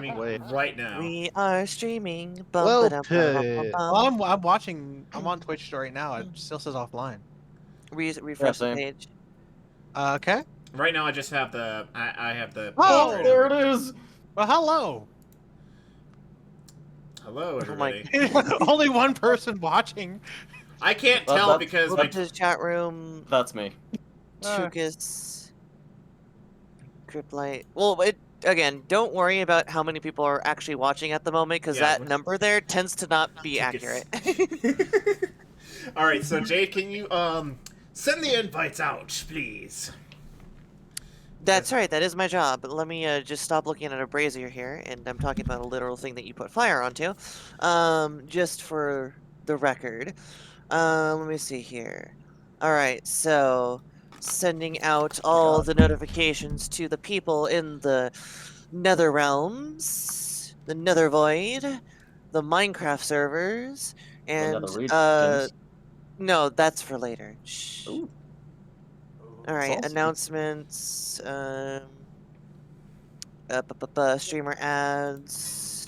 streaming Wait. right now. We are streaming. Bum, Well ba-dum, ba-dum, put. bum, Well, bum. I'm watching. I'm on Twitch right now. It still says offline. Refresh the same. page. Okay. Right now, I just have the. I have the. Oh, page right there now. it is. Well, hello. Hello, Oh my- everybody. Only one person watching. I can't Well, tell that's- because Welcome my. to the chat room. That's me. Tukas. Criplight. Well, again, don't worry about how many people are actually watching at the moment, because Yeah, that number there tends to not be Tukas. accurate. All right, so Jade, can you send the invites out, please? That's right, that is my job. Let me just stop looking at a brazier here, and I'm talking about a literal thing that you put fire onto. Just for the record. Let me see here. Alright, so sending out all the notifications to the people in the Nether Realms, the Nether Void, the Minecraft servers, and Nether regions. no, that's for later. Shh. Ooh. Alright, awesome. announcements, streamer ads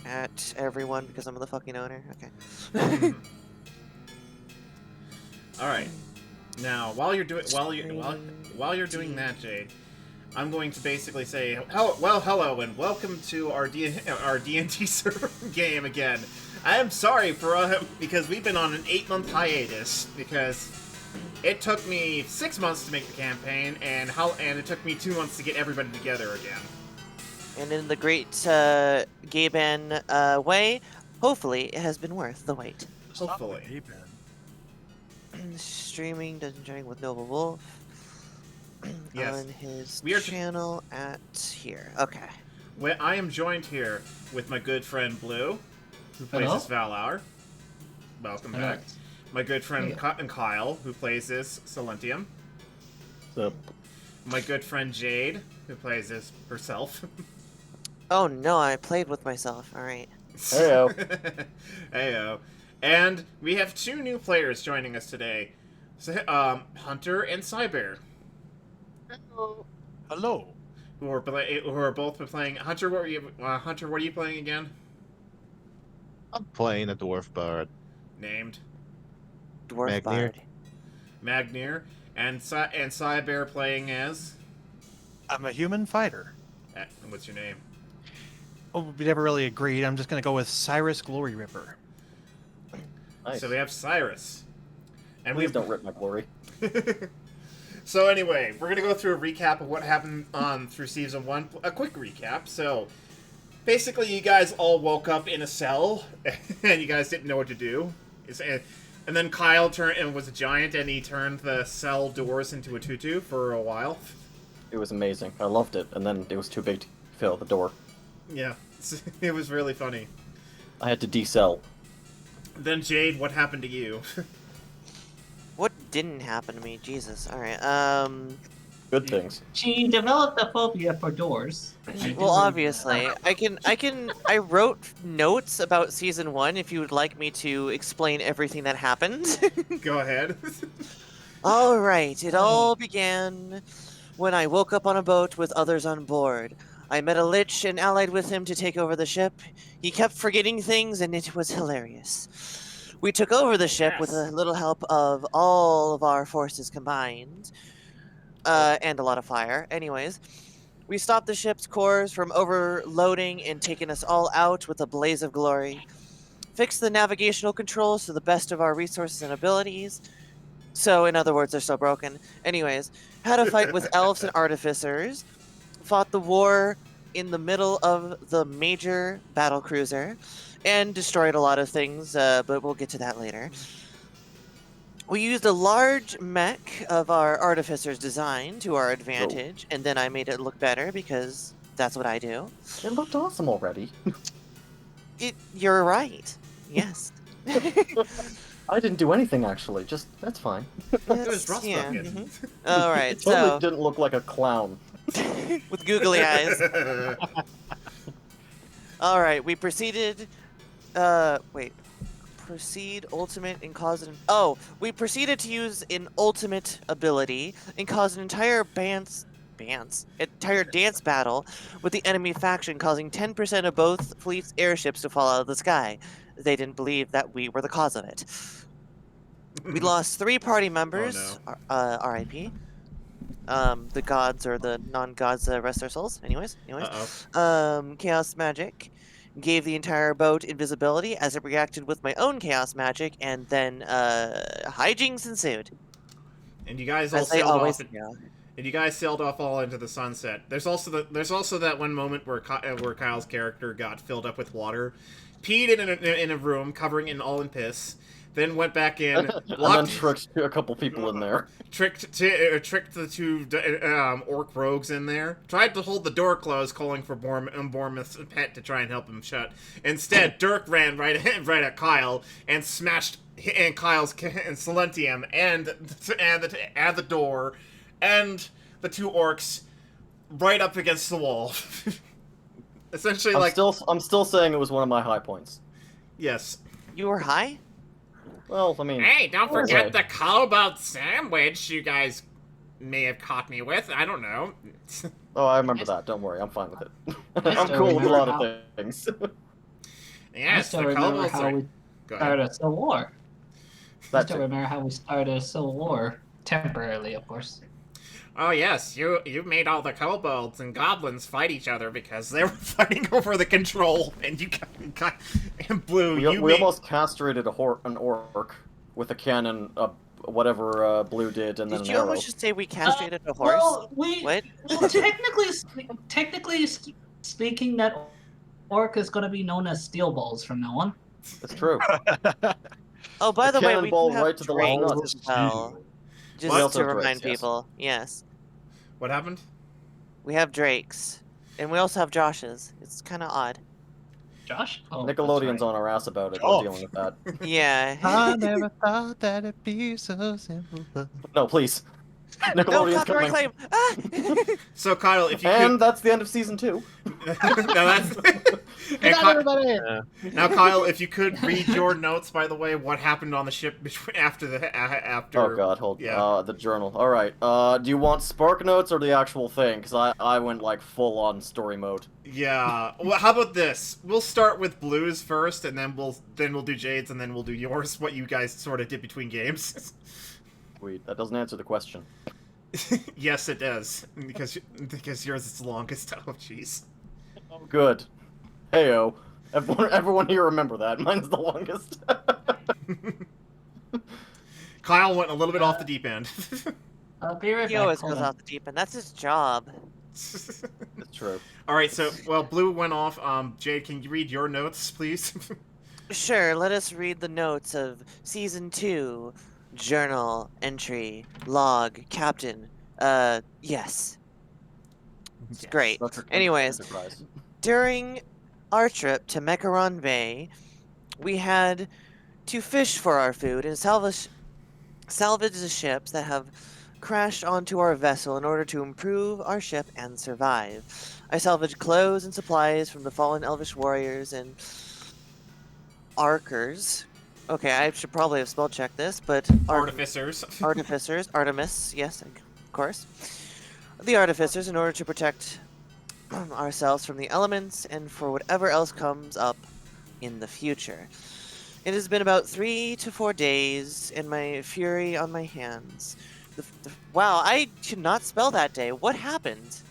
at everyone because I'm the fucking owner. Okay. All right. Now, while you're doing while you're doing that, Jade, I'm going to basically say, hello, and welcome to our DnD server game again. I am sorry for because we've been on an 8-month hiatus because it took me 6 months to make the campaign, and it took me 2 months to get everybody together again. And in the great Gaben way, hopefully it has been worth the wait. Hopefully. Streaming Dungeon Journey with NobleWolf Yes. on his We are channel at here. Okay. Well, I am joined here with my good friend Blue, who plays Hello? as Valor. Welcome back. My good friend Kyle, who plays as Silentium. So, My good friend Jade, who plays as herself. Oh no, I played with myself. All right. Heyo. Heyo. And we have 2 new players joining us today. So, Hunter and Cybear. Hello. Who are both playing. Hunter, what are you playing again? I'm playing a dwarf bard. Named Dwarf Magnir. Bard. Magnir. And Cybear playing as. I'm a human fighter. What's your name? Oh, we never really agreed. I'm just gonna go with Cyrus Glory Ripper. nice. So we have Cyrus. And Please don't rip my glory. So anyway, we're gonna go through a recap of what happened through season 1. A quick recap. So basically, you guys all woke up in a cell, and you guys didn't know what to do. And then Kyle was a giant, and he turned the cell doors into a tutu for a while. It was amazing. I loved it, and then it was too big to fill the door. Yeah, it was really funny. I had to decel. Then Jade, what happened to you? What didn't happen to me? Jesus. All right. Good things. She developed a phobia for doors. Well, obviously, I wrote notes about season 1 if you would like me to explain everything that happened. Go ahead. All right, it all began when I woke up on a boat with others on board. I met a lich and allied with him to take over the ship. He kept forgetting things, and it was hilarious. We took over the ship with a little help of all of our forces combined. And a lot of fire. Anyways, we stopped the ship's cores from overloading and taking us all out with a blaze of glory. Fixed the navigational controls to the best of our resources and abilities. So, in other words, they're still broken. Anyways, had a fight with elves and artificers. Fought the war in the middle of the major battle cruiser. And destroyed a lot of things, but we'll get to that later. We used a large mech of our artificer's design to our advantage, and then I made it look better because that's what I do. It looked awesome already. You're right. Yes. I didn't do anything, actually. Just, that's fine. It was rough Yeah. spoken. All right. It totally So didn't look like a clown. with googly eyes. All right. We proceeded. Proceed ultimate and cause an. Oh, we proceeded to use an ultimate ability and cause an entire dance battle with the enemy faction, causing 10% of both fleets' airships to fall out of the sky. They didn't believe that we were the cause of it. We lost 3 party members. Oh, R.I.P. The gods or the non-gods rest their souls. Anyways. Uh-oh. Chaos magic gave the entire boat invisibility as it reacted with my own chaos magic, and then hijinks ensued. And you guys all As they sailed always off. do. And you guys sailed off all into the sunset. There's also that one moment where Kyle's character got filled up with water, peed in a room, covering it all in piss, then went back in, And then tricked a couple people in there. tricked the 2 orc rogues in there, tried to hold the door closed, calling for Bournemouth's pet to try and help him shut. Instead, Dirk ran right at Kyle and smashed Kyle's Silentium and the door and the 2 orcs right up against the wall. Essentially, I'm still saying it was one of my high points. Yes. You were high? Well, I mean... Hey, don't what was forget I? the cobalt sandwich you guys may have caught me with. I don't know. Oh, I remember that. Don't worry, I'm fine with it. I I'm still cool with a lot remember of things. I Yes, still the remember cobalt how we Go ahead. started a civil war. I That's still it. remember how we started a civil war. Temporarily, of course. Oh yes, you made all the kobolds and goblins fight each other because they were fighting over the control, and you got and Blue. We almost castrated an orc with a cannon, whatever Blue did, and then Did an you arrow. almost just say we castrated a horse? Well, What? well, technically speaking, that orc is going to be known as steel balls from now on. It's true. Oh, by the way, we do cannonball have right to the left drakes nuts. as well. Just We also to have remind drakes, yes. people, yes. What happened? We have drakes. And we also have Josh's. It's kind of odd. Josh? Oh, Nickelodeon's that's right. on our ass about it. Oh. We're dealing with that. Yeah. I never thought that it'd be so simple. No, please. No Nickelodeon's copyright coming. claim! Ah! So Kyle, if you And that's the end of season 2. could, now that's. And now Kyle, if you could read your notes, by the way, what happened on the ship after. Oh god, hold. Yeah. The journal. All right. Do you want Spark notes or the actual thing? Because I went like full on story mode. Yeah. Well, how about this? We'll start with Blue's first, and then we'll do Jade's, and then we'll do yours. What you guys sort of did between games. Wait, that doesn't answer the question. Yes, it does, because yours is the longest. Oh, jeez. Oh, good. Heyo. Everyone here remember that. Mine's the longest. Kyle went a little bit off the deep end. I'll be right He back. always Hold goes on. off the deep end. That's his job. It's true. All right, so Blue went off. Jade, can you read your notes, please? Sure, let us read the notes of Season 2. Journal, entry, log, captain. Yes. It's great. Anyways, Enterprise. during our trip to Mekaron Bay, we had to fish for our food and salvage the ships that have crashed onto our vessel in order to improve our ship and survive. I salvaged clothes and supplies from the fallen elvish warriors and arkers. Okay, I should probably have spell checked this, but Artificers. artificers, Artemis, yes, of course. The artificers, in order to protect ourselves from the elements and for whatever else comes up in the future. It has been about 3 to 4 days, and my fury on my hands. Wow, I could not spell that day. What happened?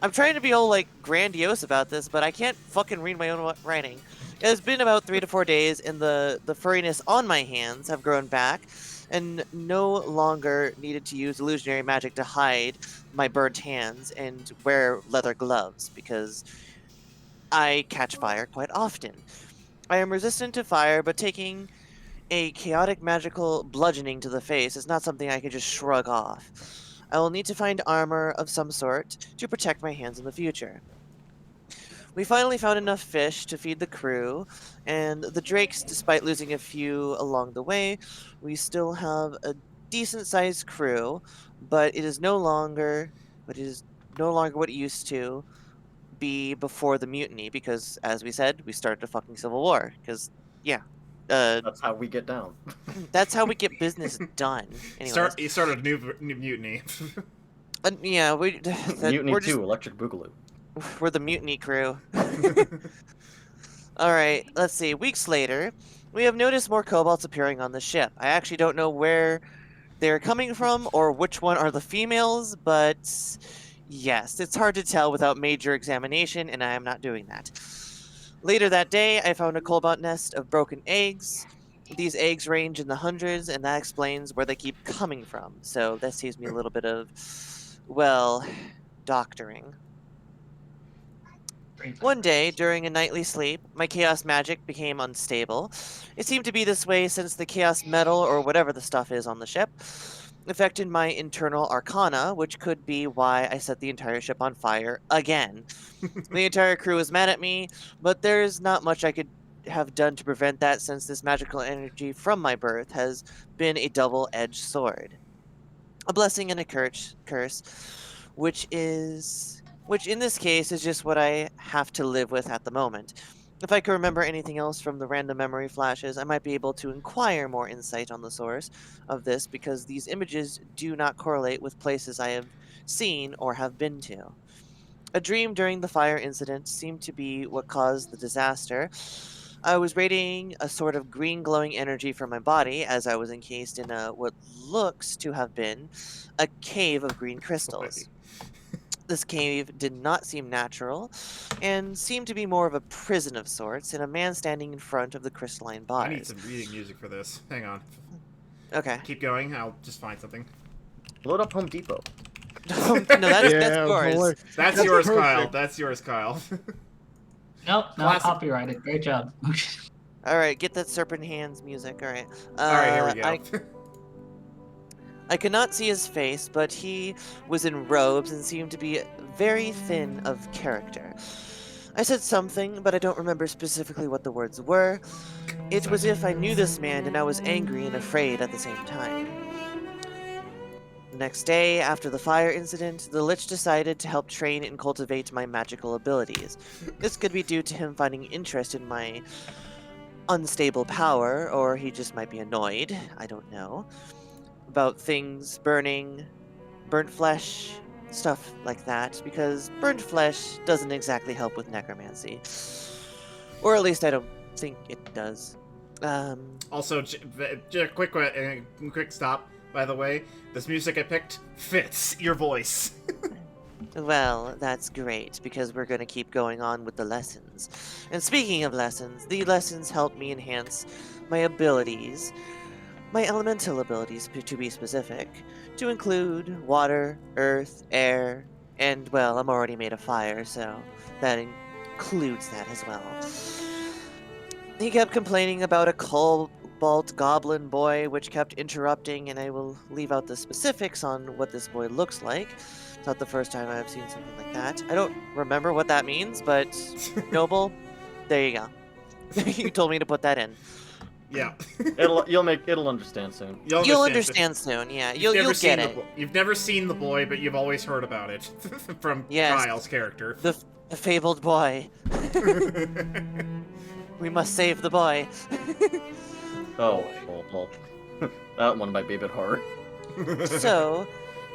I'm trying to be all, like, grandiose about this, but I can't fucking read my own writing. It has been about 3 to 4 days, and the furriness on my hands have grown back, and no longer needed to use illusionary magic to hide my burnt hands and wear leather gloves, because I catch fire quite often. I am resistant to fire, but taking a chaotic magical bludgeoning to the face is not something I can just shrug off. I will need to find armor of some sort to protect my hands in the future. We finally found enough fish to feed the crew, and the drakes, despite losing a few along the way, we still have a decent-sized crew, but it is no longer what it used to be before the mutiny, because, as we said, we started a fucking civil war, because, yeah. That's how we get down. That's how we get business done. Anyways. You started a new mutiny. Yeah, Mutiny we're 2, Electric Boogaloo. we're the mutiny crew. All right, let's see. Weeks later, we have noticed more kobolds appearing on the ship. I actually don't know where they're coming from or which one are the females, but yes, it's hard to tell without major examination, and I am not doing that. Later that day, I found a cobalt nest of broken eggs. These eggs range in the hundreds, and that explains where they keep coming from. So that saves me a little bit of, well, doctoring. One day, during a nightly sleep, my chaos magic became unstable. It seemed to be this way since the chaos metal, or whatever the stuff is on the ship, affected my internal arcana, which could be why I set the entire ship on fire again. The entire crew is mad at me, but there's not much I could have done to prevent that since this magical energy from my birth has been a double-edged sword. A blessing and a curse, which in this case is just what I have to live with at the moment. If I could remember anything else from the random memory flashes, I might be able to inquire more insight on the source of this because these images do not correlate with places I have seen or have been to. A dream during the fire incident seemed to be what caused the disaster. I was radiating a sort of green glowing energy from my body as I was encased in a what looks to have been a cave of green crystals. This cave did not seem natural and seemed to be more of a prison of sorts, and a man standing in front of the crystalline I need bars. some reading music for this. Hang on. Okay. Keep going. I'll just find something. Load up Home Depot. No, that's Yeah, yours. boy. That's That's yours, Kyle. perfect. That's yours, Kyle. Nope, not Classic. copyrighted. Great job. All right, get that serpent hands music. All right. All right, here we go. I could not see his face, but he was in robes and seemed to be very thin of character. I said something, but I don't remember specifically what the words were. It was as if I knew this man and I was angry and afraid at the same time. The next day, after the fire incident, the Lich decided to help train and cultivate my magical abilities. This could be due to him finding interest in my unstable power, or he just might be annoyed, I don't know, about things burning, burnt flesh, stuff like that, because burnt flesh doesn't exactly help with necromancy. Or at least I don't think it does. Also, quick stop. By the way, this music I picked fits your voice. Well, that's great, because we're going to keep going on with the lessons. And speaking of lessons, the lessons help me enhance my abilities, my elemental abilities to be specific, to include water, earth, air, and, well, I'm already made of fire, so that includes that as well. He kept complaining about a cobalt goblin boy, which kept interrupting, and I will leave out the specifics on what this boy looks like. It's not the first time I've seen something like that. I don't remember what that means, but Noble, there you go. You told me to put that in. Yeah. It'll understand soon. You'll understand soon. Yeah, you'll get it. You've never seen the boy, but you've always heard about it from Yes. Kyle's character. The fabled boy. We must save the boy. Oh, well. That one might be a bit hard. So,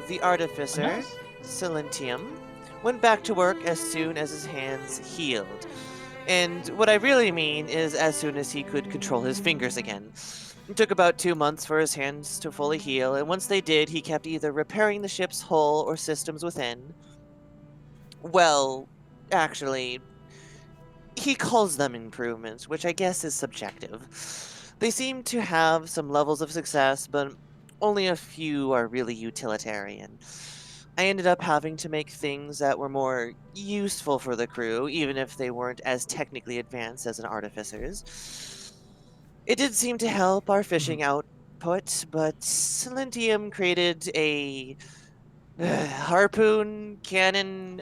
the artificer, Nice. Silentium, went back to work as soon as his hands healed. And what I really mean is as soon as he could control his fingers again. It took about 2 months for his hands to fully heal, and once they did, he kept either repairing the ship's hull or systems within. Well, actually, he calls them improvements, which I guess is subjective. They seem to have some levels of success, but only a few are really utilitarian. I ended up having to make things that were more useful for the crew, even if they weren't as technically advanced as an artificer's. It did seem to help our fishing output, but Silentium created a harpoon cannon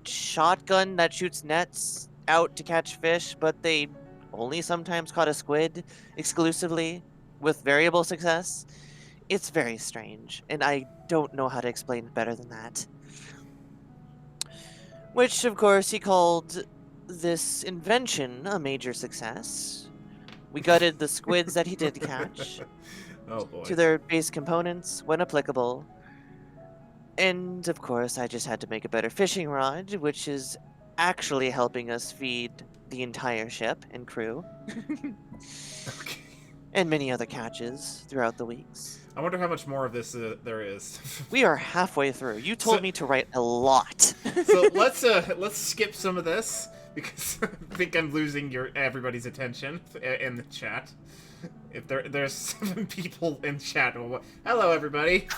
shotgun that shoots nets out to catch fish, but they only sometimes caught a squid exclusively with variable success. It's very strange, and I don't know how to explain it better than that. Which, of course, he called this invention a major success. We gutted the squids that he did catch Oh boy. to their base components when applicable. And of course, I just had to make a better fishing rod, which is actually helping us feed the entire ship and crew, Okay. and many other catches throughout the weeks. I wonder how much more of this there is. We are halfway through. You told So- me to write a lot. So let's skip some of this because I think I'm losing everybody's attention in the chat. If there's 7 people in chat, well, hello everybody.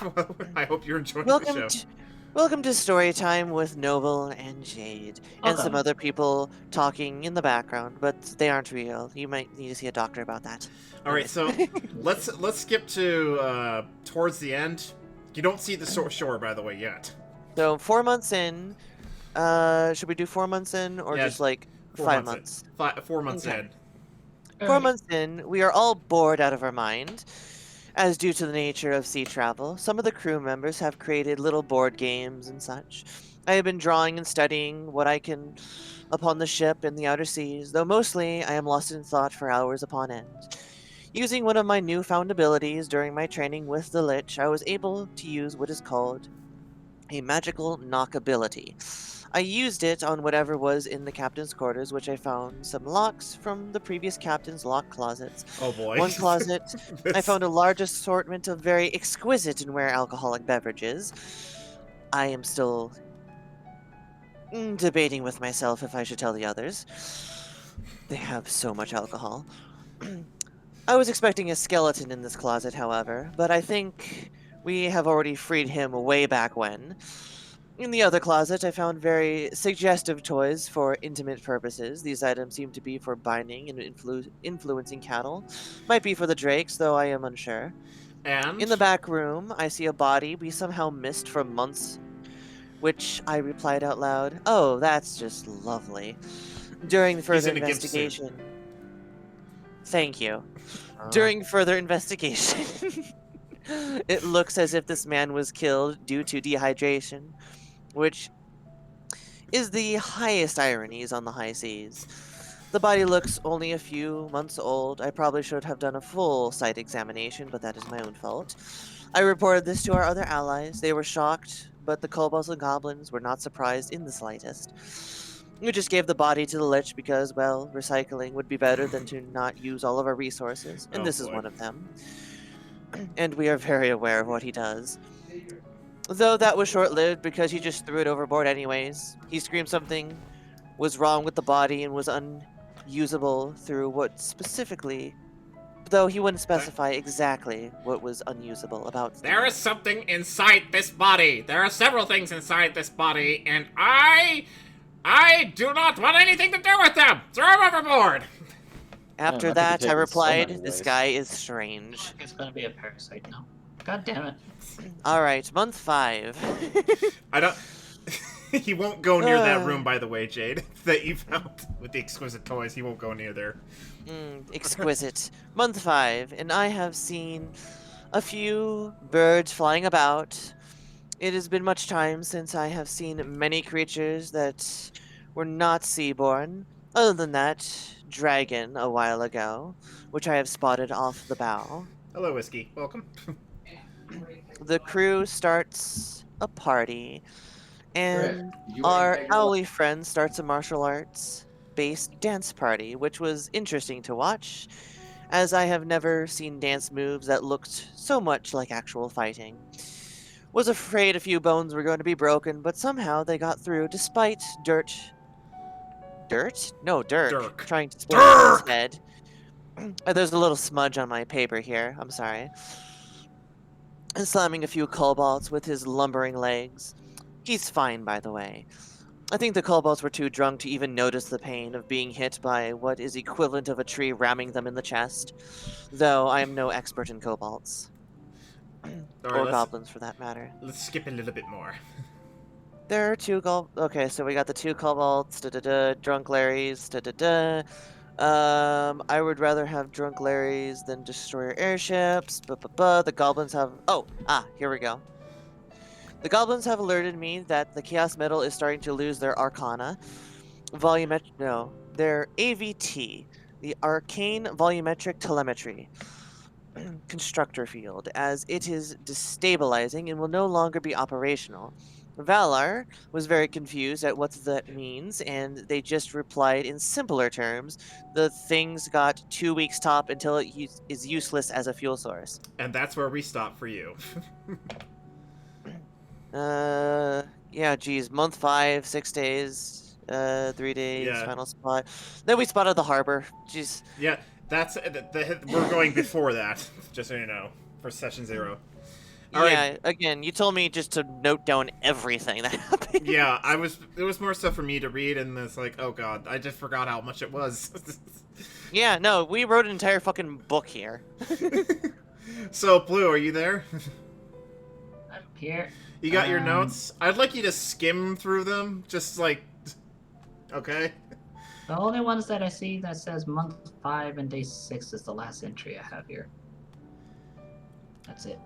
I hope you're enjoying the show. Welcome to story time with Noble and Jade, and some Okay. other people talking in the background, but they aren't real. You might need to see a doctor about that. All right, so let's skip to towards the end. You don't see the shore, by the way, yet. So 4 months in, should we do 4 months in, or Yeah, just like 4 5 months months? 4 months Okay. in. 4 months in, we are all bored out of our mind, as due to the nature of sea travel. Some of the crew members have created little board games and such. I have been drawing and studying what I can upon the ship in the outer seas, though mostly I am lost in thought for hours upon end. Using one of my newfound abilities during my training with the Lich, I was able to use what is called a magical knock ability. I used it on whatever was in the captain's quarters, which I found some locks from the previous captain's lock closets. Oh boy. One closet, I found a large assortment of very exquisite and rare alcoholic beverages. I am still debating with myself if I should tell the others. They have so much alcohol. I was expecting a skeleton in this closet, however, but I think we have already freed him way back when. In the other closet, I found very suggestive toys for intimate purposes. These items seem to be for binding and influencing cattle. Might be for the drakes, though I am unsure. And In the back room, I see a body we somehow missed for months, which I replied out loud, "Oh, that's just lovely." During further in a gimp suit. investigation. Thank you. During further investigation, it looks as if this man was killed due to dehydration, which is the highest ironies on the high seas. The body looks only a few months old. I probably should have done a full site examination, but that is my own fault. I reported this to our other allies. They were shocked, but the kobolds and goblins were not surprised in the slightest. We just gave the body to the Lich because, well, recycling would be better than to not use all of our resources, and Oh, this is boy. one of them. And we are very aware of what he does. Though that was short-lived because he just threw it overboard anyways. He screamed something was wrong with the body and was unusable through what specifically, though he wouldn't specify exactly what was unusable about. there is something inside this body. There are several things inside this body, and I do not want anything to do with them. Throw them overboard. After Man, that could be that, I taken so replied, many "This ways." guy is strange." It's gonna be a parasite now. God damn it. All right, month 5. I don't. He won't go near that Uh. room, by the way, Jade, that you found with the exquisite toys. He won't go near there. Exquisite. Month 5, and I have seen a few birds flying about. It has been much time since I have seen many creatures that were not seaborn. Other than that, dragon a while ago, which I have spotted off the bow. Hello, Whiskey. Welcome. The crew starts a party, and our owly friend starts a martial arts based dance party, which was interesting to watch, as I have never seen dance moves that looked so much like actual fighting. Was afraid a few bones were going to be broken, but somehow they got through despite Dirt? No, Dirk. Dirk. Trying to split his Dirk! head. There's a little smudge on my paper here. I'm sorry. And slamming a few kobolds with his lumbering legs. He's fine, by the way. I think the kobolds were too drunk to even notice the pain of being hit by what is equivalent of a tree ramming them in the chest, though I am no expert in kobolds. All Or right, goblins, for that matter. let's skip a little bit more. There are 2 Okay, so we got the 2 kobolds, drunk Larrys, I would rather have drunk Larrys than destroyer airships. The goblins have. Here we go. The goblins have alerted me that the Chaos Metal is starting to lose their Arcana. Their AVT, the Arcane Volumetric Telemetry. constructor field, as it is destabilizing and will no longer be operational. Valar was very confused at what that means, and they just replied in simpler terms. The thing's got 2 weeks top until it is useless as a fuel source. And that's where we stop for you. Yeah, geez, month 5, 6 days, 3 days, Yeah. final spot. Then we spotted the harbor. Jeez. Yeah, that's we're going before that, just so you know, for session 0. All Yeah, right. again, you told me just to note down everything that happened. Yeah, it was more stuff for me to read, and it's like, oh god, I just forgot how much it was. Yeah, no, we wrote an entire fucking book here. So, Blue, are you there? I'm here. You got your notes? I'd like you to skim through them, just like, okay? The only ones that I see that says month 5 and day 6 is the last entry I have here. That's it.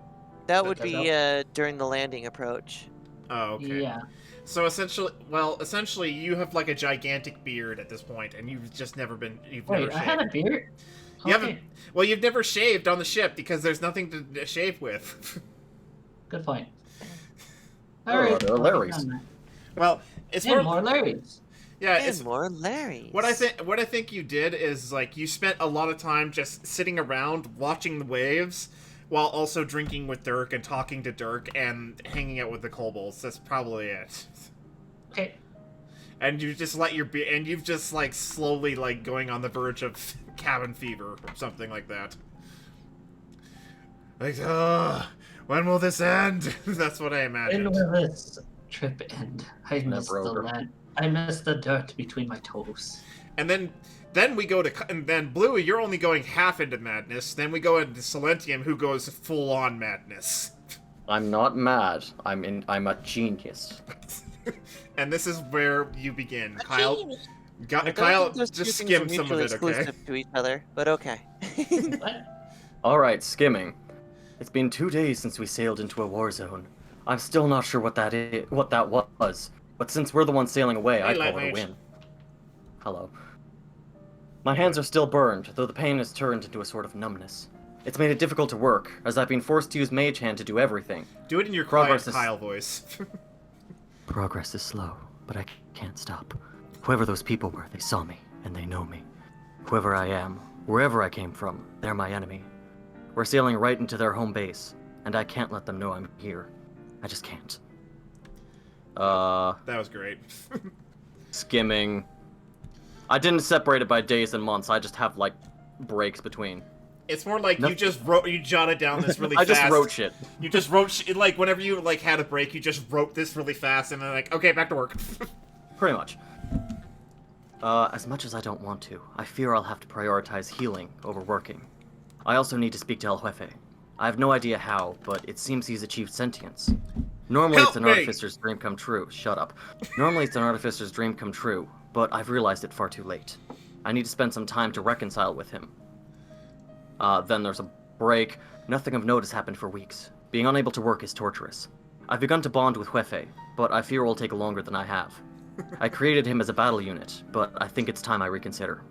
That would That's be during the landing approach. Oh, okay. Yeah. So essentially, you have like a gigantic beard at this point, and you've just never been. You've Wait, never I shaved. had a beard? You haven't. Well, you've never shaved on the ship because there's nothing to shave with. Good point. Oh, Alright. there are Larrys. Well, it's And more Larrys. Yeah, And it's more Larrys. what I think you did is like you spent a lot of time just sitting around watching the waves, while also drinking with Dirk and talking to Dirk and hanging out with the kobolds. That's probably it. Okay. And you just let and you've just like slowly like going on the verge of cabin fever or something like that. Like, when will this end? That's what I imagined. When will this trip end? I miss the over. land. I miss the dirt between my toes. And then we go to, and then Blue, you're only going half into madness. Then we go into Silentium, who goes full on madness. I'm not mad. I'm a genius. And this is where you begin, A Kyle. genius. I don't Kyle, think those two just things skim are some of mutually it, okay? exclusive to each other, but okay. What? Alright, skimming. It's been 2 days since we sailed into a war zone. I'm still not sure what that was, but since we're the ones sailing away, Hey, I'd call it a Lightmage. win. Hello. My hands are still burned, though the pain has turned into a sort of numbness. It's made it difficult to work, as I've been forced to use Mage Hand to do everything. Do it in your quiet Progress is- Kyle voice. Progress is slow, but I can't stop. Whoever those people were, they saw me, and they know me. Whoever I am, wherever I came from, they're my enemy. We're sailing right into their home base, and I can't let them know I'm here. I just can't. That was great. Skimming. I didn't separate it by days and months, I just have, like, breaks between. It's more like Nothing. you jotted down this really I fast. just wrote shit. You just wrote like whenever you like had a break, you just wrote this really fast, and then like, okay, back to work. Pretty much. As much as I don't want to, I fear I'll have to prioritize healing over working. I also need to speak to El Jefe. I have no idea how, but it seems he's achieved sentience. Normally Help it's an me! artificer's dream come true. Shut up. Normally it's an artificer's dream come true, but I've realized it far too late. I need to spend some time to reconcile with him. Then there's a break. Nothing of note has happened for weeks. Being unable to work is torturous. I've begun to bond with Jefe, but I fear it will take longer than I have. I created him as a battle unit, but I think it's time I reconsider.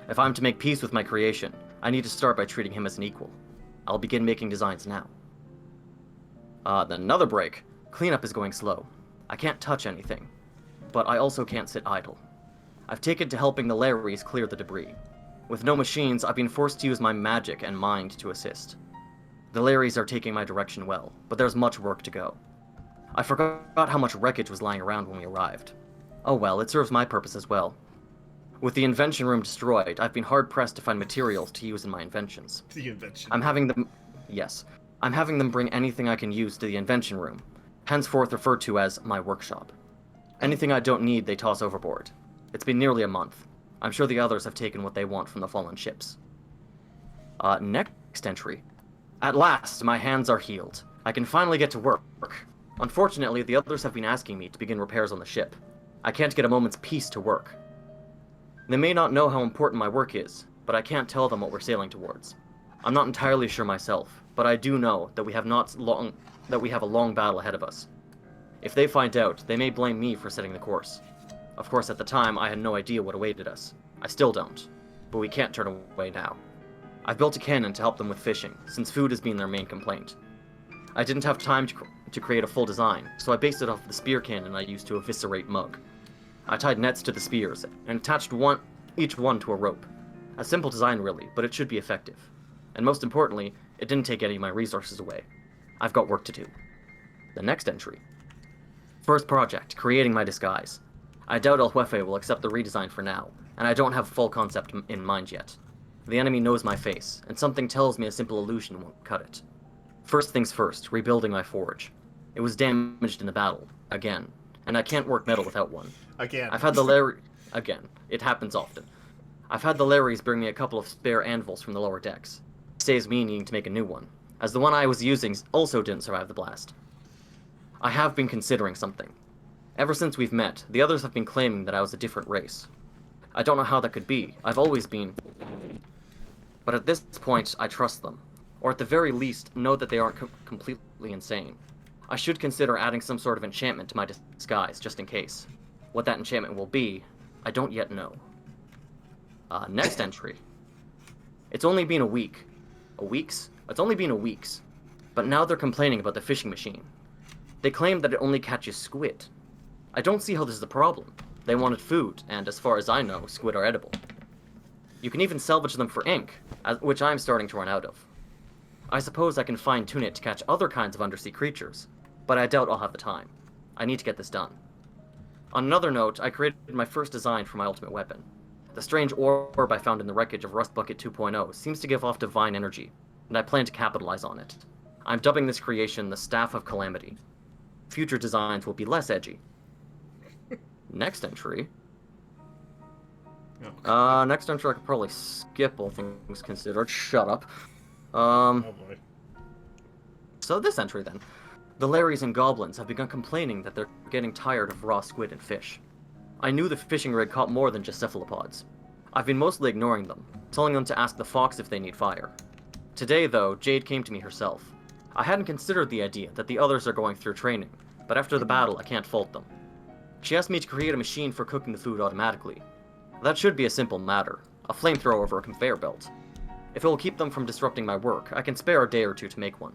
If I'm to make peace with my creation, I need to start by treating him as an equal. I'll begin making designs now. Then another break. Cleanup is going slow. I can't touch anything, but I also can't sit idle. I've taken to helping the Larrys clear the debris. With no machines, I've been forced to use my magic and mind to assist. The Larrys are taking my direction well, but there's much work to go. I forgot how much wreckage was lying around when we arrived. Oh well, it serves my purpose as well. With the invention room destroyed, I've been hard-pressed to find materials to use in my inventions. The invention. I'm having them bring anything I can use to the invention room, henceforth referred to as my workshop. Anything I don't need, they toss overboard. It's been nearly a month. I'm sure the others have taken what they want from the fallen ships. Next entry. At last, my hands are healed. I can finally get to work. Unfortunately, the others have been asking me to begin repairs on the ship. I can't get a moment's peace to work. They may not know how important my work is, but I can't tell them what we're sailing towards. I'm not entirely sure myself, but I do know that we have a long battle ahead of us. If they find out, they may blame me for setting the course. Of course, at the time, I had no idea what awaited us. I still don't, but we can't turn away now. I've built a cannon to help them with fishing, since food has been their main complaint. I didn't have time to create a full design, so I based it off the spear cannon I used to eviscerate Mug. I tied nets to the spears, and attached each one to a rope. A simple design really, but it should be effective. And most importantly, it didn't take any of my resources away. I've got work to do. The next entry. First project, creating my disguise. I doubt El Jefe will accept the redesign for now, and I don't have a full concept in mind yet. The enemy knows my face, and something tells me a simple illusion won't cut it. First things first, rebuilding my forge. It was damaged in the battle, again, and I can't work metal without one. Again. I've had the Again, it happens often. I've had the Larrys bring me a couple of spare anvils from the lower decks. Saves me needing to make a new one, as the one I was using also didn't survive the blast. I have been considering something. Ever since we've met, the others have been claiming that I was a different race. I don't know how that could be. I've always been. But at this point, I trust them. Or at the very least, know that they aren't completely insane. I should consider adding some sort of enchantment to my disguise, just in case. What that enchantment will be, I don't yet know. Next entry. It's only been a week. It's only been a week's. But now they're complaining about the fishing machine. They claim that it only catches squid. I don't see how this is a problem. They wanted food, and as far as I know, squid are edible. You can even salvage them for ink, which I'm starting to run out of. I suppose I can fine-tune it to catch other kinds of undersea creatures, but I doubt I'll have the time. I need to get this done. On another note, I created my first design for my ultimate weapon. The strange orb I found in the wreckage of Rust Bucket 2.0 seems to give off divine energy, and I plan to capitalize on it. I'm dubbing this creation the Staff of Calamity. Future designs will be less edgy. Next entry. Next entry I could probably skip, all things considered. Shut up. Oh boy. So this entry then. The Larrys and Goblins have begun complaining that they're getting tired of raw squid and fish. I knew the fishing rig caught more than just cephalopods. I've been mostly ignoring them, telling them to ask the fox if they need fire. Today, though, Jade came to me herself. I hadn't considered the idea that the others are going through training, but after the battle I can't fault them. She asked me to create a machine for cooking the food automatically. That should be a simple matter, a flamethrower over a conveyor belt. If it will keep them from disrupting my work, I can spare a day or two to make one.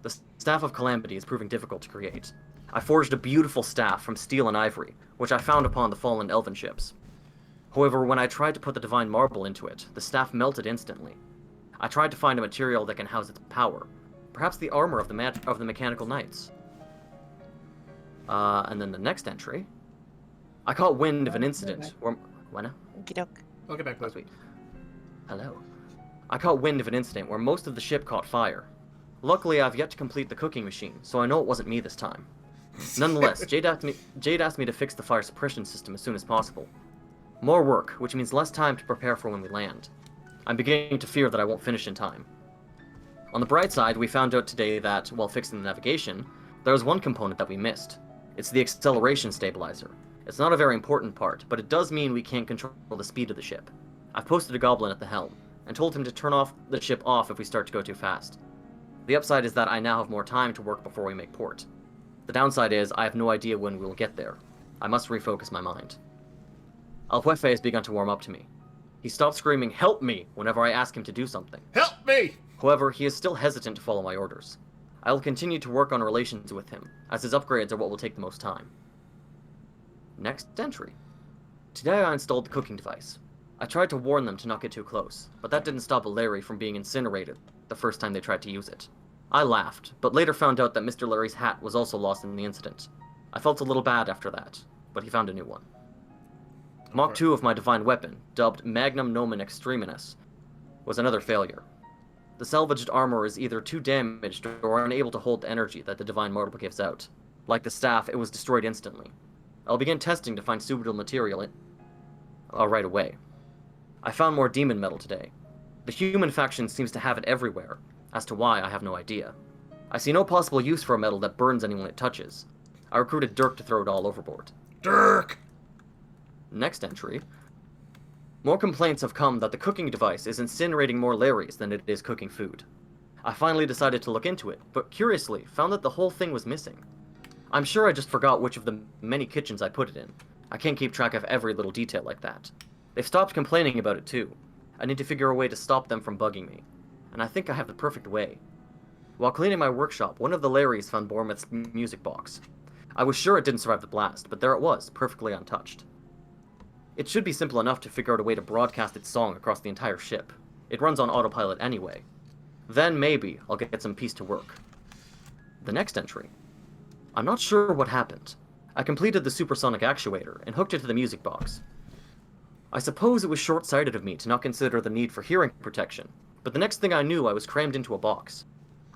The Staff of Calamity is proving difficult to create. I forged a beautiful staff from steel and ivory, which I found upon the fallen elven ships. However, when I tried to put the divine marble into it, the staff melted instantly. I tried to find a material that can house its power, perhaps the armor of the mechanical knights. And then the next entry. I caught wind of an incident where... What now? Okey-doke. I'll get back, Oh, please. sweet. Hello. I caught wind of an incident where most of the ship caught fire. Luckily, I've yet to complete the cooking machine, so I know it wasn't me this time. Nonetheless, Jade asked me to fix the fire suppression system as soon as possible. More work, which means less time to prepare for when we land. I'm beginning to fear that I won't finish in time. On the bright side, we found out today that, while fixing the navigation, there was one component that we missed. It's the acceleration stabilizer. It's not a very important part, but it does mean we can't control the speed of the ship. I've posted a goblin at the helm, and told him to turn the ship off if we start to go too fast. The upside is that I now have more time to work before we make port. The downside is I have no idea when we will get there. I must refocus my mind. El Jefe has begun to warm up to me. He stopped screaming, "Help me!" whenever I ask him to do something. Help me! However, he is still hesitant to follow my orders. I will continue to work on relations with him, as his upgrades are what will take the most time. Next entry. Today I installed the cooking device. I tried to warn them to not get too close, but that didn't stop a Larry from being incinerated the first time they tried to use it. I laughed, but later found out that Mr. Larry's hat was also lost in the incident. I felt a little bad after that, but he found a new one. Mach 2 of my divine weapon, dubbed Magnum Nomen Extreminus, was another failure. The salvaged armor is either too damaged or unable to hold the energy that the divine marble gives out. Like the staff, it was destroyed instantly. I'll begin testing to find suitable material right away. I found more demon metal today. The human faction seems to have it everywhere. As to why, I have no idea. I see no possible use for a metal that burns anyone it touches. I recruited Dirk to throw it all overboard. Dirk! Next entry. More complaints have come that the cooking device is incinerating more Larrys than it is cooking food. I finally decided to look into it, but curiously, found that the whole thing was missing. I'm sure I just forgot which of the many kitchens I put it in. I can't keep track of every little detail like that. They've stopped complaining about it too. I need to figure a way to stop them from bugging me. And I think I have the perfect way. While cleaning my workshop, one of the Larrys found Bormeth's music box. I was sure it didn't survive the blast, but there it was, perfectly untouched. It should be simple enough to figure out a way to broadcast its song across the entire ship. It runs on autopilot anyway. Then maybe I'll get some peace to work. The next entry. I'm not sure what happened. I completed the supersonic actuator and hooked it to the music box. I suppose it was short-sighted of me to not consider the need for hearing protection, but the next thing I knew I was crammed into a box.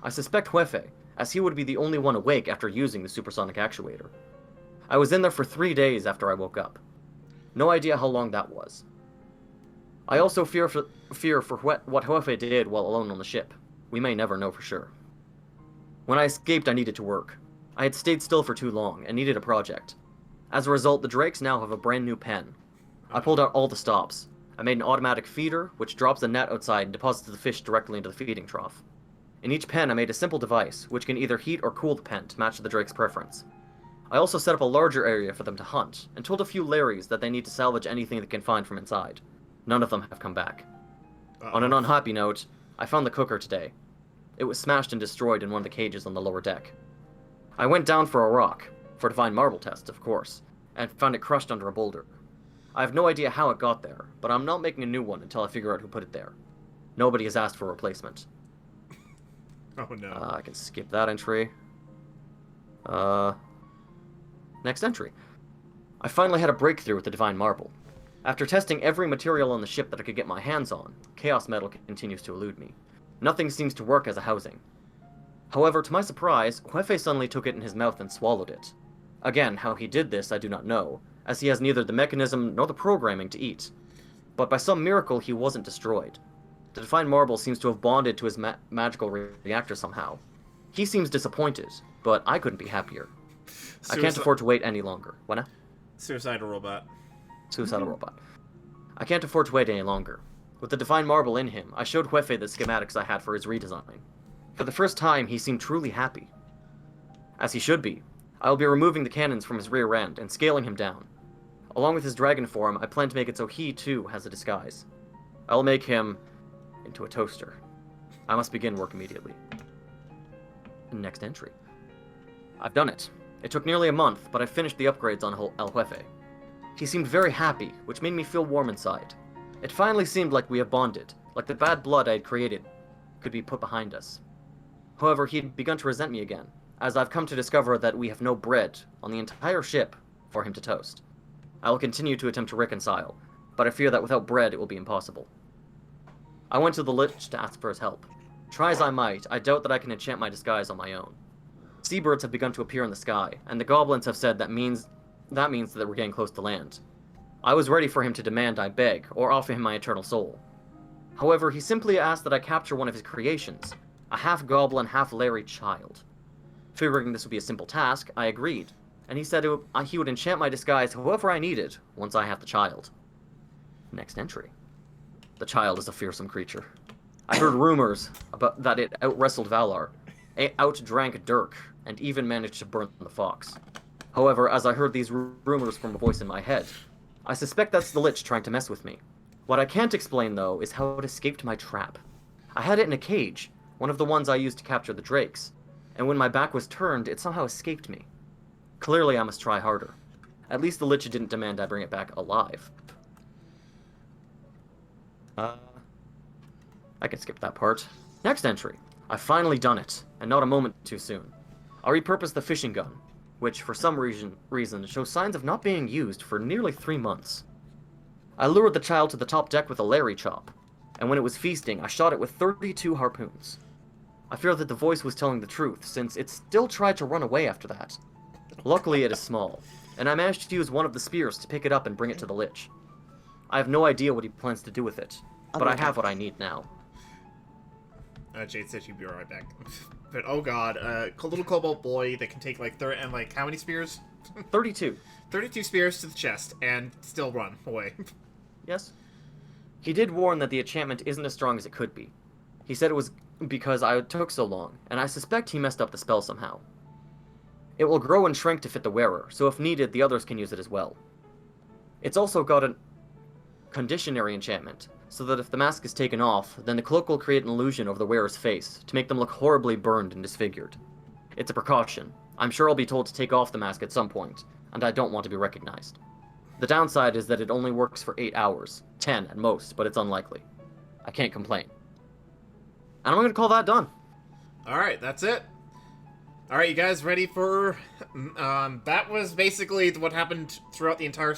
I suspect Huefe, as he would be the only one awake after using the supersonic actuator. I was in there for 3 days after I woke up. No idea how long that was. I also fear for what Huefe did while alone on the ship. We may never know for sure. When I escaped, I needed to work. I had stayed still for too long and needed a project. As a result, the Drakes now have a brand new pen. I pulled out all the stops. I made an automatic feeder, which drops the net outside and deposits the fish directly into the feeding trough. In each pen, I made a simple device, which can either heat or cool the pen to match the Drake's preference. I also set up a larger area for them to hunt, and told a few Larrys that they need to salvage anything they can find from inside. None of them have come back. On an unhappy note, I found the cooker today. It was smashed and destroyed in one of the cages on the lower deck. I went down for a rock, for divine marble tests, of course, and found it crushed under a boulder. I have no idea how it got there, but I'm not making a new one until I figure out who put it there. Nobody has asked for a replacement. Oh no. I can skip that entry. Next entry. I finally had a breakthrough with the divine marble. After testing every material on the ship that I could get my hands on, chaos metal continues to elude me. Nothing seems to work as a housing. However, to my surprise, Huefe suddenly took it in his mouth and swallowed it. Again, how he did this I do not know, as he has neither the mechanism nor the programming to eat. But by some miracle he wasn't destroyed. The divine marble seems to have bonded to his magical reactor somehow. He seems disappointed, but I couldn't be happier. I can't afford to wait any longer. What now? Suicidal robot. Suicidal robot. I can't afford to wait any longer. With the divine marble in him, I showed Huefe the schematics I had for his redesign. For the first time, he seemed truly happy. As he should be. I will be removing the cannons from his rear end and scaling him down. Along with his dragon form, I plan to make it so he, too, has a disguise. I will make him into a toaster. I must begin work immediately. Next entry. I've done it. It took nearly a month, but I finished the upgrades on El Huefe. He seemed very happy, which made me feel warm inside. It finally seemed like we have bonded, like the bad blood I had created could be put behind us. However, he had begun to resent me again, as I've come to discover that we have no bread on the entire ship for him to toast. I will continue to attempt to reconcile, but I fear that without bread it will be impossible. I went to the Lich to ask for his help. Try as I might, I doubt that I can enchant my disguise on my own. Seabirds have begun to appear in the sky, and the goblins have said that means that we're getting close to land. I was ready for him to demand I beg, or offer him my eternal soul. However, he simply asked that I capture one of his creations, a half-goblin, half-Larry child. Figuring this would be a simple task, I agreed, and he said he would enchant my disguise however I needed once I have the child. Next entry. The child is a fearsome creature. I heard rumors about that it out-wrestled Valar, out-drank Dirk, and even managed to burn the fox. However, as I heard these rumors from a voice in my head, I suspect that's the Lich trying to mess with me. What I can't explain, though, is how it escaped my trap. I had it in a cage, one of the ones I used to capture the drakes, and when my back was turned, it somehow escaped me. Clearly, I must try harder. At least the Lich didn't demand I bring it back alive. I can skip that part. Next entry. I've finally done it, and not a moment too soon. I repurposed the fishing gun, which for some reason shows signs of not being used for nearly 3 months. I lured the child to the top deck with a Larry chop, and when it was feasting, I shot it with 32 harpoons. I fear that the voice was telling the truth, since it still tried to run away after that. Luckily, it is small, and I managed to use one of the spears to pick it up and bring it to the Lich. I have no idea what he plans to do with it, but I have what I need now. Jade said she'd be right back. But oh god, little kobold boy that can take like how many spears? 32. 32 spears to the chest and still run away. Yes. He did warn that the enchantment isn't as strong as it could be. He said it was because I took so long, and I suspect he messed up the spell somehow. It will grow and shrink to fit the wearer, so if needed, the others can use it as well. It's also got conditionary enchantment, so that if the mask is taken off, then the cloak will create an illusion over the wearer's face, to make them look horribly burned and disfigured. It's a precaution. I'm sure I'll be told to take off the mask at some point, and I don't want to be recognized. The downside is that it only works for 8 hours, 10 at most, but it's unlikely. I can't complain. And I'm going to call that done. Alright, that's it. Alright, you guys ready for... that was basically what happened throughout the entire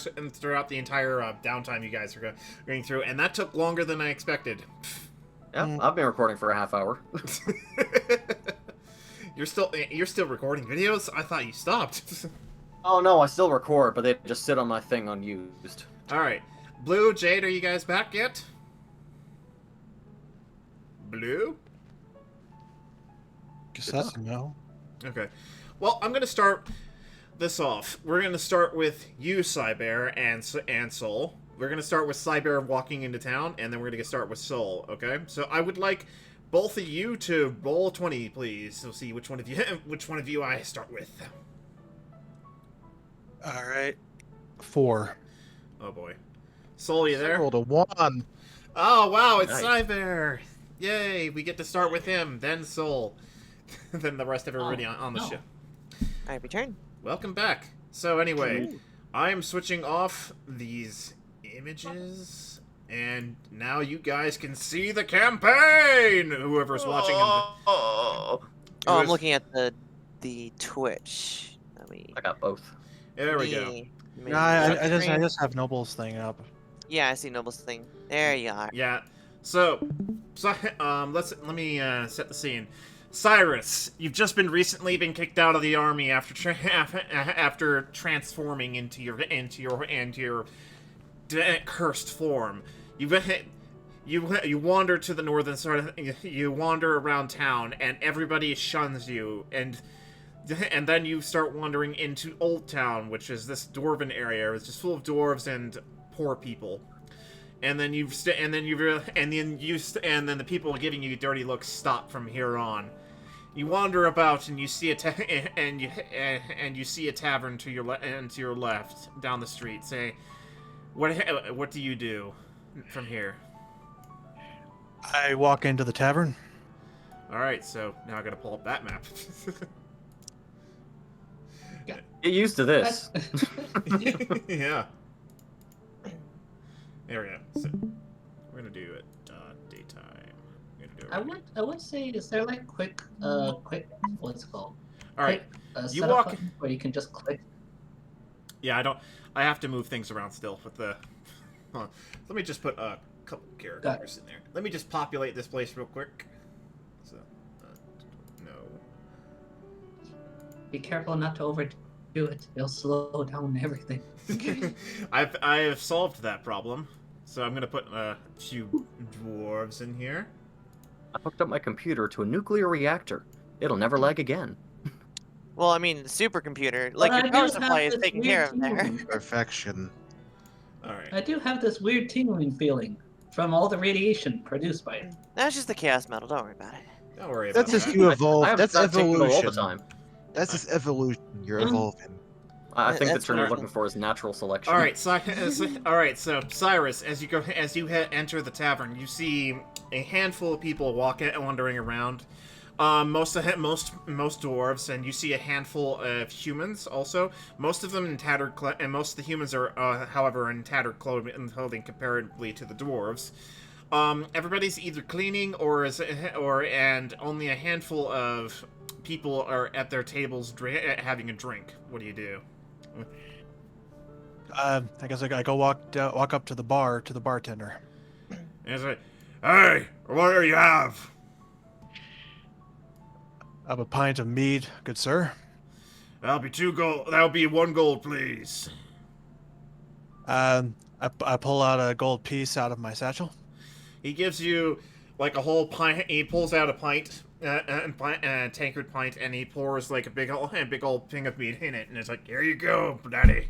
downtime you guys are going through, and that took longer than I expected. Yeah, I've been recording for a half hour. You're still recording videos? I thought you stopped. Oh no, I still record, but they just sit on my thing unused. Alright. Blue, Jade, are you guys back yet? Blue? Guess that's a no. Okay. Well, I'm going to start this off. We're going to start with you, Cybear, and Soul. We're going to start with Cybear walking into town, and then we're going to start with Soul, okay? So I would like both of you to roll 20, please. We'll see which one of you I start with. All right. 4. Oh, boy. Soul, you there? Rolled a 1. Oh, wow, it's Nice. Cybear! Yay, we get to start with him, then Soul. Then the rest of everybody on the no. show. I return. Welcome back. So anyway, I am switching off these images, and now you guys can see the campaign! Whoever's watching Oh, I'm Who's- looking at the Twitch. Let me. I got both. There we go. me- No, I screen. just have Noble's thing up. Yeah, I see Noble's thing. There you are. Yeah. So let me set the scene. Cyrus, you've just recently been kicked out of the army after after transforming into your cursed form. You wander to the northern side. You wander around town, and everybody shuns you. And then you start wandering into Old Town, which is this dwarven area. It's just full of dwarves and poor people. And then then the people giving you dirty looks stop from here on. You wander about and you see you see a tavern to your left down the street. Say, what do you do from here? I walk into the tavern. All right, so now I gotta pull up that map. Get used to this. Yeah. There we go. So we're gonna do it daytime. We're gonna do it. I would say, is there like quick what's it called? All right. Quick, You setup walk- button where you can just click. Yeah, I have to move things around still with the. Hold on. Let me just put a couple characters in there. Let me just populate this place real quick. So, no. Be careful not to overdo it. It'll slow down everything. I have solved that problem. So I'm gonna put a few dwarves in here. I hooked up my computer to a nuclear reactor. It'll never lag again. Well, I mean, supercomputer. Like, But I your power do supply have is this taken care of weird there. tingling. Perfection. All right. I do have this weird tingling feeling from all the radiation produced by it. That's just the chaos metal. Don't worry about it. Don't worry about That's just that. you evolve. I have That's that tingle evolution. all the time. That's just evolution. You're Mm. evolving. I think the That's term you're normal. looking for is natural selection. All right, so Cyrus, as you enter the tavern, you see a handful of people wandering around. Most dwarves, and you see a handful of humans also. Most of them in tattered, and most of the humans are, however, in tattered clothing comparatively to the dwarves. Everybody's either cleaning and only a handful of people are at their tables having a drink. What do you do? I guess I go walk up to the bar to the bartender. And it's like, hey, what do you have? I have a pint of mead, good sir. That'll be 2 gold. That'll be 1 gold, please. I pull out a gold piece out of my satchel. He gives you like a whole pint. He pulls out a pint, tankard pint, and he pours like a big old thing of mead in it, and it's like, here you go, daddy.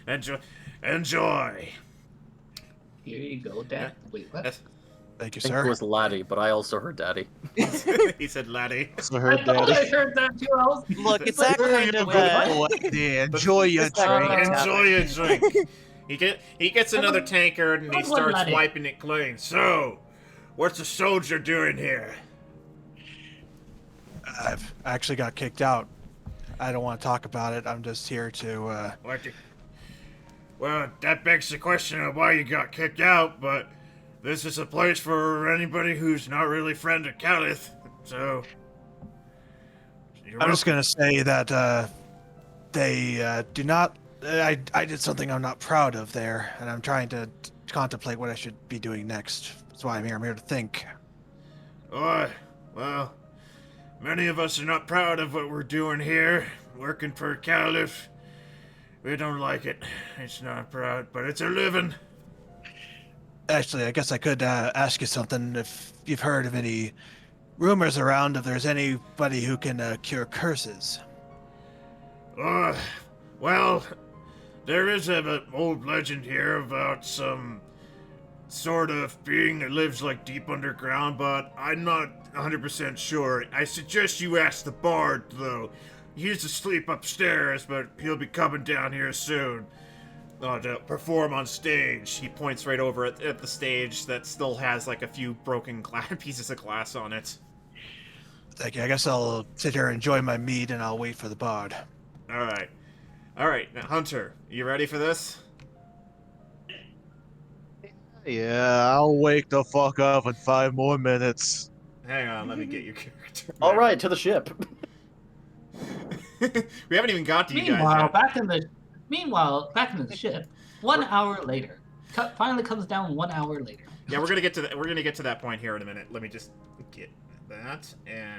Enjoy. Here you go, Dad. Wait, what? That's- Thank you, I think sir. it was laddie, but I also heard daddy. he said, laddie. So I heard thought that. I heard that too. I was... Look, it's that kind of Enjoy your It's that drink. kind of Enjoy your drink. He gets another tankard and he Someone starts let it. wiping it clean. So, what's a soldier doing here? I've actually got kicked out. I don't want to talk about it. I'm just here to, Well, that begs the question of why you got kicked out, but this is a place for anybody who's not really friend of Calith, so... I'm just gonna say that, they, do not... I did something I'm not proud of there, and I'm trying to contemplate what I should be doing next. That's why I'm here. I'm here to think. Oh, well, many of us are not proud of what we're doing here, working for Caliph. We don't like it. It's not proud, but it's a living. Actually, I guess I could ask you something. If you've heard of any rumors around, if there's anybody who can cure curses. Well, there is an old legend here about some sort of being that lives like deep underground, but I'm not 100% sure. I suggest you ask the bard, though. He's asleep upstairs, but he'll be coming down here soon to perform on stage. He points right over at the stage that still has like a few broken pieces of glass on it. Thank you. I guess I'll sit here and enjoy my mead, and I'll wait for the bard. All right. Now, Hunter, you ready for this? Yeah, I'll wake the fuck up in 5 more minutes. Hang on, let me get your character. All right, to the ship. We haven't even got to you guys Meanwhile, yet. back in the ship, 1 hour later, finally comes down 1 hour later. Yeah, we're gonna get to that point here in a minute. Let me just get that and.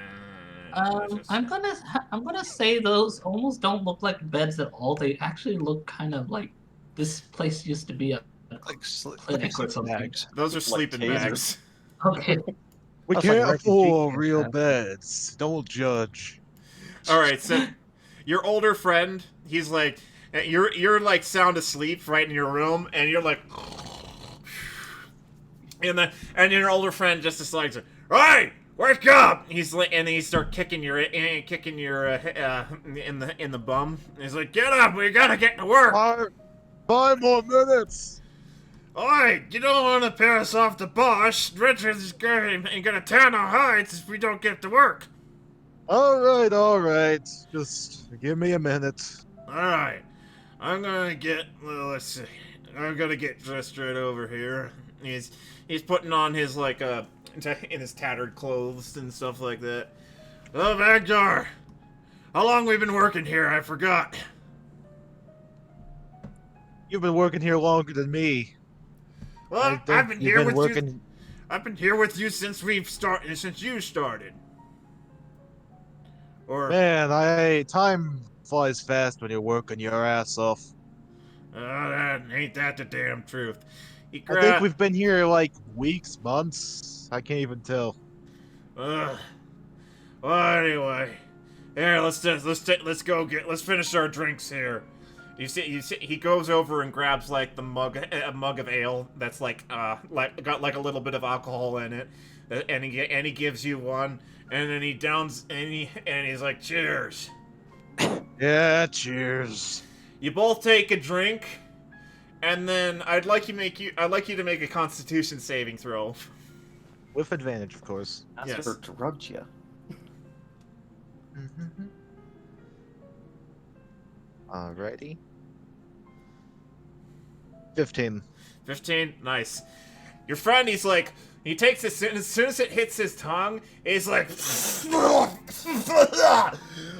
I'm gonna say those almost don't look like beds at all. They actually look kind of like this place used to be a Like clinic or something. bags. Those are sleeping tasers. bags. Okay. We That's like can't refugee afford camp, real man. beds. Don't judge. All right, so your older friend, he's like, you're like sound asleep right in your room, and you're like, and your older friend just is like, hey, wake up! He's like, and then he start kicking your in the bum. He's like, get up, we gotta get to work. 5 more minutes. Oi, you don't want to pass off the boss. Richard's gonna tan our hides if we don't get to work. All right. Just give me a minute. Alright. I'm gonna get, well, let's see. I'm gonna get dressed right over here. He's putting on his, like, in his tattered clothes and stuff like that. Oh, Magdar! How long we been working here? I forgot. You've been working here longer than me. Well, I think I've been you've here been with you. working. I've been here with you since since you started. Or, Man, time flies fast when you're working your ass off. ain't that the damn truth. He I think we've been here like weeks, months. I can't even tell. Well, anyway, here let's finish our drinks here. You see, he goes over and grabs like a mug of ale that's like got like a little bit of alcohol in it, and he gives you one, and then he downs and he's like, cheers. Yeah, cheers. You both take a drink, and then I'd like you to make a Constitution saving throw. With advantage, of course. That's Yes. drugged you. Alrighty. 15. 15, nice. Your friend, he takes it as soon as it hits his tongue, he's like,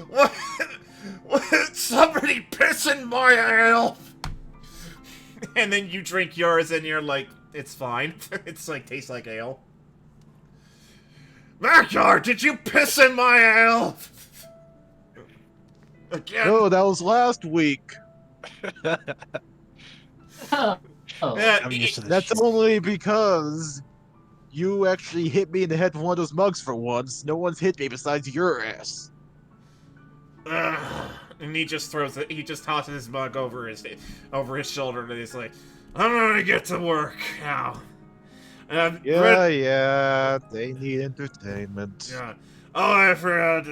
what? Somebody pissing my ale. And then you drink yours, and you're like, it's fine. It's like tastes like ale. Backyard, did you piss in my ale? Again. No, that was last week. Oh. Yeah, I'm used to this. That's only because you actually hit me in the head with one of those mugs for once. No one's hit me besides your ass. And he just tosses his mug over his shoulder, and he's like, I'm gonna get to work now. Yeah, they need entertainment. Yeah. Oh, I forgot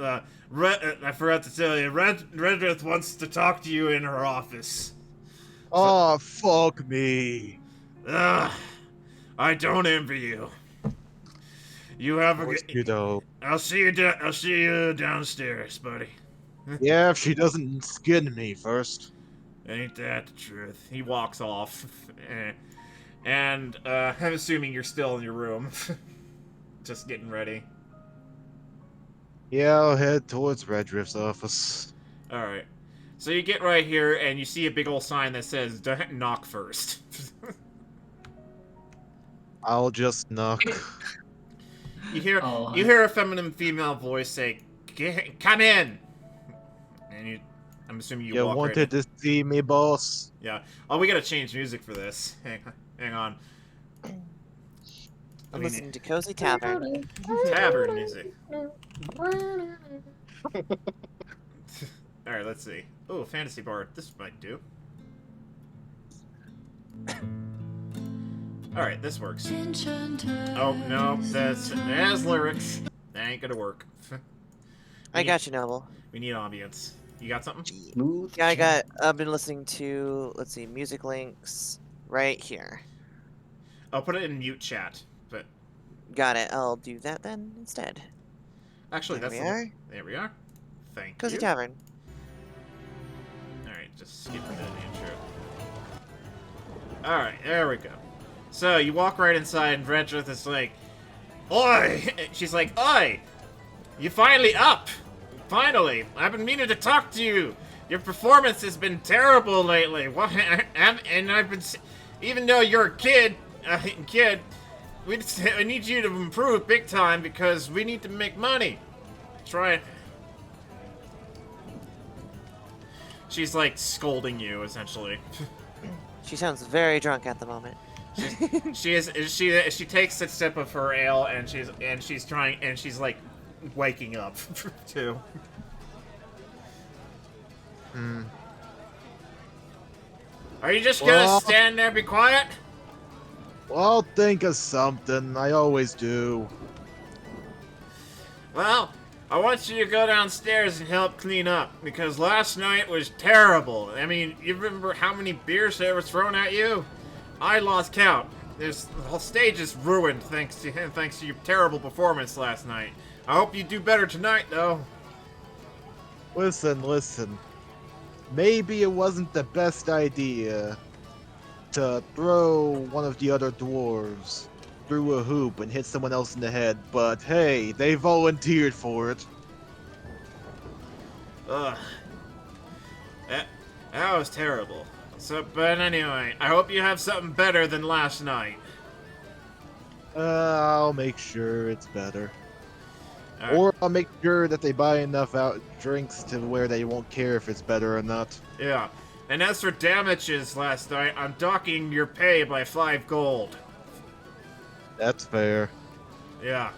I forgot to tell you, Redrith wants to talk to you in her office. Oh, fuck me. Ugh, I don't envy you. You have a Of course good. you don't. I'll see you. I'll see you downstairs, buddy. Yeah, if she doesn't skin me first. Ain't that the truth? He walks off, and I'm assuming you're still in your room, just getting ready. Yeah, I'll head towards Redriff's office. All right. So you get right here, and you see a big old sign that says "Knock first." I'll just knock. You hear Oh, you hear a feminine female voice say, "Come in," and I'm assuming you You walk wanted right to see me, boss? in. Yeah. Oh, we gotta change music for this. Hang on. I'm We listening need to Cozy Tavern. tavern music. All right. Let's see. Oh, fantasy bar. This might do. All right. This works. Oh no, that's lyrics. That ain't gonna work. I got you, Noble. We need ambience. You got something? Smooth. Yeah, I've been listening to, let's see, music links right here. I'll put it in mute chat. But Got it. I'll do that then instead. actually, There that's we are. there we are. Thank Cozy you. Tavern. All right, just skip the intro. All right, there we go. So you walk right inside, and Redrith is like, "Oi!" She's like, "Oi! You finally up? Finally! I've been meaning to talk to you. Your performance has been terrible lately. What? And I've been, even though you're a kid, I need you to improve big time because we need to make money. Try it." She's like scolding you essentially. She sounds very drunk at the moment. She takes a sip of her ale and she's like waking up too. Are you just gonna Well- stand there, be quiet? Well, I'll think of something. I always do. Well, I want you to go downstairs and help clean up because last night was terrible. I mean, you remember how many beers that were thrown at you? I lost count. The whole stage is ruined thanks to your terrible performance last night. I hope you do better tonight, though. Listen. Maybe it wasn't the best idea to throw one of the other dwarves through a hoop and hit someone else in the head, but hey, they volunteered for it. Ugh. That was terrible. So, but anyway, I hope you have something better than last night. I'll make sure it's better. Alright. Or I'll make sure that they buy enough drinks to where they won't care if it's better or not. Yeah. And as for damages last night, I'm docking your pay by 5 gold. That's fair. Yeah.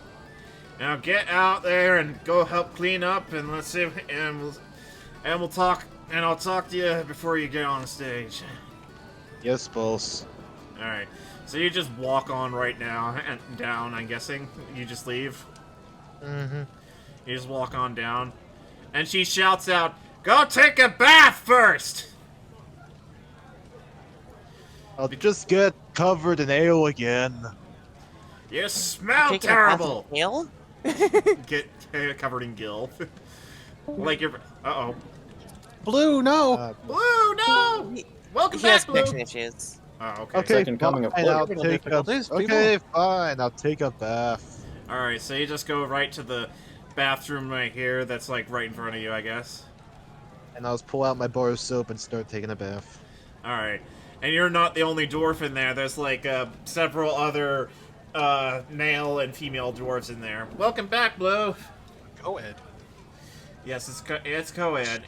Now get out there and go help clean up, and let's see, and we'll talk, and I'll talk to you before you get on stage. Yes, boss. All right. So you just walk on right now and down. I'm guessing you just leave. Mm-hmm. You just walk on down, and she shouts out, "Go take a bath first!" I'll just get covered in ale again. You smell Taking a bath in terrible. ale? Get covered in gill. Like you're. Uh-oh. Blue, no. Blue, no! Welcome He has back, Blue! connection issues. Oh, okay. Okay, Second coming of fine, Blue. I'll Technical take a. difficulties, people. Okay, fine. I'll take a bath. Alright, so you just go right to the bathroom right here that's like right in front of you, I guess. And I'll just pull out my bar of soap and start taking a bath. Alright. And you're not the only dwarf in there. There's like several other male and female dwarves in there. Welcome back, Blue! Go ahead. Yes, it's co-ed.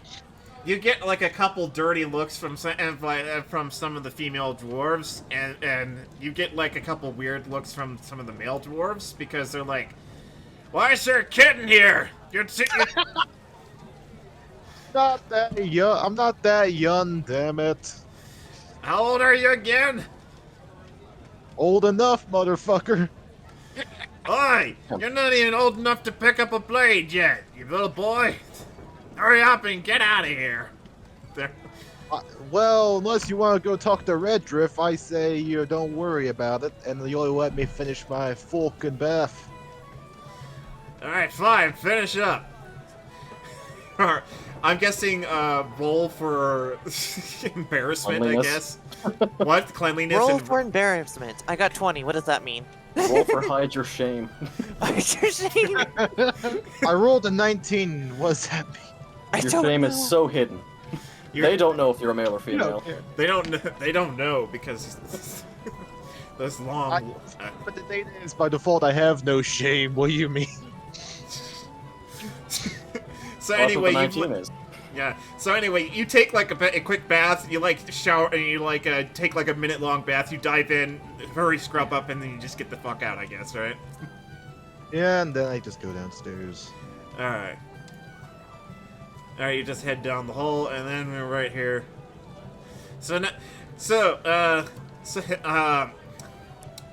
You get like a couple dirty looks from some of the female dwarves, and you get like a couple weird looks from some of the male dwarves because they're like, "Why is there a kid in here? You're Not that young. I'm not that young, damn it. How old are you again? Old enough, motherfucker. Oi! You're not even old enough to pick up a blade yet, you little boy. Hurry up and get out of here." There. Well, unless you want to go talk to Redriff, I say you don't worry about it, and you'll let me finish my fork and bath. Alright, fine, finish up. Alright, I'm guessing roll for embarrassment, I Cleanliness. guess. What? Cleanliness Roll and for embarrassment. I got 20. What does that mean? Roll for hide your shame. You're shame. I rolled a 19. What does that mean? I Your don't shame know. is so hidden. You're- They don't know if you're a male or female. They don't know because those long But the thing is, by default, I have no shame. What do you mean? So Well, that's anyway, what the 19 is. yeah. So anyway, you take like a quick bath. You like shower and you like take like a minute long bath. You dive in, hurry, scrub up, and then you just get the fuck out. I guess, right? Yeah, and then I just go downstairs. All right. All right, you just head down the hall, and then we're right here. So,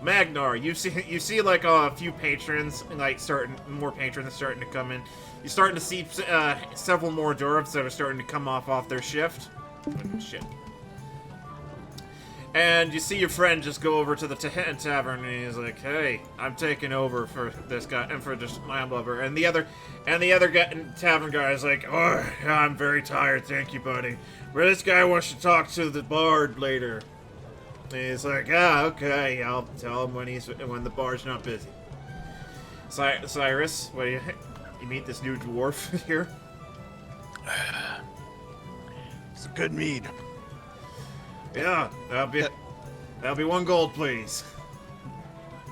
Magnar, you see like a few patrons, like more patrons starting to come in. You're starting to see several more dwarves that are starting to come off their shift. Shit. And you see your friend just go over to the tavern, and he's like, "Hey, I'm taking over for this guy and for this my lover." And the other tavern guy is like, "Oh, I'm very tired, thank you, buddy. But this guy wants to talk to the bard later." And he's like, okay, I'll tell him when the bard's not busy." Cyrus, what do you meet this new dwarf here? It's a good mead. Yeah, that'll be 1 gold, please.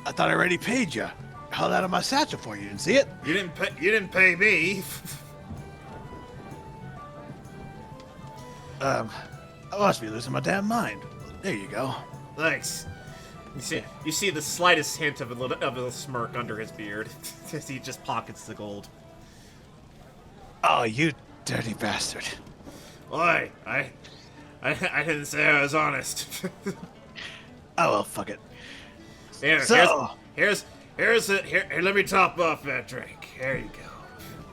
I thought I already paid you. Held out of my satchel for you. Didn't see it? You didn't pay me. I must be losing my damn mind. There you go. Thanks. You see the slightest hint of a smirk under his beard as he just pockets the gold. Oh, you dirty bastard. Why? I didn't say I was honest. Oh, well, fuck it. Here, So- here's it. Here, let me top off that drink. There you go.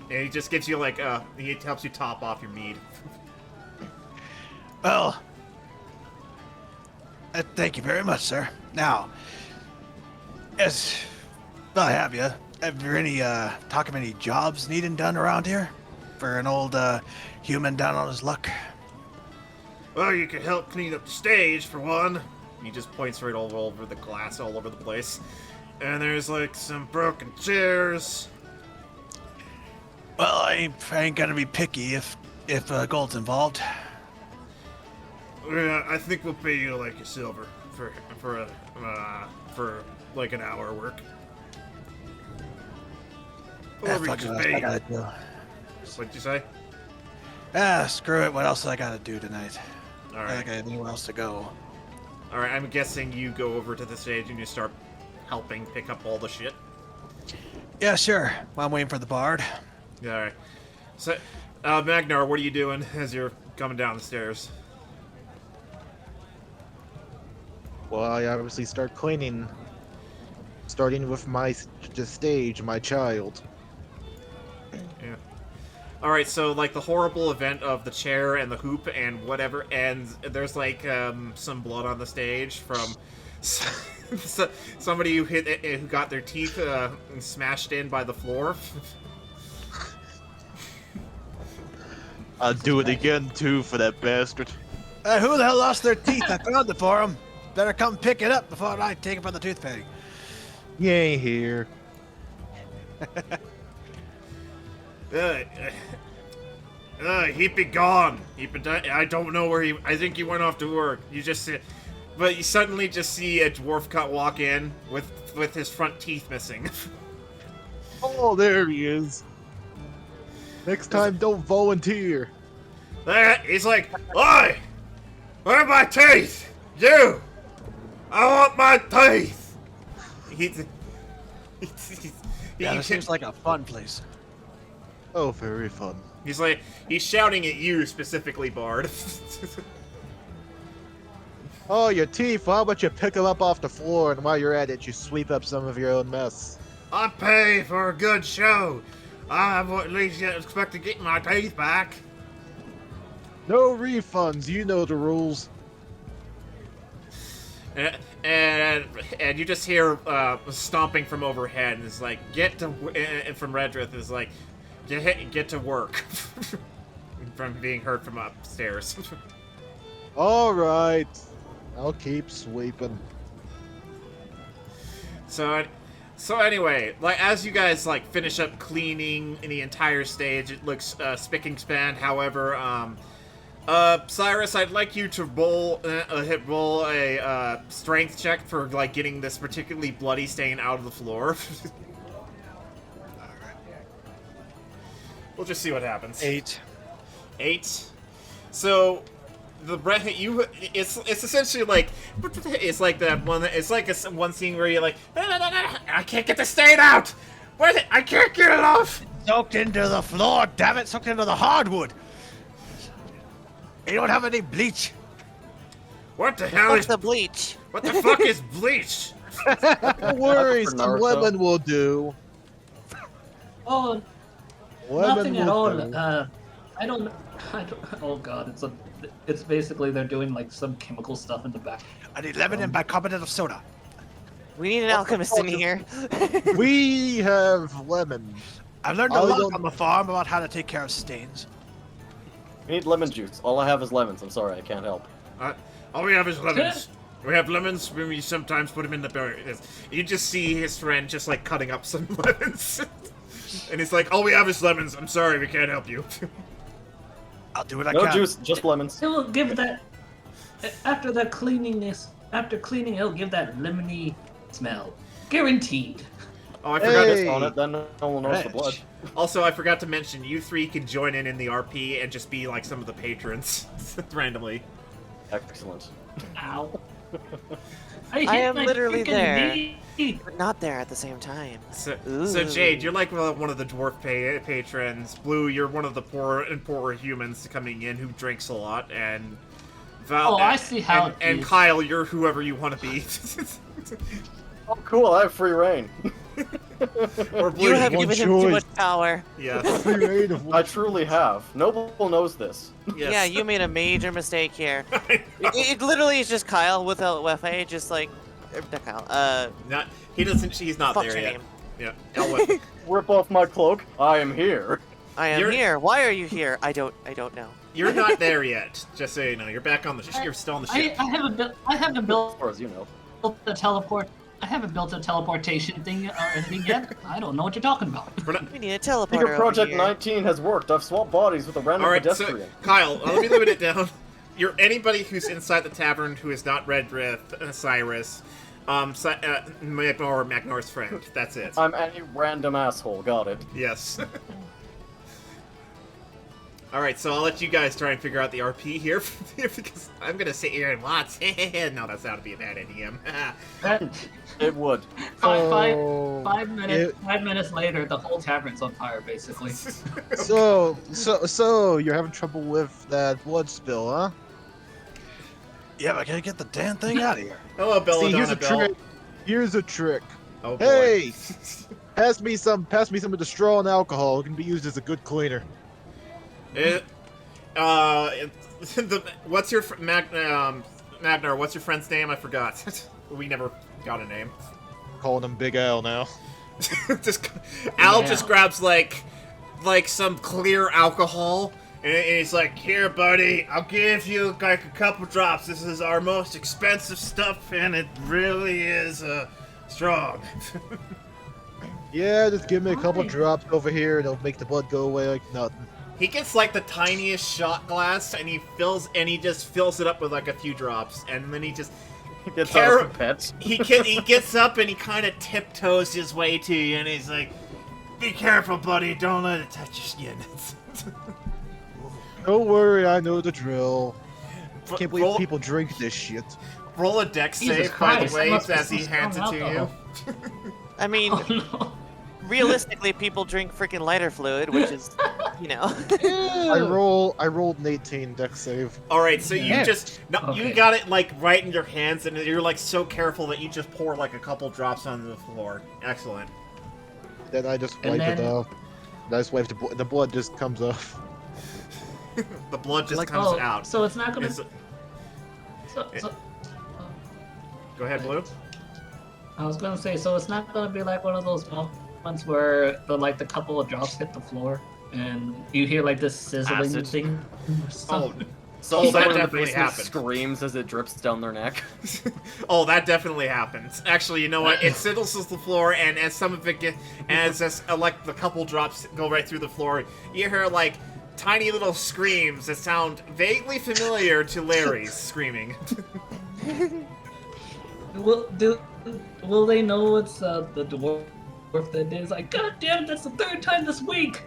And he just gives you like he helps you top off your mead. Well, thank you very much, sir. Now, as I have you, have there any talk of any jobs needing done around here for an old human down on his luck? Well, you can help clean up the stage for one. He just points right all over the glass all over the place. And there's like some broken chairs. Well, I ain't gonna be picky if gold's involved. Yeah, I think we'll pay you like a silver for like an hour work. Or we Fuck just it, pay I you. gotta do. What'd you say? Screw it. What else do I gotta do tonight? All I right. got anywhere else to go. All right. I'm guessing you go over to the stage and you start helping pick up all the shit. Yeah, sure. While I'm waiting for the bard. All right. So, Magnar, what are you doing as you're coming down the stairs? Well, I obviously start cleaning, starting with my stage, my child. Yeah. All right. So, like the horrible event of the chair and the hoop and whatever, and there's like some blood on the stage from somebody who got their teeth smashed in by the floor. I'll do it again, too, for that bastard. Who the hell lost their teeth? I found it for them. Better come pick it up before I take it from the tooth fairy. He ain't here. He be gone. I don't know where he. I think he went off to work. You just see, but you suddenly just see a dwarf cut walk in with his front teeth missing. Oh, there he is. Next time, don't volunteer. He's like, "Oi, where are my teeth? You, I want my teeth." Yeah, this seems like a fun place. Oh, very fun. He's shouting at you specifically, Bard. Oh, your teeth. Well, how about you pick them up off the floor, and while you're at it, you sweep up some of your own mess. I pay for a good show. I at least expect to get my teeth back. No refunds. You know the rules. And you just hear stomping from overhead, and it's like, and from Redrith is like, get to work. From being heard from upstairs. All right. I'll keep sweeping. So anyway, like as you guys like finish up cleaning in the entire stage, it looks spick and span. However, Cyrus, I'd like you to roll a strength check for like getting this particularly bloody stain out of the floor. We'll just see what happens. 8. 8. So it's essentially like it's like that one. It's like one scene where you're like, I can't get the stain out. Where's it? I can't get it off. Soaked into the floor, damn it! Soaked into the hardwood. You don't have any bleach. What the hell What's is the bleach? What the fuck is bleach? Don't worry, for some Naruto. lemon will do. Oh, Lemon nothing at will all. do. I don't. Oh god, it's basically they're doing like some chemical stuff in the back. I need lemon and bicarbonate of soda. We need an alchemist in here. We have lemon. I've learned a lot on the farm about how to take care of stains. We need lemon juice. All I have is lemons. I'm sorry, I can't help. All we have is lemons. We have lemons. We sometimes put them in the berry. You just see his friend just like cutting up some lemons, and he's like, "All we have is lemons. I'm sorry, we can't help you." I'll do what I No can. juice, just lemons. It will give that after the cleaningness. After cleaning, it'll give that lemony smell, guaranteed. Oh, I forgot. Hey. On it, then no one knows the blood. Also, I forgot to mention, you three can join in the RP and just be like some of the patrons randomly. Excellent. Ow. I hit am my literally freaking there. knee. But not there at the same time. So Ooh. Jade, you're like one of the dwarf patrons. Blue, you're one of the poorer humans coming in who drinks a lot, and Val. Oh, I see how it and is. Kyle, you're whoever you want to be. Oh, cool, I have free reign. Or Blue, You have one given him too choice. much power. yes. Free reign of I truly have. Noble knows this. Yes. Yeah, you made a major mistake here. It literally is just Kyle without Wefe, just like not Kyle. Not, he doesn't. He's not Fuck's there your yet. name? Yeah. Elwyn. Rip off my cloak. I am here. I am You're- here. Why are you here? I don't know. You're not there yet. Just so you know, you're back on the. You're still on the ship. I haven't As built far as you know. a teleport. I haven't built a teleportation thing or anything yet. I don't know what you're talking about. We're not, We need a teleporter Secret over Project here. 19 has worked. I've swapped bodies with a random all right, so pedestrian. Kyle, let me limit it down. You're anybody who's inside the tavern who is not Redrith, Cyrus, Magnor's friend. That's it. I'm any random asshole. Got it. Yes. All right, so I'll let you guys try and figure out the RP here because I'm gonna sit here and watch. No, that's not to be a bad idea. That, It would. Oh, 5 minutes. it- 5 minutes later, the whole tavern's on fire, basically. So you're having trouble with that blood spill, huh? Yeah, but I gotta get the damn thing out of here. Hello, See, here's Belladonna a Bell. trick. Here's a trick. Oh boy. Hey, pass me some of the straw and alcohol. It can be used as a good cleaner. What's your Magnar? What's your friend's name? I forgot. We never got a name. Calling him Big Al now. Al Yeah. just grabs like some clear alcohol, and he's like, "Here, buddy, I'll give you like a couple drops. This is our most expensive stuff, and it really is strong." Yeah, just give me a couple Why? drops over here, and it'll make the blood go away like nothing. He gets like the tiniest shot glass, and he just fills it up with like a few drops, and then he just Gets Care- out of the pets. he gets up and he kind of tiptoes his way to you, and he's like, "Be careful, buddy. Don't let it touch your skin." Don't worry, I know the drill. Can't believe roll, people drink this shit. roll a dex Jesus save, by Christ, the that way, must be as he some hands it strong to you. alcohol. I mean, Oh, no. realistically, people drink freaking lighter fluid, which is, you know. I rolled an 18 dex save. All right, so you Yeah. just you Okay. got it like right in your hands, and you're like so careful that you just pour like a couple drops onto the floor. Excellent. Then I just And wipe it then- off. I just wipe the blood just comes off. The blood just Like- comes Oh, out. so it's not gonna. It's- So, Go ahead, Blue. I was gonna say, so it's not gonna be like one of those moments where the couple of drops hit the floor and you hear like this sizzling Acid. thing. Oh, So that someone in the definitely basement happened. screams as it drips down their neck. oh, that definitely happens. Actually, you know what? It sizzles the floor, and as some of it like the couple drops go right through the floor, you hear like tiny little screams that sound vaguely familiar to Larry's screaming. Will they know it's the dwarf that is like, God damn, that's the third time this week.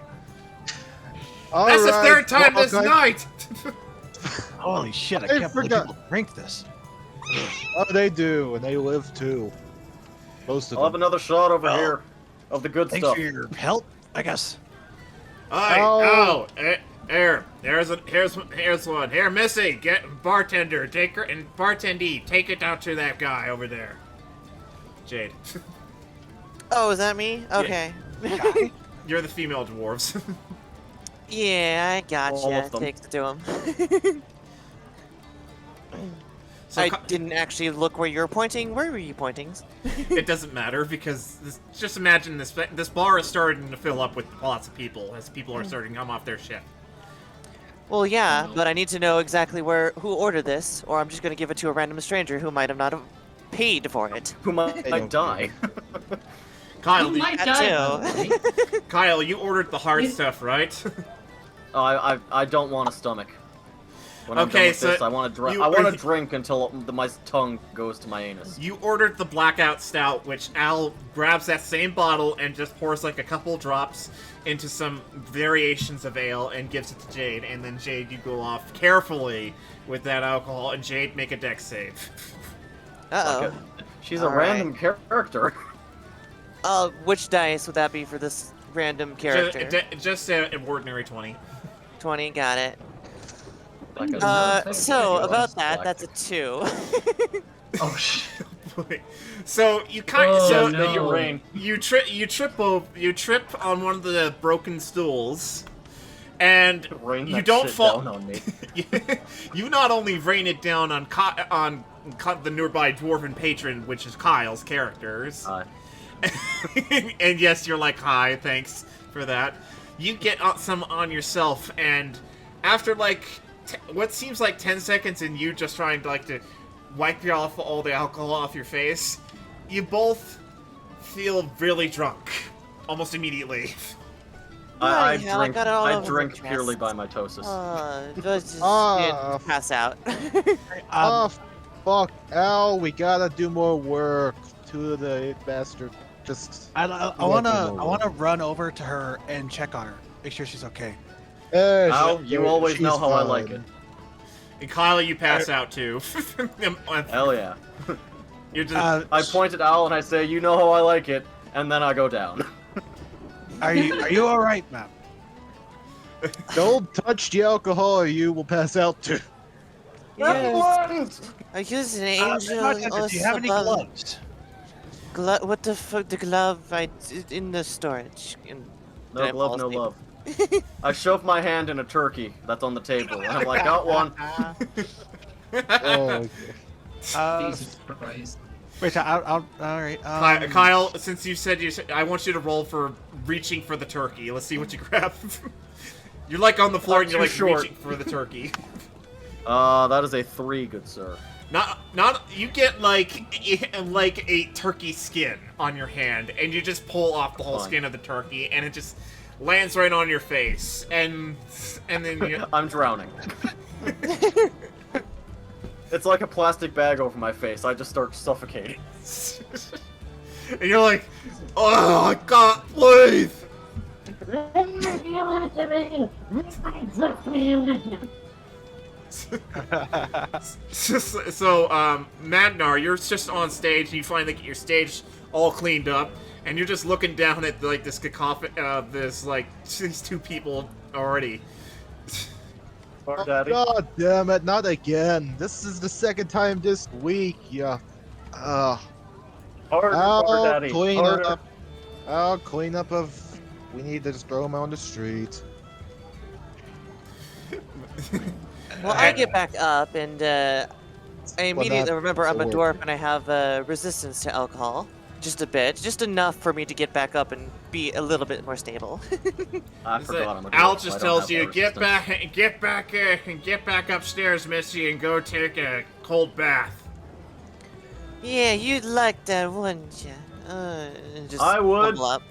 That's the third time well, this okay. night. Holy shit! I I can't believe forgot. people drink this. Oh, they do, and they live too. Most of I'll have them. another shot over Well, here of the good Thanks stuff. for your help, I guess. Here's one. Here, Missy, get bartender, take her, and bartendee, take it down to that guy over there. Jade, Oh, is that me? Okay. you're the female dwarves. Yeah, I All gotcha. of them. Take it to him. So I didn't actually look where you were pointing. Where were you pointing? it doesn't matter because just imagine this bar is starting to fill up with lots of people as people are starting to come off their shift. Well, yeah, but I need to know exactly who ordered this, or I'm just gonna give it to a random stranger who might have not have paid for it. Who might don't die. Kyle, Who might that die, too. by the way. Kyle, you ordered the hard stuff, right? Oh, I don't want a stomach. When I'm done Okay, with so this, I want to drink. you- I want to drink until my tongue goes to my anus. You ordered the blackout stout, which Al grabs that same bottle and just pours like a couple drops into some variations of ale and gives it to Jade. And then Jade, you go off carefully with that alcohol, and Jade, make a dex save. Uh Okay. She's a All random character. oh. Which dice would that be for this random character? Just an ordinary 20. 20. Got it. Like a- So about that, Black. that's a 2. Oh shit. So you kind Oh, so no. Your rain. you trip on one of the broken stools, and Rain you that don't shit fall. down on me. You not only rain it down on the nearby dwarven patron, which is Kyle's characters, and yes, you're like, hi, thanks for that. You get some on yourself, and after like what seems like 10 seconds, and you just trying to wipe off all the alcohol off your face, you both feel really drunk almost immediately. I Bloody hell, I drink. got it all I over drink the purely dress. by mitosis. Just Ah. didn't pass out. Oh, fuck, Al, we gotta do more work. To the bastard. Just. I Yeah, wanna run over to her and check on her, make sure she's okay. Al, you always know how I like it. And Kyle, you pass out too. Hell yeah. You're just I point at Al and I say, "You know how I like it," and then I go down. Are you all right, ma'am? Don't touch the alcohol or you will pass out too. Yes. I use an angel. Bartender, do you have any gloves? What the fuck? The glove in the storage. Did No I glove, fall no asleep? love. I shove my hand in a turkey that's on the table, and I'm like, "Got one." Oh, okay. Jesus Christ. Wait, all right. Kyle, since you said I want you to roll for reaching for the turkey. Let's see what you grab. You're like on the floor and you're too like short. reaching for the turkey. That is a 3, good sir. Not you get like a turkey skin on your hand, and you just pull off the whole Fine. skin of the turkey, and it just lands right on your face, and then you, I'm drowning. It's like a plastic bag over my face. I just start suffocating. and you're like, oh, I can't breathe. So, Magnar, you're just on stage, and you finally get your stage all cleaned up, and you're just looking down at like this cacophony of these two people already. Our daddy. God damn it, not again. This is the second time this week. Yeah. Harder, I'll daddy. clean Harder. up. I'll clean up of. We need to just throw them on the street. Well, I get back up, and I immediately that remember I'm a sword. dwarf and I have resistance to alcohol. Just a bit, just enough for me to get back up and be a little bit more stable. I Is forgot it- I'm a Al dwarf, so I just don't tells have you, that get back upstairs, Missy, and go take a cold bath. Yeah, you'd like that, wouldn't you? And just I would. bubble up.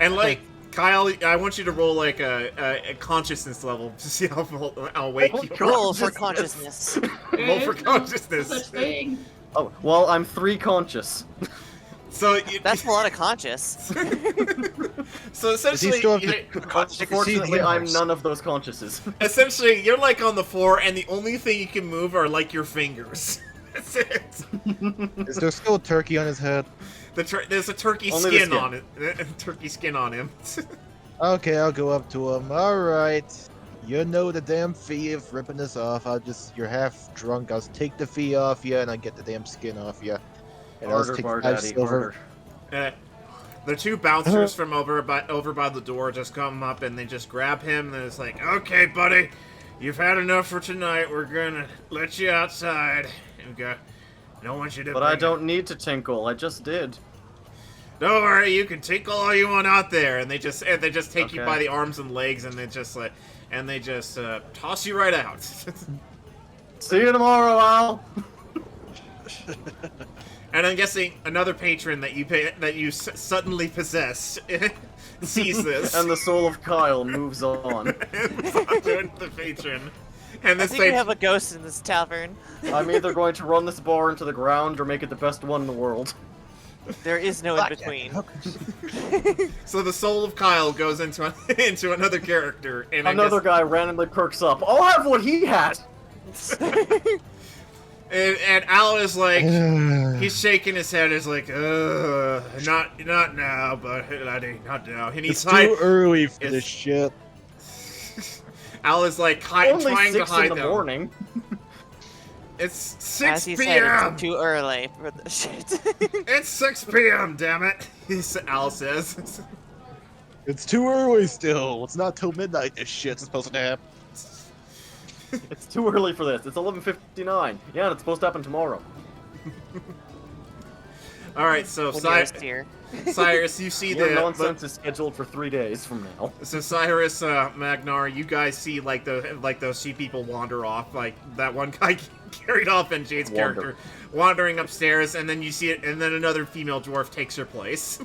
And like Kyle, I want you to roll like a consciousness level to see how awake you are. Roll for consciousness. Roll for There's no consciousness. Such thing. Oh, well, I'm 3 conscious. So That's a lot of conscious. so essentially, still have to- Unfortunately, I'm universe. none of those consciouses. essentially, you're like on the floor, and the only thing you can move are like your fingers. That's it. Is there still a turkey on his head? There's a turkey Only the skin skin. on it. Turkey skin on him. Okay, I'll go up to him. Alright. You know the damn fee of ripping this off. You're half drunk. I'll take the fee off you, and I get the damn skin off you. And I'll Harder, take bar 5 daddy, silver. harder. The two bouncers from over by the door just come up and they just grab him and it's like, okay, buddy, you've had enough for tonight. We're gonna let you outside. And go. Don't want you to. But I don't need to tinkle, I just did. Don't worry, you can tinkle all you want out there. And they just take you Okay. by the arms and legs and they just toss you right out. See you tomorrow, Al! And I'm guessing another patron that you suddenly possess sees this. And the soul of Kyle moves on. The patron. And I this think we patron. have a ghost in this tavern. I'm either going to run this bar into the ground or make it the best one in the world. There is no in between. So the soul of Kyle goes into another character, and Another guy randomly perks up. I'll have what he had! and Al is like, he's shaking his head, is like, not now, but laddie, not now. And he's It's too early for It's- this shit. Al is like Only trying 6 to hide in the them. morning. It's As 6 he said, p.m. it's too early for the shit. It's 6 p.m. Damn it, Al says. It's too early still. It's not till midnight this shit's supposed to happen. It's too early for this. It's 11:59. Yeah, and it's supposed to happen tomorrow. All right, so When you're a steer. Cyrus, you see Your the nonsense is scheduled for 3 days from now. So Cyrus, Magnar, you guys see like those two people wander off, like that one guy carried off in Jade's Wander. character, wandering upstairs, and then you see it, and then another female dwarf takes her place.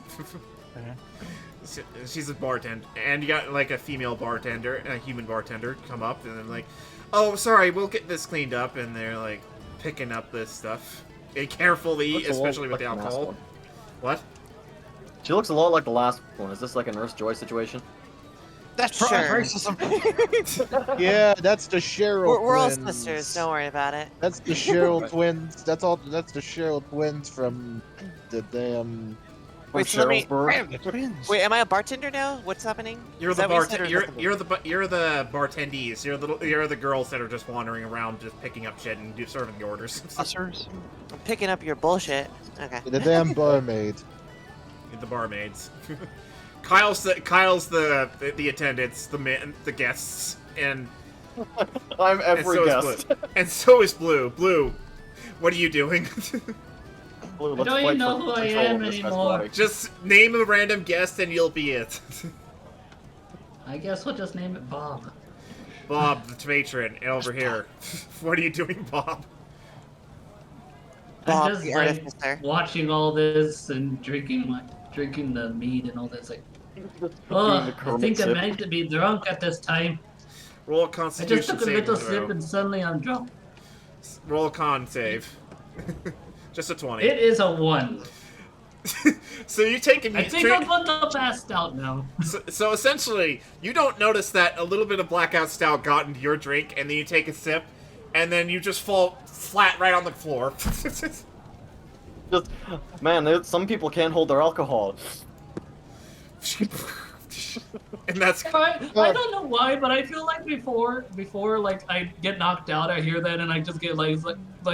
She's a bartender, and you got like a female bartender, a human bartender, come up, and then like, oh, sorry, we'll get this cleaned up, and they're like picking up this stuff carefully, Looks a lot especially with like the last alcohol. one. What? She looks a lot like the last one. Is this like a Nurse Joy situation? That's Sure. racism. Yeah, that's the Cheryl We're all twins. sisters, don't worry about it. That's the Cheryl Right. twins. That's the Cheryl twins from the damn. Wait, so let me- Cherylsburg? Wait, am I a bartender now? What's happening? You're Is the that what you said, or bartender. is that the- You're the bartendees. You're the girls that are just wandering around, just picking up shit and serving the orders. Ussers. I'm picking up your bullshit. Okay. The damn barmaid. The barmaids. Kyle's the attendants, the guests, and I'm and every so guest. is Blue. And so is Blue. Blue, what are you doing? Blue, I let's don't fight even know for who I control am of this guy's anymore. body. Just name a random guest and you'll be it. I guess we'll just name it Bob. Bob, the patron, over here. What are you doing, Bob? Bob, I'm just the like artificer. watching all this and drinking the mead and all this. Like, Doing oh, the I Kermit think I'm sip. meant to be drunk at this time. Roll a I Constitution just took a saving little throw. sip and suddenly I'm drunk. Roll a con save. Just a 20. It is a 1. So you take a I think I'm going to pass out now. So essentially, you don't notice that a little bit of blackout stout got into your drink, and then you take a sip, and then you just fall flat right on the floor. Just, man, some people can't hold their alcohol. And that's I don't know why, but I feel like before like I get knocked out, I hear that and I just get like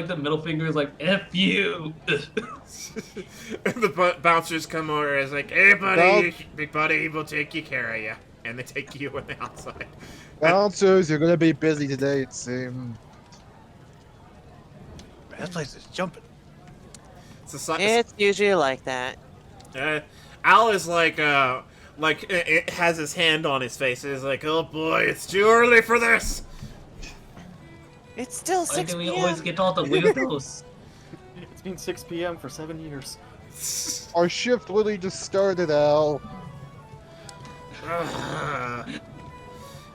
the middle finger is like F you. and the bouncers come over and is like, hey buddy, big buddy, we'll take you care of you. and they take you on the outside. Bouncers, you're gonna be busy today, it seems. Man, this place is jumping. It's usually like that. Al is like it has his hand on his face. He's like, oh boy, it's too early for this. It's still Why 6 do we p.m. always get all the weirdos? It's been 6 p.m. for 7 years. Our shift literally just started, Al.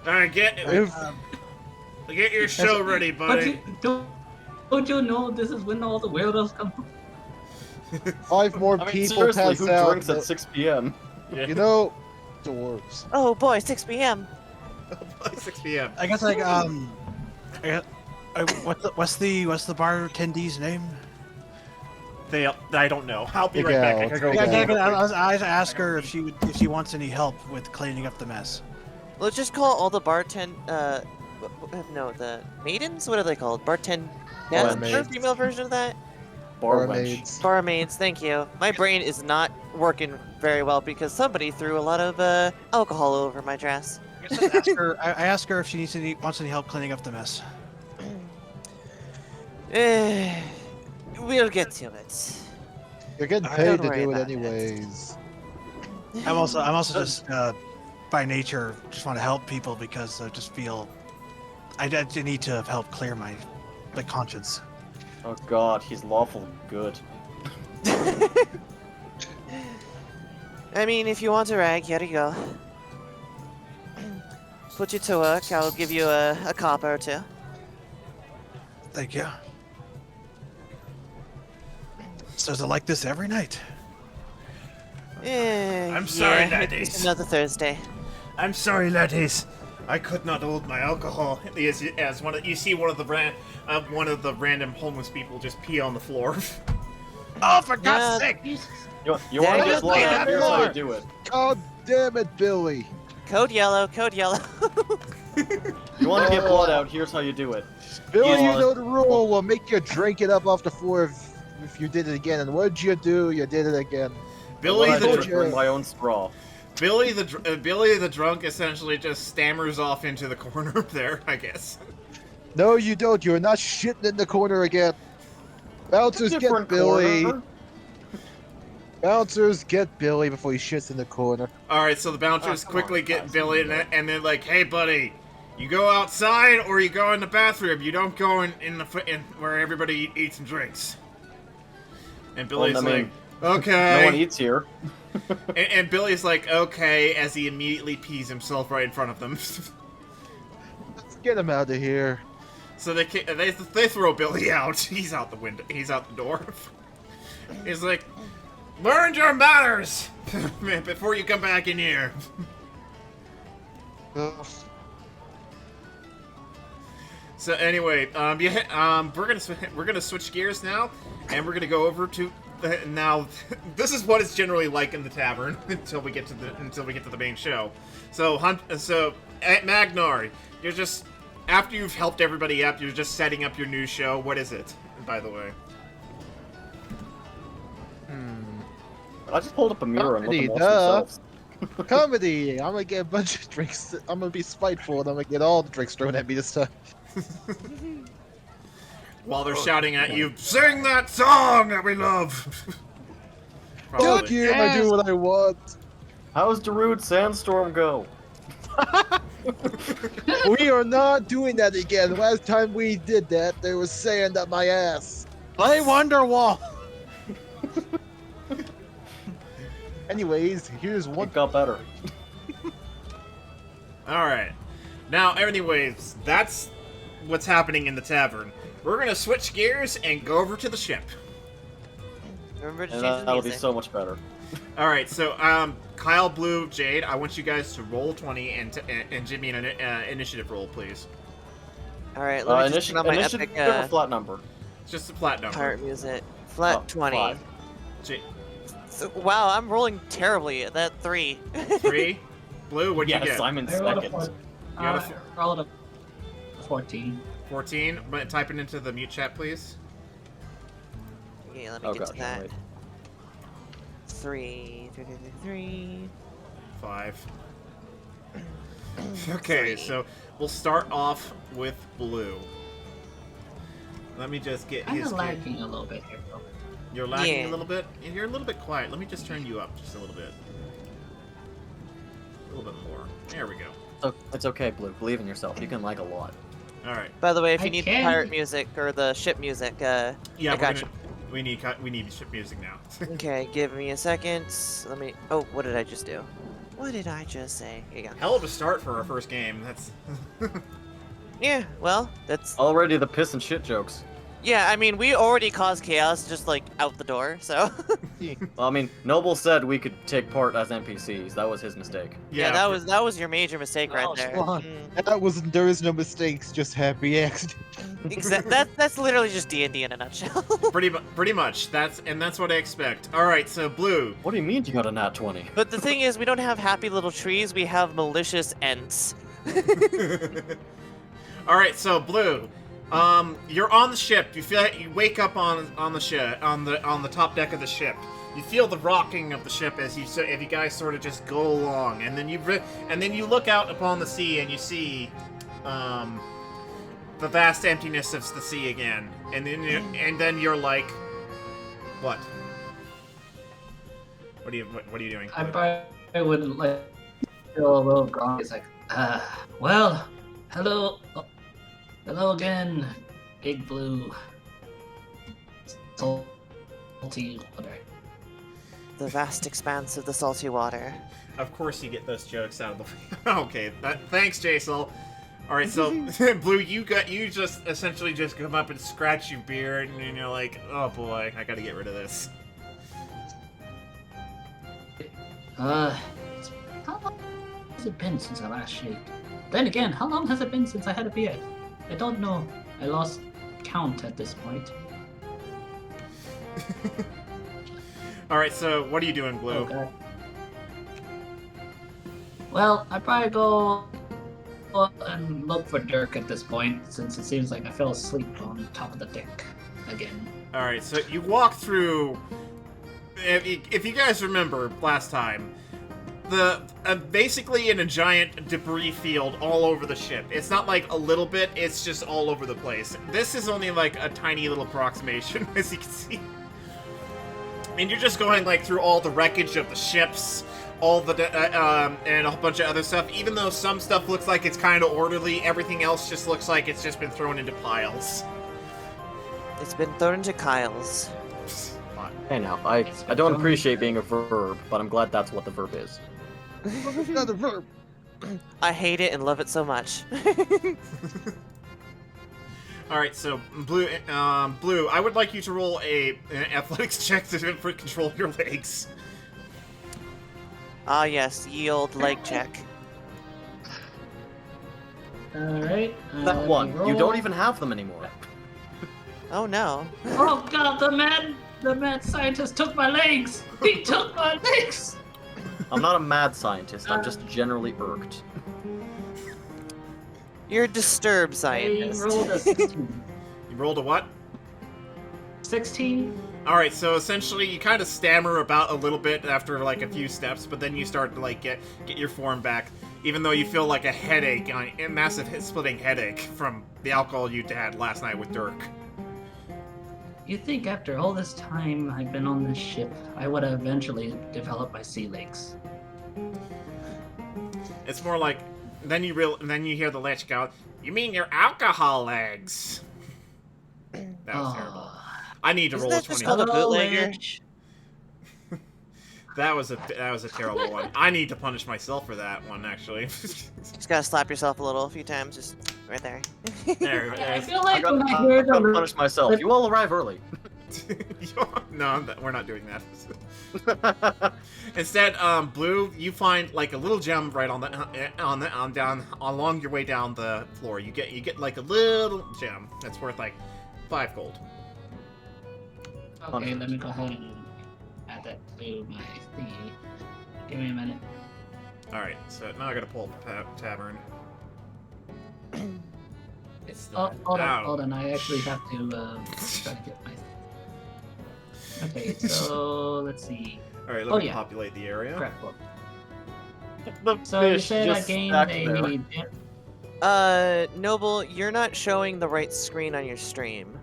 Alright, get your show ready, buddy. Don't you know this is when all the weirdos come from? 5 more I mean, people seriously, pass who out. drinks at 6 p.m.? You know, dwarves. Oh boy, 6 p.m. 6 p.m. I guess what's the bartendee's name? I don't know. I'll be Big right back. Al, I gotta go. Big Al. I asked her if she wants any help with cleaning up the mess. Let's just call all the the maidens? What are they called? Bartend... Yeah, is there a female version of that? Barmaids. Barmaids, thank you. My brain is not working very well because somebody threw a lot of alcohol over my dress. I asked her if she wants any help cleaning up the mess. We'll get to it. You're getting Don't paid to worry do it about it. anyways. I'm also just by nature just want to help people because I just feel I need to help clear my conscience. Oh god, he's lawful good. I mean, if you want a rag, here you go. Put you to work. I'll give you a copper or two. Thank you. So is it like this every night? I'm sorry, yeah, ladies. it's another Thursday. I'm sorry, laddies. I could not hold my alcohol. As you see one of the random homeless people just pee on the floor. Oh, for God's sake! You Yeah, want to yeah, get blood yeah, out? Here's how yeah. you do it. God damn it, Billy. Code yellow, code yellow. You want to get blood out? Here's how you do it. Billy, you Yeah. know the rule. We'll make you drink it up off the floor if you did it again. And what did you do? You did it again. Billy What I do the is bring my own straw. Billy the drunk essentially just stammers off into the corner there, I guess. No, you don't. You're not shitting in the corner again. Bouncers get Different Billy. corner. Bouncers get Billy before he shits in the corner. All right, so the bouncers come quickly on, get guys. Billy, and they're like, "Hey, buddy, you go outside or you go in the bathroom. You don't go in where everybody eats and drinks." And Billy's I mean, like, "Okay." No one eats here. And Billy's like, "Okay," as he immediately pees himself right in front of them. Let's get him out of here. So they throw Billy out. He's out the window. He's out the door. He's like, "Learn your manners before you come back in here." Ugh. So anyway, we're gonna switch gears now, and we're gonna go over to now. This is what it's generally like in the tavern until we get to the main show. So at Magnar, you're just after you've helped everybody up, you're just setting up your new show. What is it, by the way? I just pulled up a mirror and let them watch Duh. themselves. Comedy. I'm gonna get a bunch of drinks. I'm gonna be spiteful, and I'm gonna get all the drinks thrown at me this time. While they're shouting at you, "Sing that song that we love!" Fuck Probably. you! I do what I want. How's Darude Sandstorm go? We are not doing that again. Last time we did that, there was sand up my ass. Play Wonderwall. Anyways, here's one. It got better. Alright. Now, anyways, that's what's happening in the tavern. We're gonna switch gears and go over to the ship. Remember to And change the that'll be music. so much better. Alright, so, Kyle, Blue, Jade, I want you guys to roll 20 and Jimmy an initiative roll, please. Alright, let me just turn on my Initiative epic or flat number? It's just a flat number. pirate music. Flat Oh, 20. 5. So, wow, I'm rolling terribly at that 3. 3. Blue, what'd you Yes, get? I'm in I rolled a second. got I rolled a 14. 14. Type it into the mute chat, please. Okay, let me Oh get gosh, to that. wait. 3. 3. 5. Okay, so we'll start off with Blue. Let me just get Kind his. of lagging a little bit here, though. You're lagging Yeah. a little bit. You're a little bit quiet. Let me just turn you up just a little bit. A little bit more. There we go. Oh, it's okay, Blue. Believe in yourself. You can lag a lot. All right. By the way, if I you need the can- pirate music or the ship music, Yeah, I got you. we need ship music now. Okay, give me a second. Let me. Oh, what did I just do? What did I just say? Here you go. Hell of a start for our first game. That's. Yeah, well, that's. Already the piss and shit jokes. Yeah, I mean, we already caused chaos just like out the door, so. Well, I mean, Noble said we could take part as NPCs. That was his mistake. Yeah, that was your major mistake right Oh, there. come on. Mm. That wasn't. There is no mistakes, just happy accident. That's literally just D&D in a nutshell. pretty much. That's what I expect. All right, so Blue. What do you mean you got a nat 20? But the thing is, we don't have happy little trees. We have malicious ents. All right, so Blue. You're on the ship. You wake up on the ship on the top deck of the ship. You feel the rocking of the ship as you guys sort of just go along, and then you look out upon the sea and you see the vast emptiness of the sea again, and then you're like, what? What are you doing? I probably wouldn't like feel a little groggy. It's like, well, hello again, Big Blue. Salty water. The vast expanse of the salty water. Of course, you get those jokes out of the way. Okay, thanks, Jason. All right, so Blue, you just essentially just come up and scratch your beard, and you're like, oh boy, I gotta get rid of this. How long has it been since I last shaved? Then again, how long has it been since I had a beard? I don't know. I lost count at this point. All right, so what are you doing, Blue? Okay. Well, I'd probably go and look for Dirk at this point, since it seems like I fell asleep on top of the deck again. All right, so you walk through. If you guys remember last time, basically in a giant debris field all over the ship. It's not like a little bit; it's just all over the place. This is only like a tiny little approximation, as you can see. And you're just going like through all the wreckage of the ships, all the and a bunch of other stuff. Even though some stuff looks like it's kind of orderly, everything else just looks like it's just been thrown into piles. It's been thrown into Kyle's. Hey now, I don't appreciate being a verb, but I'm glad that's what the verb is. Another verb. I hate it and love it so much. All right, so Blue, I would like you to roll an athletics check to control your legs. Ah yes, ye old leg check. Alright. That one, you don't even have them anymore. Oh no. Oh god, the mad scientist took my legs! He took my legs! I'm not a mad scientist, I'm just generally irked. You're a disturbed I scientist. rolled a 16. You rolled a what? 16? All right, so essentially you kind of stammer about a little bit after like a few steps, but then you start to like get your form back, even though you feel like a headache, a massive splitting headache from the alcohol you had last night with Dirk. You think after all this time I've been on this ship, I would have eventually developed my sea legs. It's more like then you hear the lich go, "You mean your alcohol legs?" That was terrible. I need to Isn't roll a that just 20. called a bootlegger? Lich. That was a terrible one. I need to punish myself for that one, actually. Just gotta slap yourself a little, a few times, just right there. There, Yeah, I there's- feel like when I hear gotta the punish myself. You all arrive early. No, we're not doing that. Instead, Blue, you find like a little gem right on down along your way down the floor. You get like a little gem that's worth like 5 gold. Okay, let me go ahead and add that to my thingy. Give me a minute. All right, so now I gotta pull up the tavern. It's the, Hold ow. on. I actually have to try to get my. Okay, so let's see. All right, let Oh, me yeah. populate the area. Crap book. The So you fish say that just game stuck they there. need. Noble, you're not showing the right screen on your stream.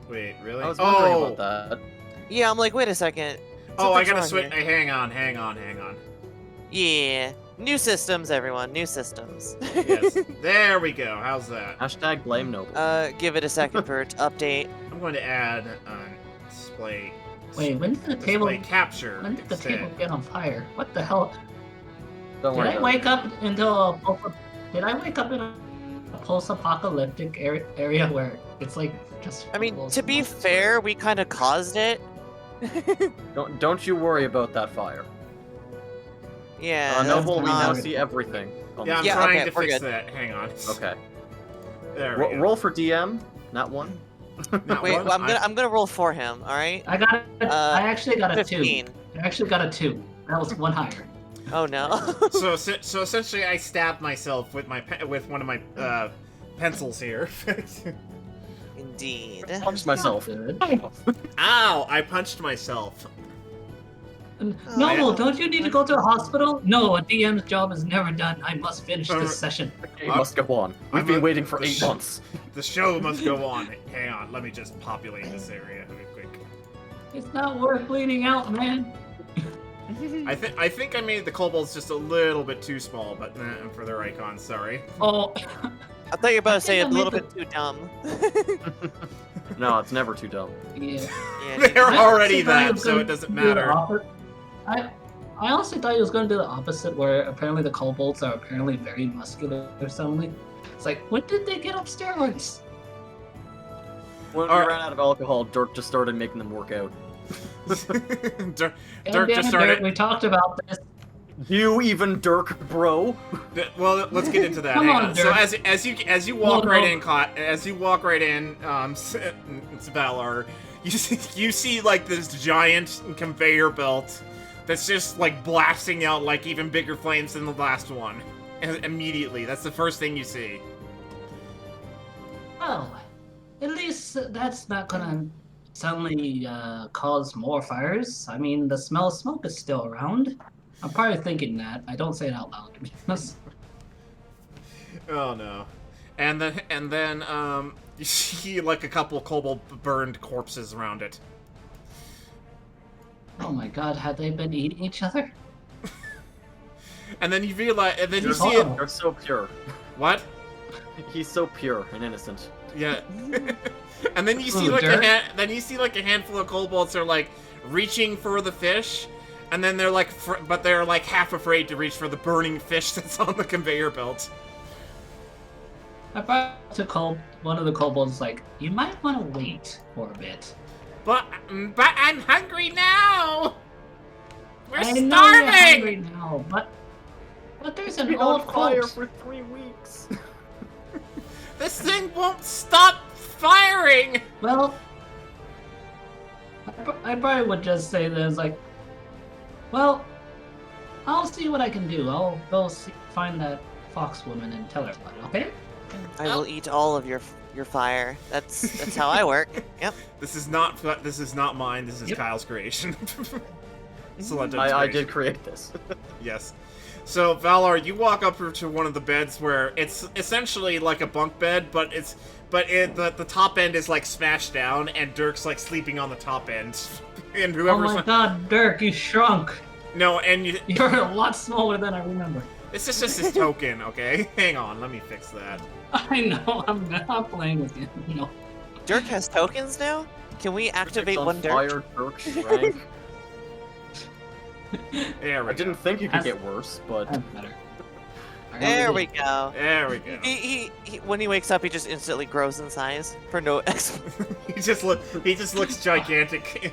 Wait, really? I was wondering about that. Yeah, I'm like, wait a second. Oh, I Something's gotta wrong switch. here. Hang on. Yeah. New systems, everyone. New systems. Yes, there we go. How's that? Hashtag blame Noble. Give it a second for it to update. I'm going to add display. Wait, when did the table? Display capture. When did the instead. table get on fire? What the hell? Don't Did worry I about wake up into a Did I wake up in a post-apocalyptic area where it's like just? I mean, full of to be smoke? fair, we kind of caused it. it. Don't you worry about that fire. Yeah. that's Noble, we now not- see everything. on Yeah, I'm the Yeah, trying okay, to we're fix good. that. Hang on. Okay. There we go. Roll for DM. Not one. Not Wait, one. well, I'm gonna roll for him. All right. I actually got a 2. 15. I actually got a 2. That was one higher. Oh no. So essentially, I stabbed myself with with one of my pencils here. Indeed. Punched myself. Good. Ow! I punched myself. Noble, don't you need to go to a hospital? No, a DM's job is never done. I must finish this session. The game must go on. We've been waiting for 8 months. The show must go on. Hang on, let me just populate this area real quick. It's not worth bleeding out, man. I think I made the kobolds just a little bit too small, but for their icons, sorry. Oh, I thought you were about to say a think I little made bit too dumb. No, it's never too dumb. yeah. Yeah, They're I already honestly thought he that, was so gonna it doesn't do the matter. I honestly thought he was going to do the opposite, where apparently the kobolds are apparently very muscular suddenly. It's like, when did they get up steroids? When we Alright. ran out of alcohol, Dirk just started making them work out. Dirk Damn just it, started. Dirk, we talked about this. You even Dirk, bro? Well, let's get into that. Come Hang on, on. So Dirk. as you walk Oh, right no. in, it's Valar. You see like this giant conveyor belt that's just like blasting out like even bigger flames than the last one. And immediately, that's the first thing you see. Well, at least that's not gonna suddenly cause more fires. I mean, the smell of smoke is still around. I'm probably thinking that. I don't say it out loud, to be honest. Oh no. And then you see like a couple kobold burned corpses around it. Oh my god, had they been eating each other? And then you realize, and then you see Oh. it. They're so pure. What? He's so pure and innocent. Yeah. And then you see Ooh, like dirt? a handful of kobolds are like reaching for the fish, and then they're like, but they're like half afraid to reach for the burning fish that's on the conveyor belt. I brought to one of the kobolds like, you might want to wait for a bit. But I'm hungry now. We're I know you're starving. hungry now, but there's an Been old on fire quote. for 3 weeks. This thing won't stop firing. Well, I probably would just say this like, well, I'll see what I can do. I'll go find that fox woman and tell her about it. Okay? I will eat all of your fire. That's how I work. Yep. This is not mine. This is Yep. Kyle's creation. Select I inspiration. did create this. Yes. So, Valar, you walk up to one of the beds where it's essentially like a bunk bed, but the top end is like smashed down, and Dirk's like sleeping on the top end. And Oh whoever's my god, Dirk, you shrunk. no, and you, You're a lot smaller than I remember. this is just his token, okay? Hang on, let me fix that. I know, I'm not playing with you. No. Dirk has tokens now. Can we activate On one Dirk? fire, Dirk's rank. There we I go. didn't think it could get worse, but That's better. There we go. There we go. He when he wakes up, he just instantly grows in size for no explanation. He just looks gigantic.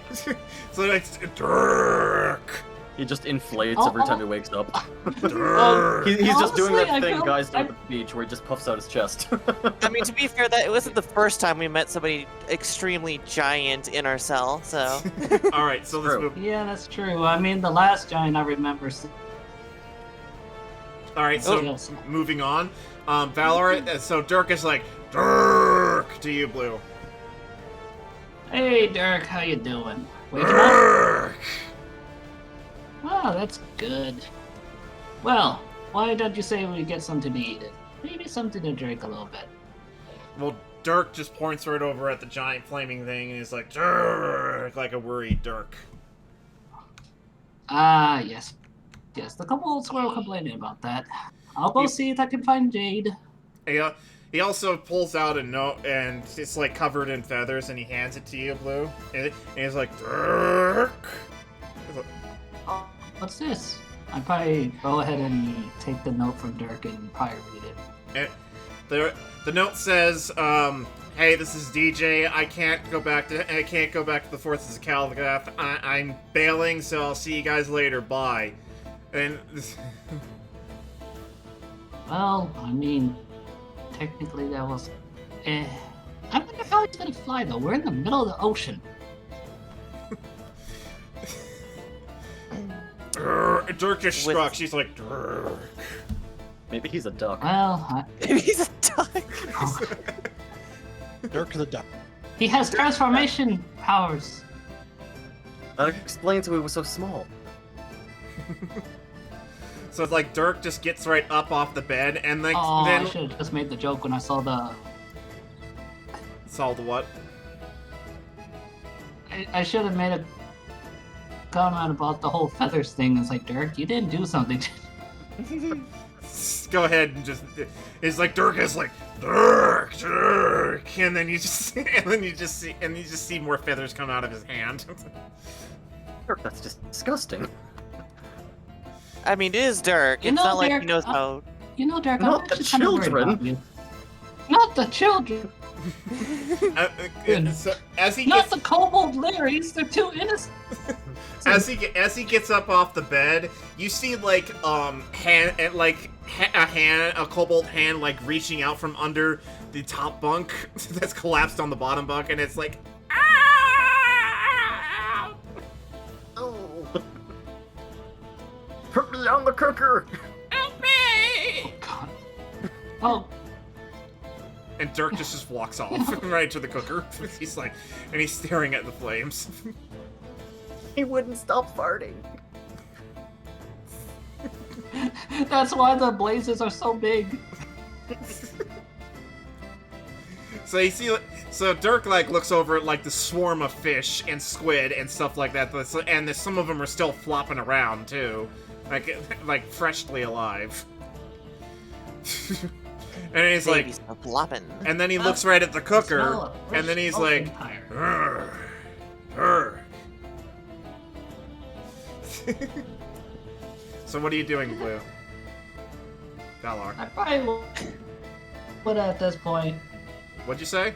So it's Dirk. he just inflates Oh, every oh. time he wakes up. Dirk. He's just doing Honestly, that I thing felt- guys do I- at the beach where he just puffs out his chest. I mean, to be fair, that it wasn't the first time we met somebody extremely giant in our cell. So All right, so let's True. move. Yeah, that's true. I mean, the last giant I remember. All right, so Yes. moving on. Valor. So Dirk is like Dirk to you, Blue. Hey, Dirk, how you doing? Waking up? Dirk. Oh, that's good. Well, why don't you say we get something to eat? Maybe something to drink a little bit. Well, Dirk just points right over at the giant flaming thing, and he's like, Dirk, like a worried Dirk. Ah, yes. Yes, the couple squirrel complaining about that. I'll go see if I can find Jade. He also pulls out a note, and it's like covered in feathers, and he hands it to you, Blue. And he's like, Dirk. He's like, What's this? I'd probably go ahead and take the note from Dirk and probably read it. and the note says, "Hey, this is DJ. I can't go back to the Forces of Calgath. I'm bailing, so I'll see you guys later. Bye." And Well, I mean, technically that was... I wonder how he's gonna fly, though. We're in the middle of the ocean. Dirk just struck. She's like, Dirk. Maybe he's a duck. Well, Maybe he's a duck. Dirk the Duck. he has transformation powers. That explains why he was so small. So it's like Dirk just gets right up off the bed, and like Oh, then I should have just made the joke when I saw the... saw the what? I should have made a comment about the whole feathers thing. It's like, Dirk, you didn't do something. Go ahead and just. It's like Dirk is like Dirk, and then you just see more feathers come out of his hand. That's just disgusting. I mean, it is Dirk. You It's know, not like Dirk, he knows how. You know, Dirk, Not I'm the actually kind of worried children. about you. Not the children. So as he Not gets the kobold Larrys. They're too innocent. as he gets up off the bed, you see like a kobold hand like reaching out from under the top bunk that's collapsed on the bottom bunk, and it's like. "Ah!" Oh. Put me on the cooker! Help me! God. Oh, And Dirk just walks off right to the cooker. He's like, and he's staring at the flames. He wouldn't stop farting. that's why the blazes are so big. So you see, so Dirk like looks over at like the swarm of fish and squid and stuff like that, and some of them are still flopping around too, like freshly alive. And he's like, Baby's a flopping. and then he looks right at the Smell cooker, of and then fresh he's ocean like, tire. "Urgh, urgh." So what are you doing, Blue? Galar, I probably would at this point. what'd you say?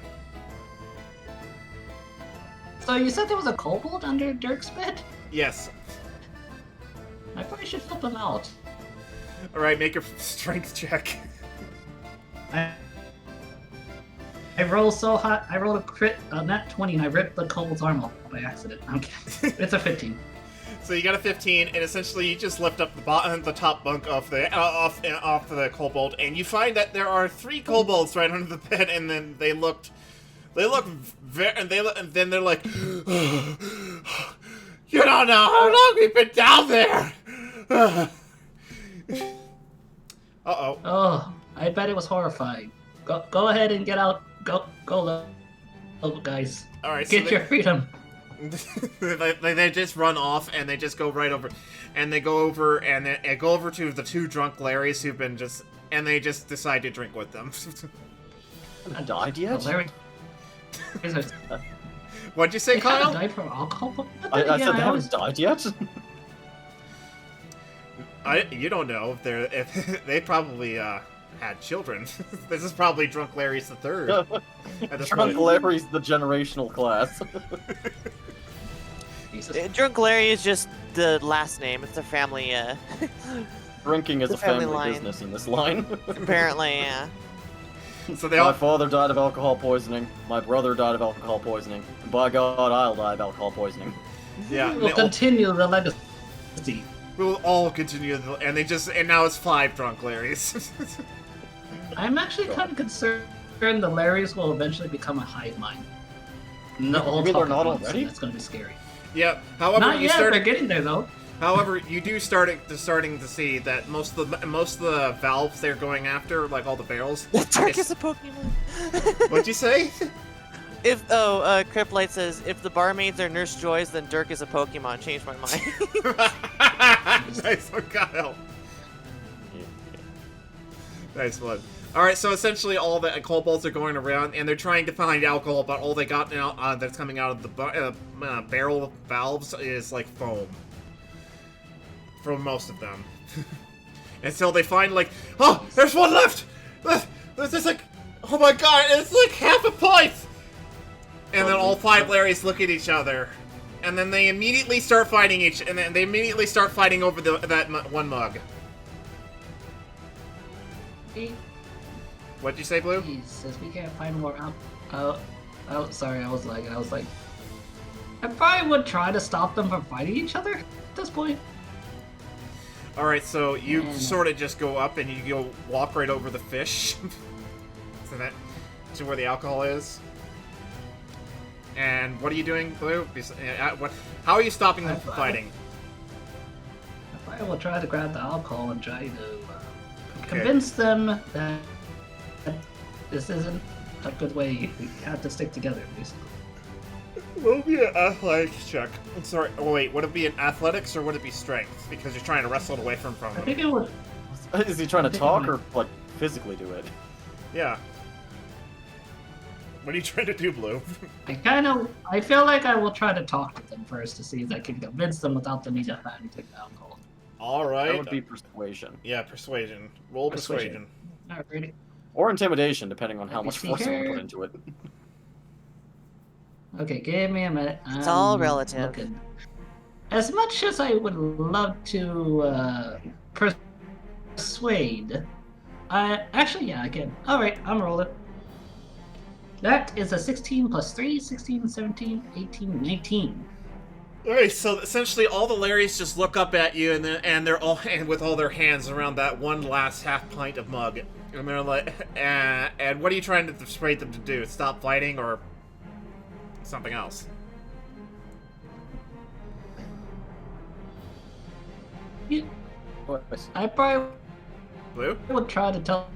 So you said there was a kobold under Dirk's bed? Yes. I probably should help him out. All right, make a strength check. I rolled so hot. I rolled a crit, nat 20, and I ripped the kobold's arm off by accident. Okay, it's a 15. So you got a 15, and essentially you just lift up the top bunk of the off the kobold, and you find that there are 3 kobolds right under the bed, and then they look very, and then they're like, you don't know how long we've been down there. Uh-oh. Oh, I bet it was horrifying. Go ahead and get out. Go, guys. All right, Get your freedom. they just run off, and they just go right over, and they go over to the 2 drunk Larrys who've been and they just decide to drink with them. Haven't died yet? Larry. What'd you say, They haven't Kyle? died from alcohol. But I then said again, they always- haven't died yet? You don't know if they probably had children. This is probably Drunk Larry's the third. At this Drunk point. Larry's the generational class. Jesus. Drunk Larry is just the last name. It's a family, Drinking is The a family family line. business in this line. apparently, yeah. So they My all father died of alcohol poisoning. My brother died of alcohol poisoning. And by God, I'll die of alcohol poisoning. yeah. We'll They all, continue the legacy. we'll all continue, and now it's 5 Drunk Larrys. I'm actually kind of concerned the Larrys will eventually become a hive mind. No, You mean they're not already? That's going to be scary. Yeah. However, Not you yet. start. They're getting there though. However, you do starting to see that most of the valves they're going after, like all the barrels. Dirk is a Pokemon. What'd you say? Criplight says, if the barmaids are Nurse Joys, then Dirk is a Pokemon. Changed my mind. Nice one, Kyle. Nice one. Alright, so essentially all the kobolds are going around, and they're trying to find alcohol, but all they got now that's coming out of the barrel valves is, like, foam. For most of them. Until they find, like, oh, there's one left! There's like, oh my god, it's like half a pint! And then all 5 Larrys look at each other. And then they immediately start fighting over that one mug. What'd you say, Blue? He says we can't find more sorry, I was like, I probably would try to stop them from fighting each other at this point. Alright, so you sort of just go up and you go walk right over the fish. To where the alcohol is. And what are you doing, Blue? How are you stopping them from fighting? I probably will try to grab the alcohol and try to convince them that this isn't a good way. We have to stick together, basically. What would be an athletics check? I'm sorry. Oh, wait, would it be an athletics or would it be strength? Because you're trying to wrestle it away from I them. think it would. Is he trying to talk or like physically do it? Yeah. What are you trying to do, Blue? I feel like I will try to talk to them first to see if I can convince them without the need of having to take the alcohol. Alright. That would be persuasion. Yeah, persuasion. Roll persuasion. Alrighty. Or intimidation, depending on how Let me much see force you here. put into it. Okay, give me a minute. It's all relative. Looking. As much as I would love to persuade, actually, yeah, I can. Alright, I'm rolling. That is a 16 plus 3, 16, 17, 18, 19. Alright, so essentially all the Larrys just look up at you and they're all with all their hands around that one last half pint of mug. And they're like, and what are you trying to persuade them to do? Stop fighting or something else? I probably Blue? would try to tell.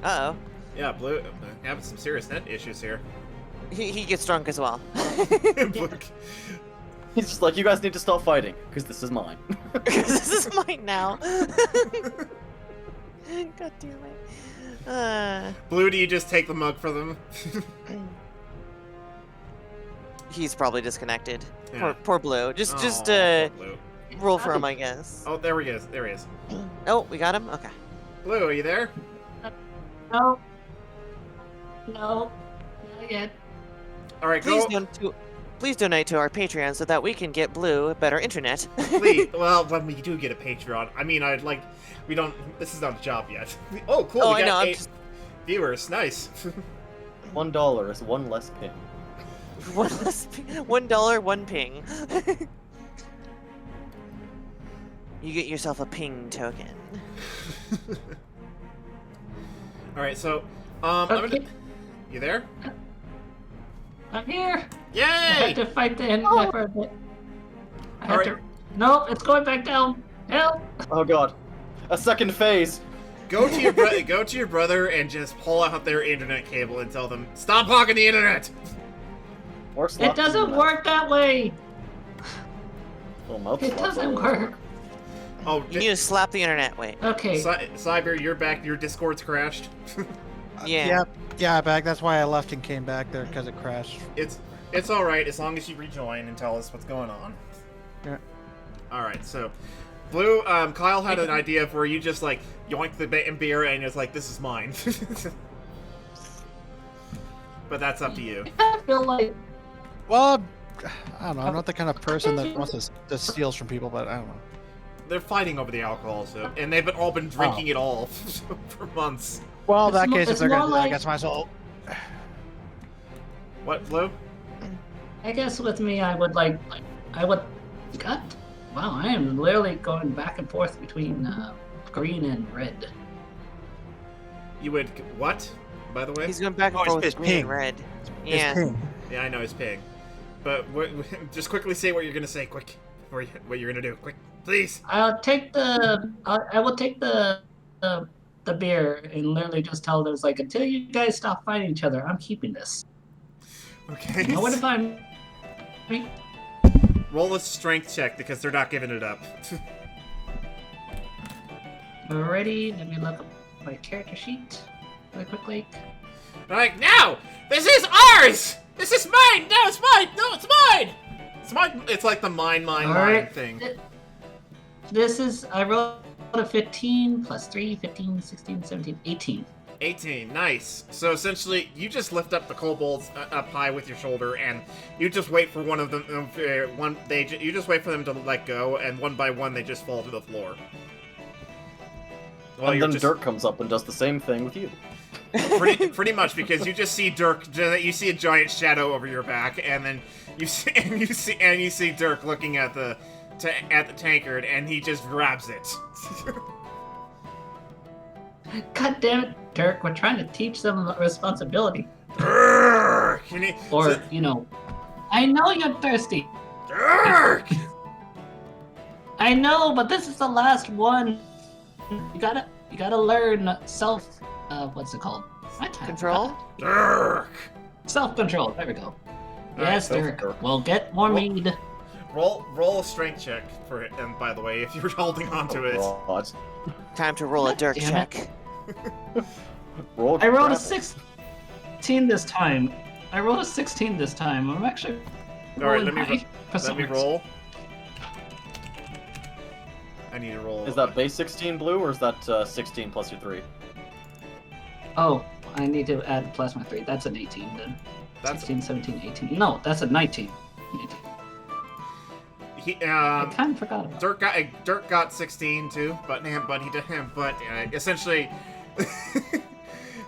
Uh-oh. Yeah, Blue having some serious net issues here. He gets drunk as well. Blue, He's just like, you guys need to stop fighting, because this is mine. This is mine now. God damn it. Blue, do you just take the mug for them? He's probably disconnected. Yeah. Poor Blue. Just Poor Blue. roll for him, I guess. Oh, there he is. There he is. Oh, we got him? Okay. Blue, are you there? No. No. Not yet. All right, go. Please donate to our Patreon so that we can get Blue better internet. Please. Well, when we do get a Patreon, I mean, we don't. This is not a job yet. Oh, cool. Oh, we I got know. 8 viewers. Nice. $1 is one less pin. $1, 1 ping. You get yourself a ping token. All right, so Okay. you there? I'm here. I Yay! had to fight the enemy for a bit. I had Alright. to. Nope, it's going back down. Help! Oh god. A second phase! Go to your brother and just pull out their internet cable and tell them stop hogging the internet. Or slap It doesn't them. work that way. Little mouth It slaps doesn't all over. work. Oh, You need to slap the internet. Wait. Okay. Cyber, you're back. Your Discord's crashed. Yeah. Yeah, back. That's why I left and came back there because it crashed. It's all right as long as you rejoin and tell us what's going on. Yeah. All right, so Blue, Kyle had an idea of where you just like yoink the beer and it's like this is mine. But that's up to you. I feel like Well, I don't know. I'm not the kind of person that wants to steals from people, but I don't know. They're fighting over the alcohol, so and they've all been drinking it all for months. Well, in It's that mo- case, if it's they're gonna more do that, I like- guess might as well. What, Blue? I guess with me, I would God, wow, I am literally going back and forth between green and red. You would what? By the way? He's going back and Oh, it's forth his with green and ping. red. It's Yeah. pink. Yeah, I know he's paying. But just quickly say what you're gonna say, quick, what you're gonna do. Quick, please. I'll take the. I will take the beer and literally just tell them, like, until you guys stop fighting each other, I'm keeping this. Okay. You know what if I'm. Roll a strength check because they're not giving it up. Alrighty, let me look up my character sheet really quickly. They're like, no! This is ours! This is mine! No, it's mine! No, it's mine! It's mine! It's like the mine Alright. thing. This is. I rolled a 15 plus 3, 15, 16, 17, 18. 18, nice. So essentially, you just lift up the kobolds up high with your shoulder, and you just wait for one of them. You just wait for them to let go, and one by one they just fall to the floor. Well, and then Dirk comes up and does the same thing with you. Pretty much, because you just see Dirk. You see a giant shadow over your back, and then you see Dirk looking at the tankard, and he just grabs it. God damn it, Dirk! We're trying to teach them responsibility. Dirk! Or I know you're thirsty. Dirk! I know, but this is the last one. You gotta learn self. What's it called? Control? Dirk! Self-control. There we go. Alright, Yes, Dirk. Well, get more mead. Roll a strength check for it. And by the way, if you're holding on to it, God. Time to roll a Dirk Damn it. check. Roll I rolled a grapple. 16 this time. I'm actually. all right. rolling Let me high for some reason. roll. I need to roll. Is that base 16 blue, or is that 16 plus your 3? Oh, I need to add plus my 3. That's an 18 then. That's 16, 17, 18. No, that's a 19. 19. I kind of forgot about Dirk got 16 too, but essentially,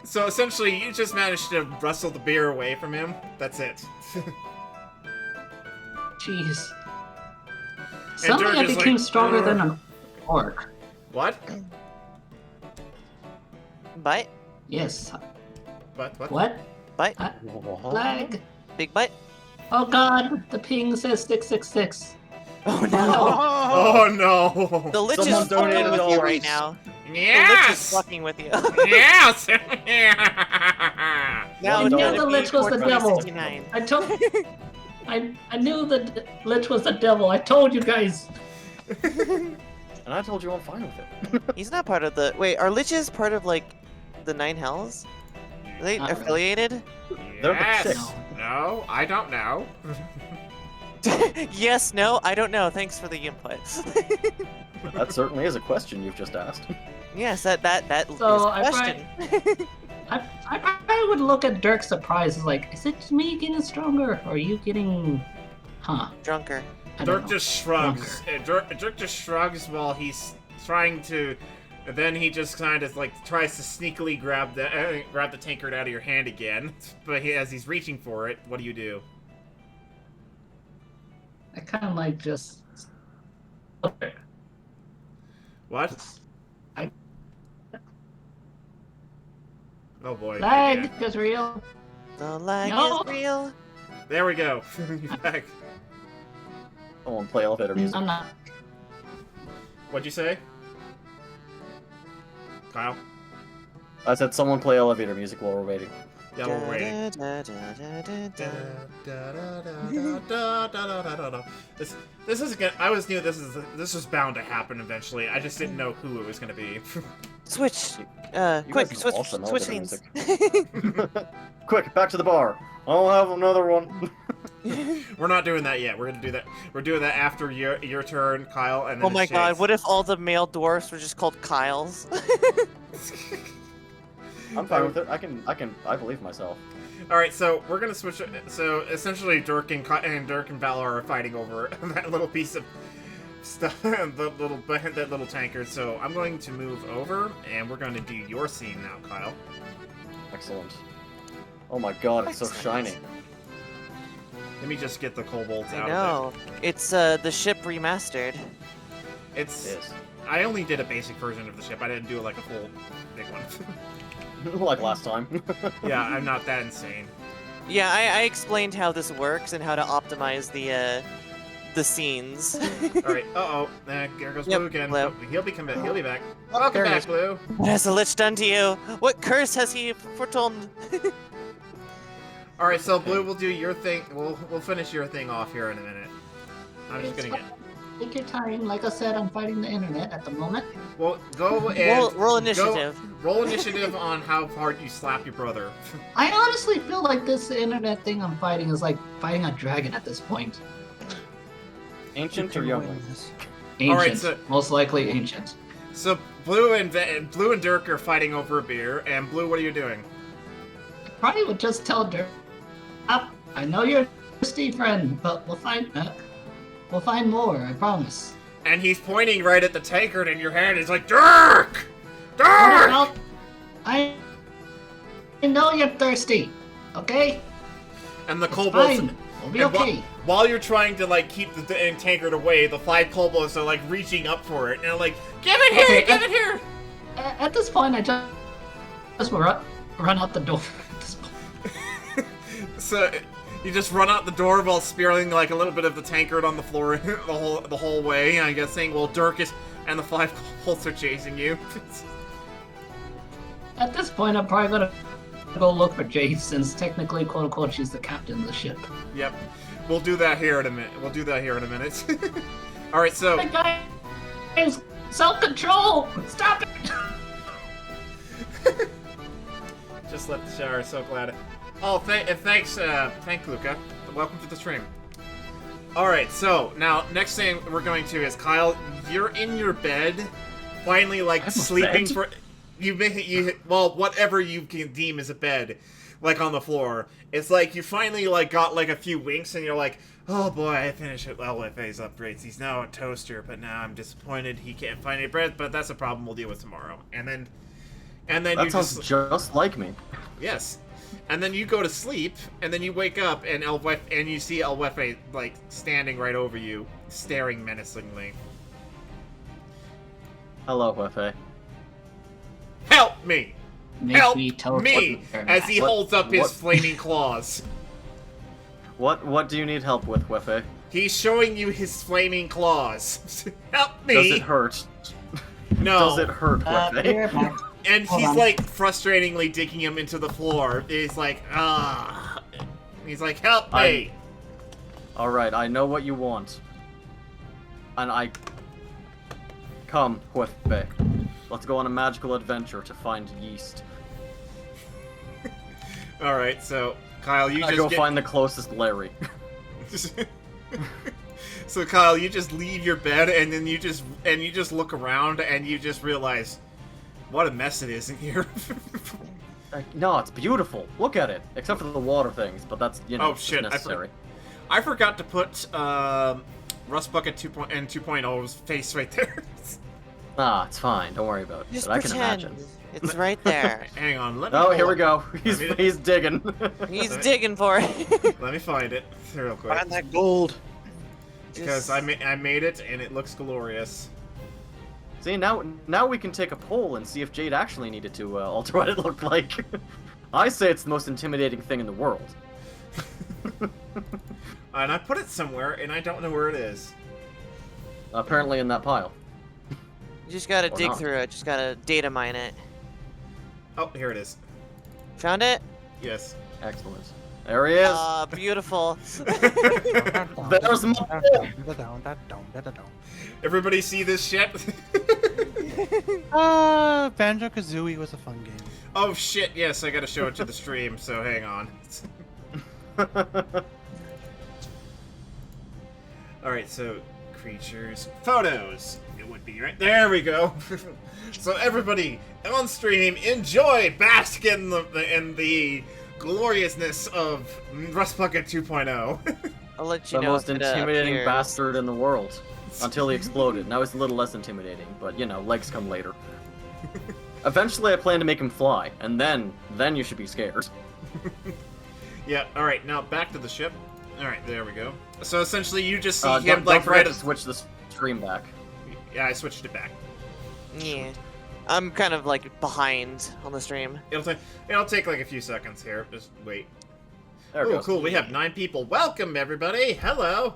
so essentially you just managed to wrestle the beer away from him. That's it. Jeez. And Suddenly Dirk I is became like, stronger than "Ugh." an orc. What? Bite? Yes. What? What? Bite? Lag. Big bite? Oh god, the ping says 666. Oh no! Oh no! The lich Someone is fucking donated with you all right these. now. The lich is Yes! fucking with you. Yes! Now I it's knew gonna the be lich was the devil. 469. I told. I knew the lich was the devil. I told you guys. And I told you I'm fine with it. He's not part of the. Wait, are liches part of like the Nine Hells? Are they Not really. affiliated? They're the Yes. chicks. No, I don't know. Yes, no, I don't know. Thanks for the input. That certainly is a question you've just asked. Yes, that is So, a I question. I would look at Dirk's surprise as like, is it me getting stronger, or are you getting, Drunker. I don't Dirk know. just shrugs. Dirk just shrugs while he's trying to. Then he just kind of like tries to sneakily grab the tankard out of your hand again. But as he's reaching for it, what do you do? I kind of like just. What? I- Oh boy. Lag Yeah. is real. The lag No. is real. There we go. You're back. Someone play elevator music. I'm not. What'd you say? Kyle? I said someone play elevator music while we're waiting. Yeah, we're waiting. This is gonna. I always knew this was bound to happen eventually. I just didn't know who it was gonna be. Switch. You Quick, guys switch also know switch elevator scenes. Quick, back to the bar. I'll have another one. We're not doing that yet. We're gonna do that. We're doing that after your turn, Kyle, and then Oh my it's god, Jake's. what if all the male dwarfs were just called Kyles? I'm fine with it. I believe myself. All right, so we're gonna switch. So essentially, Dirk and Valor are fighting over that little piece of stuff, that little tankard. So I'm going to move over, and we're going to do your scene now, Kyle. Excellent. Oh my god, it's so Excellent. shiny. Let me just get the kobolds I out know. It's the ship remastered. of it. It's. It is. I only did a basic version of the ship. I didn't do like a full big one. Like last time. Yeah, I'm not that insane. Yeah, I explained how this works and how to optimize the scenes. All right. Here goes Yep, Blue again. Blue. He'll be coming. He'll be back. Welcome there he back, is. Blue. What has the Lich done to you? What curse has he foretold? All right. So Blue, we'll do your thing. We'll finish your thing off here in a minute. I'm just gonna get. Take your time. Like I said, I'm fighting the internet at the moment. Well, go and Roll initiative. Roll initiative on how hard you slap your brother. I honestly feel like this internet thing I'm fighting is like fighting a dragon at this point. Ancient or youngling? Ancient. All right, so- Most likely ancient. So Blue and Dirk are fighting over a beer. And Blue, what are you doing? Probably would just tell Dirk, I know you're thirsty, friend, but we'll find more, I promise. And he's pointing right at the tankard in your hand. He's like, Dirk! What Dirk! about- I know you're thirsty, okay? And the It's kobolds. fine. We'll be and okay. While you're trying to like keep the tankard away, the 5 kobolds are like reaching up for it and they're like, "Give it here! Okay, Give it here!" At this point, I just run out the door. At this point. So you just run out the door while spearing like a little bit of the tankard on the floor the whole way. I'm guessing. Well, Dirk is and the 5 kobolds are chasing you. At this point, I'm probably gonna go look for Jade, since technically, quote unquote, she's the captain of the ship. Yep. We'll do that here in a minute. All right. So. Hey guys, self-control! Stop it! Just left the shower. So glad. Oh, thanks, Luca. Welcome to the stream. All right, so now next thing we're going to is Kyle. You're in your bed, finally, like I'm a sleeping bed? for. Well, whatever you can deem as a bed, like on the floor. It's like you finally like got like a few winks, and you're like, oh boy, I finished it. LFA's upgrades. He's now a toaster, but now I'm disappointed he can't find any bread. But that's a problem we'll deal with tomorrow. And then That you sounds just like me. Yes. And then you go to sleep, and then you wake up, and you see Elwefe, like, standing right over you, staring menacingly. Hello, Wefe. Help me! Make Help me teleport me! there. As he What- holds up his what- flaming claws. What do you need help with, Wefe? He's showing you his flaming claws. Help me! Does it hurt? No. Does it hurt, Wefe? Here, back. And Hold he's, on. like, frustratingly digging him into the floor. He's like, ah. He's like, help me! Alright, I know what you want. And I... Come, Wefe. Let's go on a magical adventure to find yeast. Alright, so, Kyle, you I just go get... find the closest Larry. So Kyle, you just leave your bed and then you just look around and you just realize what a mess it is in here. No, it's beautiful. Look at it. Except for the water things, but that's, you know, Oh, shit, I necessary. I forgot to put Rust Bucket 2.0's face right there. Ah, it's fine. Don't worry about it. Just But I can pretend. imagine. It's right there. Hang on, let me Oh, pull here we it. go. He's digging. He's digging for it. Let me find it real quick Find that gold. because I made it and it looks glorious. See, now we can take a poll and see if Jade actually needed to alter what it looked like. I say it's the most intimidating thing in the world. And I put it somewhere and I don't know where it is. Apparently in that pile. You just gotta Or dig not. through it. Just gotta data mine it. Oh, here it is. Found it? Yes. Excellent. There he is. Beautiful. There's my Everybody see this shit? Banjo-Kazooie was a fun game. Oh shit, yes, I gotta show it to the stream, so hang on. Alright, so creatures, photos. It would be right there. We go. So everybody on stream, enjoy, bask in the gloriousness of Rust Bucket 2.0. I'll let you The know most if it intimidating appears. bastard in the world. Until he exploded. Now he's a little less intimidating, but you know, legs come later. Eventually I plan to make him fly, and then you should be scared. Yeah. All right, now back to the ship. All right, there we go. So essentially, you just see Don't him like forget right to as. switch the stream back. Yeah, I switched it back. Yeah. I'm kind of like behind on the stream. It'll take like a few seconds here. Just wait. There it Oh, goes. cool. We have 9 people. Welcome, everybody. Hello.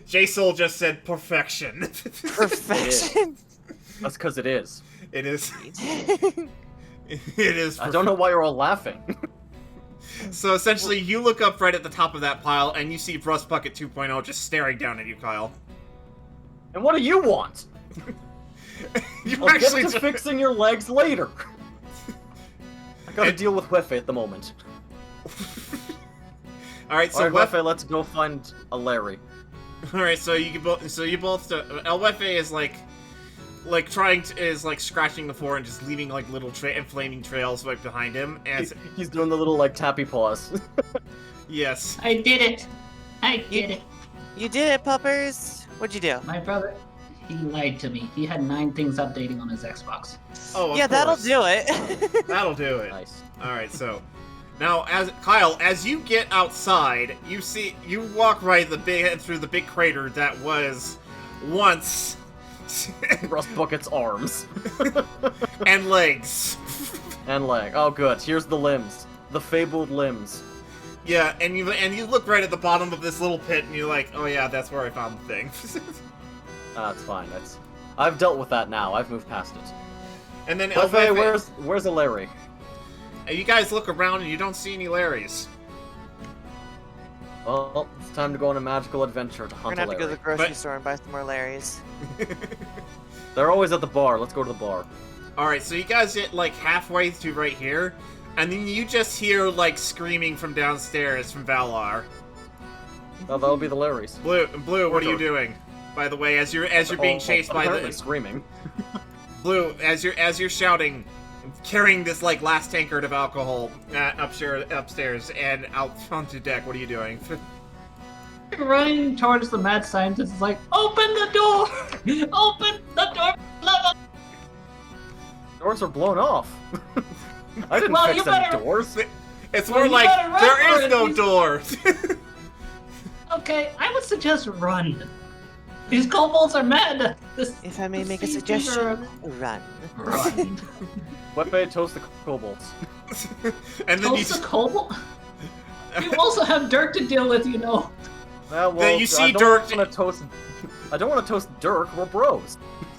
J-Soul just said perfection. Perfection. That's because it is. It is. It is. I don't know why you're all laughing. So essentially, you look up right at the top of that pile, and you see Rust Bucket 2.0 just staring down at you, Kyle. And what do you want? You I'll actually get to fixing your legs later. I gotta deal with Wefe at the moment. All right, so Alright, Wefe, let's go find a Larry. All right, so you both. So you both. El Wefe is like scratching the floor and just leaving like little flaming trails right behind him. As He's doing the little like tappy paws. yes. I did it. I did it. You did it, puppers. What'd you do? My brother, he lied to me. He had 9 things updating on his Xbox. Oh, of Yeah, that'll course. do it. That'll do it. Nice. All right, so now, as you get outside, you walk right through the big crater that was once Rust Bucket's arms. and legs. And leg. Oh, good. Here's the limbs. The fabled limbs. Yeah, and you look right at the bottom of this little pit, and you're like, oh yeah, that's where I found the thing. That's fine. I've dealt with that now. I've moved past it. And then Wefe, where's a Larry? you guys look around and you don't see any Larrys. Well, it's time to go on a magical adventure to We're hunt gonna a have to go to Larry. the grocery But- store and buy some more Larrys. They're always at the bar. Let's go to the bar. All right, so you guys get like halfway to right here, and then you just hear like screaming from downstairs from Valar. Oh, that'll be the Larrys. Blue, what are you Or- doing? By the way, as you're being chased by apparently the screaming. Blue, as you're shouting, carrying this like last tankard of alcohol upstairs and out onto deck. What are you doing? Running towards the mad scientist is like, open the door! Open the door! Love Doors are blown off. I didn't Well, fix you any better- doors. It's Well, more you like better run there for is it. no door. Okay, I would suggest run. These kobolds are mad. If I may make a these things suggestion, run. Run. Wepe, toast the kobolds. And then Toast the kobold? You also have dirt to deal with, you know. Well, Then you see I don't Dirk- wanna toast. I don't want to toast Dirk. We're bros.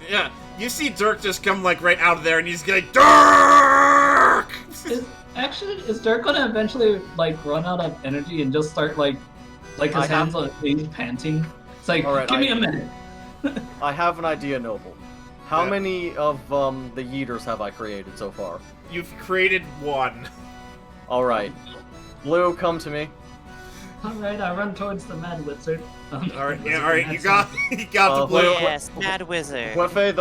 yeah, you see Dirk just come like right out of there, and he's like, Dirk! Is Dirk gonna eventually like run out of energy and just start like his I hands have- on he's panting? It's like, All right, give me a minute. I have an idea, Noble. How Yeah. many of the Yeeters have I created so far? You've created one. All right, Blue, come to me. All right, I run towards the mad wizard. All right, Wizard, yeah, all right, mad you got scientist. the Blue. Blue. Yes, Mad Wizard. Wefe,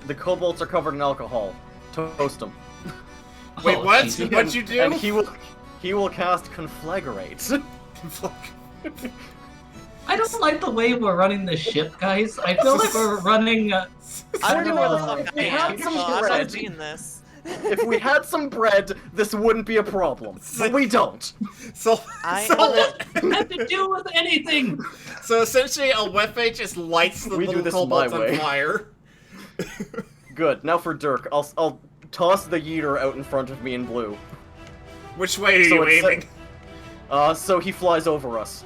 the kobolds are covered in alcohol. Toast them. Wait, what? Jesus. What'd you do? And he will cast Conflagrate. I don't like the way we're running the ship, guys. I feel like we're running. I don't know where the Well, fuck we I am. have some so I'm not bread. seeing this. If we had some bread, this wouldn't be a problem. But we don't. So, I so, am what- have to do with anything. so essentially, El Wefe just lights the We do little this kobolds my on way. fire. Good. Now for Dirk, I'll toss the Yeeter out in front of me in blue. Which way are So you it's- aiming? So he flies over us.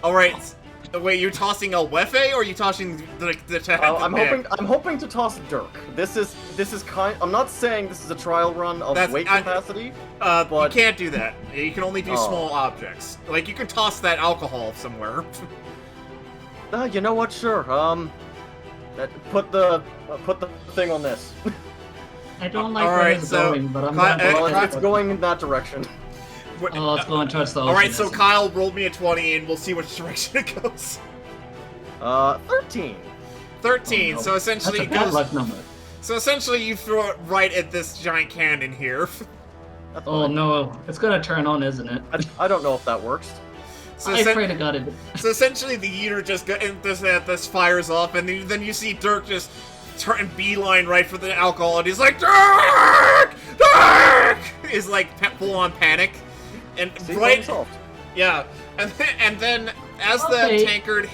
All right. Wait, you're tossing El Wefe, or are you tossing the I'm hoping to toss Dirk. This is kind. I'm not saying this is a trial run of That's- weight capacity. you but- can't do that. You can only do Oh. small objects. Like you can toss that alcohol somewhere. You know what? Sure. Put the thing on this. I don't like All where right, it's so, going, but I'm Cla- gonna Well, go it's going in that direction. Oh, it's going towards the ocean. All right, so isn't it? Kyle, roll me a 20, and we'll see which direction it goes. 13. 13. Oh, no. So essentially, That's a it bad goes. luck number. So essentially, you throw it right at this giant cannon here. That's Oh fine. no, it's gonna turn on, isn't it? I don't know if that works. So, I pray to God it. so essentially, the Yeeter just this fires off, and then you see Dirk just turn beeline right for the alcohol, and he's like, Dirk! Dirk! Is like full on panic, and See, right, problem solved. yeah, and then as Okay. that tankard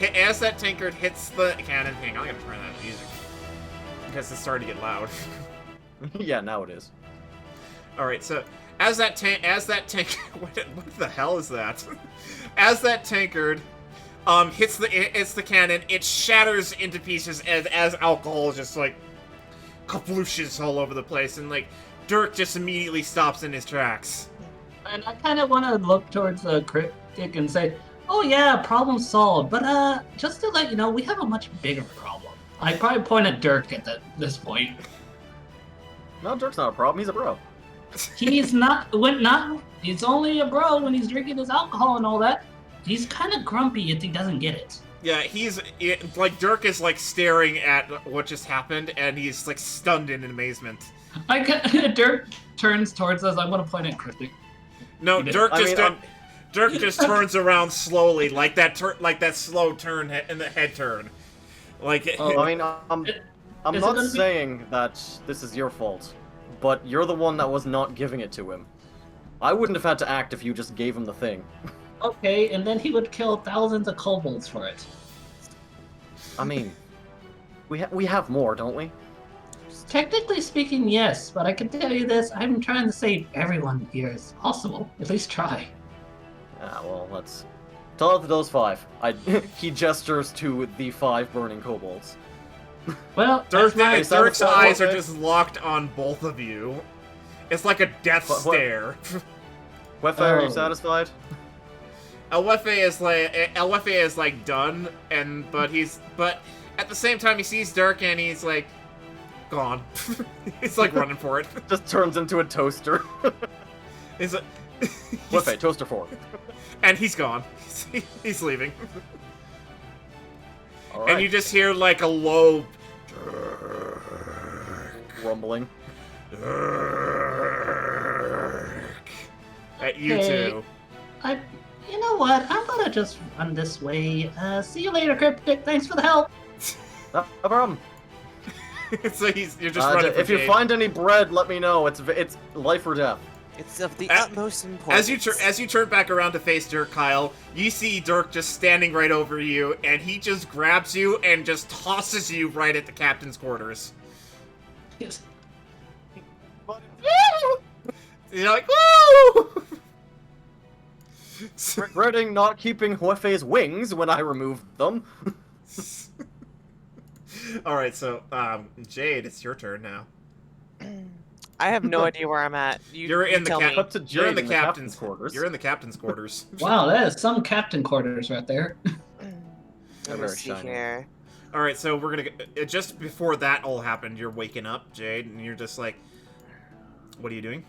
hits the cannon, hang on, I gotta turn that music because it's starting to get loud. Yeah, now it is. All right, so as that tank, what the hell is that? As that tankard hits the cannon. It shatters into pieces as alcohol just like kablooshes all over the place, and like Dirk just immediately stops in his tracks. And I kind of want to look towards the cryptic and say, "Oh yeah, problem solved." But just to let you know, we have a much bigger problem. I probably point at Dirk at this point. No, Dirk's not a problem. He's a bro. He's not. He's only a bro when he's drinking his alcohol and all that. He's kind of grumpy if he doesn't get it. Yeah, like Dirk is like staring at what just happened, and he's like stunned in amazement. Dirk turns towards us. I'm gonna point at Cryptic. No, Dirk just turns around slowly, like that slow turn in the head turn. Like, I mean, I'm Is not it gonna be- saying that this is your fault, but you're the one that was not giving it to him. I wouldn't have had to act if you just gave him the thing. Okay, and then he would kill thousands of kobolds for it. I mean, we have more, don't we? Technically speaking, yes, but I can tell you this: I'm trying to save everyone here as possible. At least try. Ah, well, let's tell it to those 5. He gestures to the 5 burning kobolds. Well, Dirk's Dirk's eyes are okay. just locked on both of you. It's like a death What- stare. Wefe, are you Oh. satisfied? Elwefe is like done, but at the same time he sees Dirk and he's like gone. He's like running for it. Just turns into a toaster. He's like, Wefe, toaster forward. and he's gone. He's leaving. Alright. And you just hear like a low rumbling. at you Okay. two. You know what? I'm gonna just run this way. See you later, Cryptic. Thanks for the help. No problem. So you're just running. If you find any bread, let me know. It's life or death. It's of the A- utmost importance. as you turn back around to face Dirk, Kyle, you see Dirk just standing right over you, and he just grabs you and just tosses you right at the captain's quarters. Yes. You're like, woo! Regretting not keeping Huefei's wings when I removed them. All right, so Jade, it's your turn now. I have no idea where I'm at. You're in the tell me. Cut to You're in Jade the captain's quarters. You're in the captain's quarters. Wow, that is some captain quarters right there. Let me very see shiny. here. All right, so we're gonna just before that all happened, you're waking up, Jade, and you're just like, what are you doing?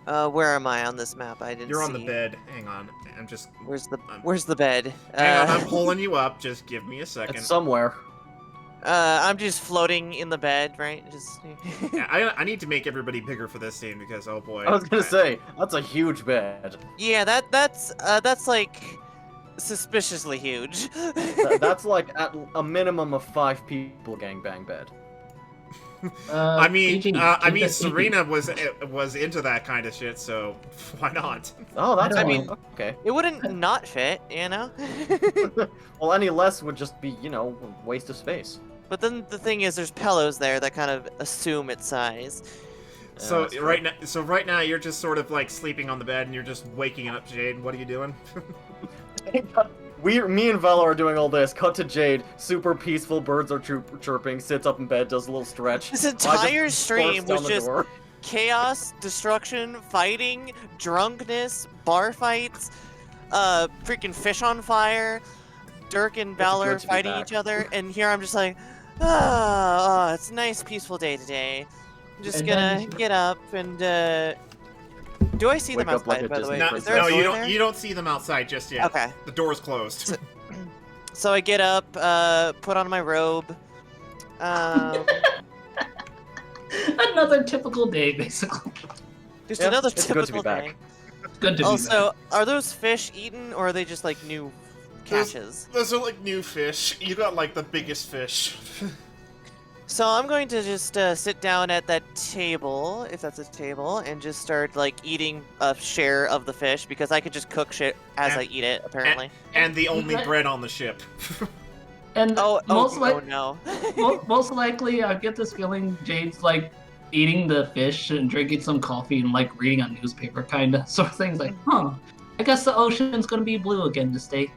Where am I on this map? I didn't You're on see. the bed. Hang on, I'm just. Where's the bed? Hang on, I'm pulling you up. Just give me a second. It's somewhere. I'm just floating in the bed, right? Just. Yeah, I need to make everybody bigger for this scene because oh boy. I was gonna say that's a huge bed. Yeah, that's like suspiciously huge. That's like at a minimum of 5 people gangbang bed. I mean, PG, I keep mean, that PG. Serena was into that kind of shit, so why not? Oh, that's I mean- okay. It wouldn't not fit, you know. Well, any less would just be, a waste of space. But then the thing is, there's pillows there that kind of assume its size. Yeah, So that's true. right now you're just sort of like sleeping on the bed and you're just waking up, Jade. What are you doing? Me and Vala are doing all this. Cut to Jade, super peaceful. Birds are chirping. Sits up in bed, does a little stretch. This I entire just stream burst down was the just door. chaos, destruction, fighting, drunkenness, bar fights, freaking fish on fire, Dirk and Valor good to be fighting back. each other, and here I'm just like, it's a nice, peaceful day today. I'm just And gonna then- get up and, do I see them Wake up like outside, a by the way? Disney No, Is there a no, door you there? don't see them outside just yet. Okay. The door's closed. So I get up, put on my robe, Another typical day, basically. just Yeah, another it's typical good to be back. day. Good to be Also, are those fish eaten, or are they just like new Those- catches? Those are like new fish. You got like the biggest fish. So I'm going to just sit down at that table, if that's a table, and just start like eating a share of the fish because I could just cook shit as And- I eat it, apparently. And the only bread on the ship. And most no. most likely, I get this feeling Jade's like eating the fish and drinking some coffee and like reading a newspaper, kind of sort of things. Like, I guess the ocean's gonna be blue again this day.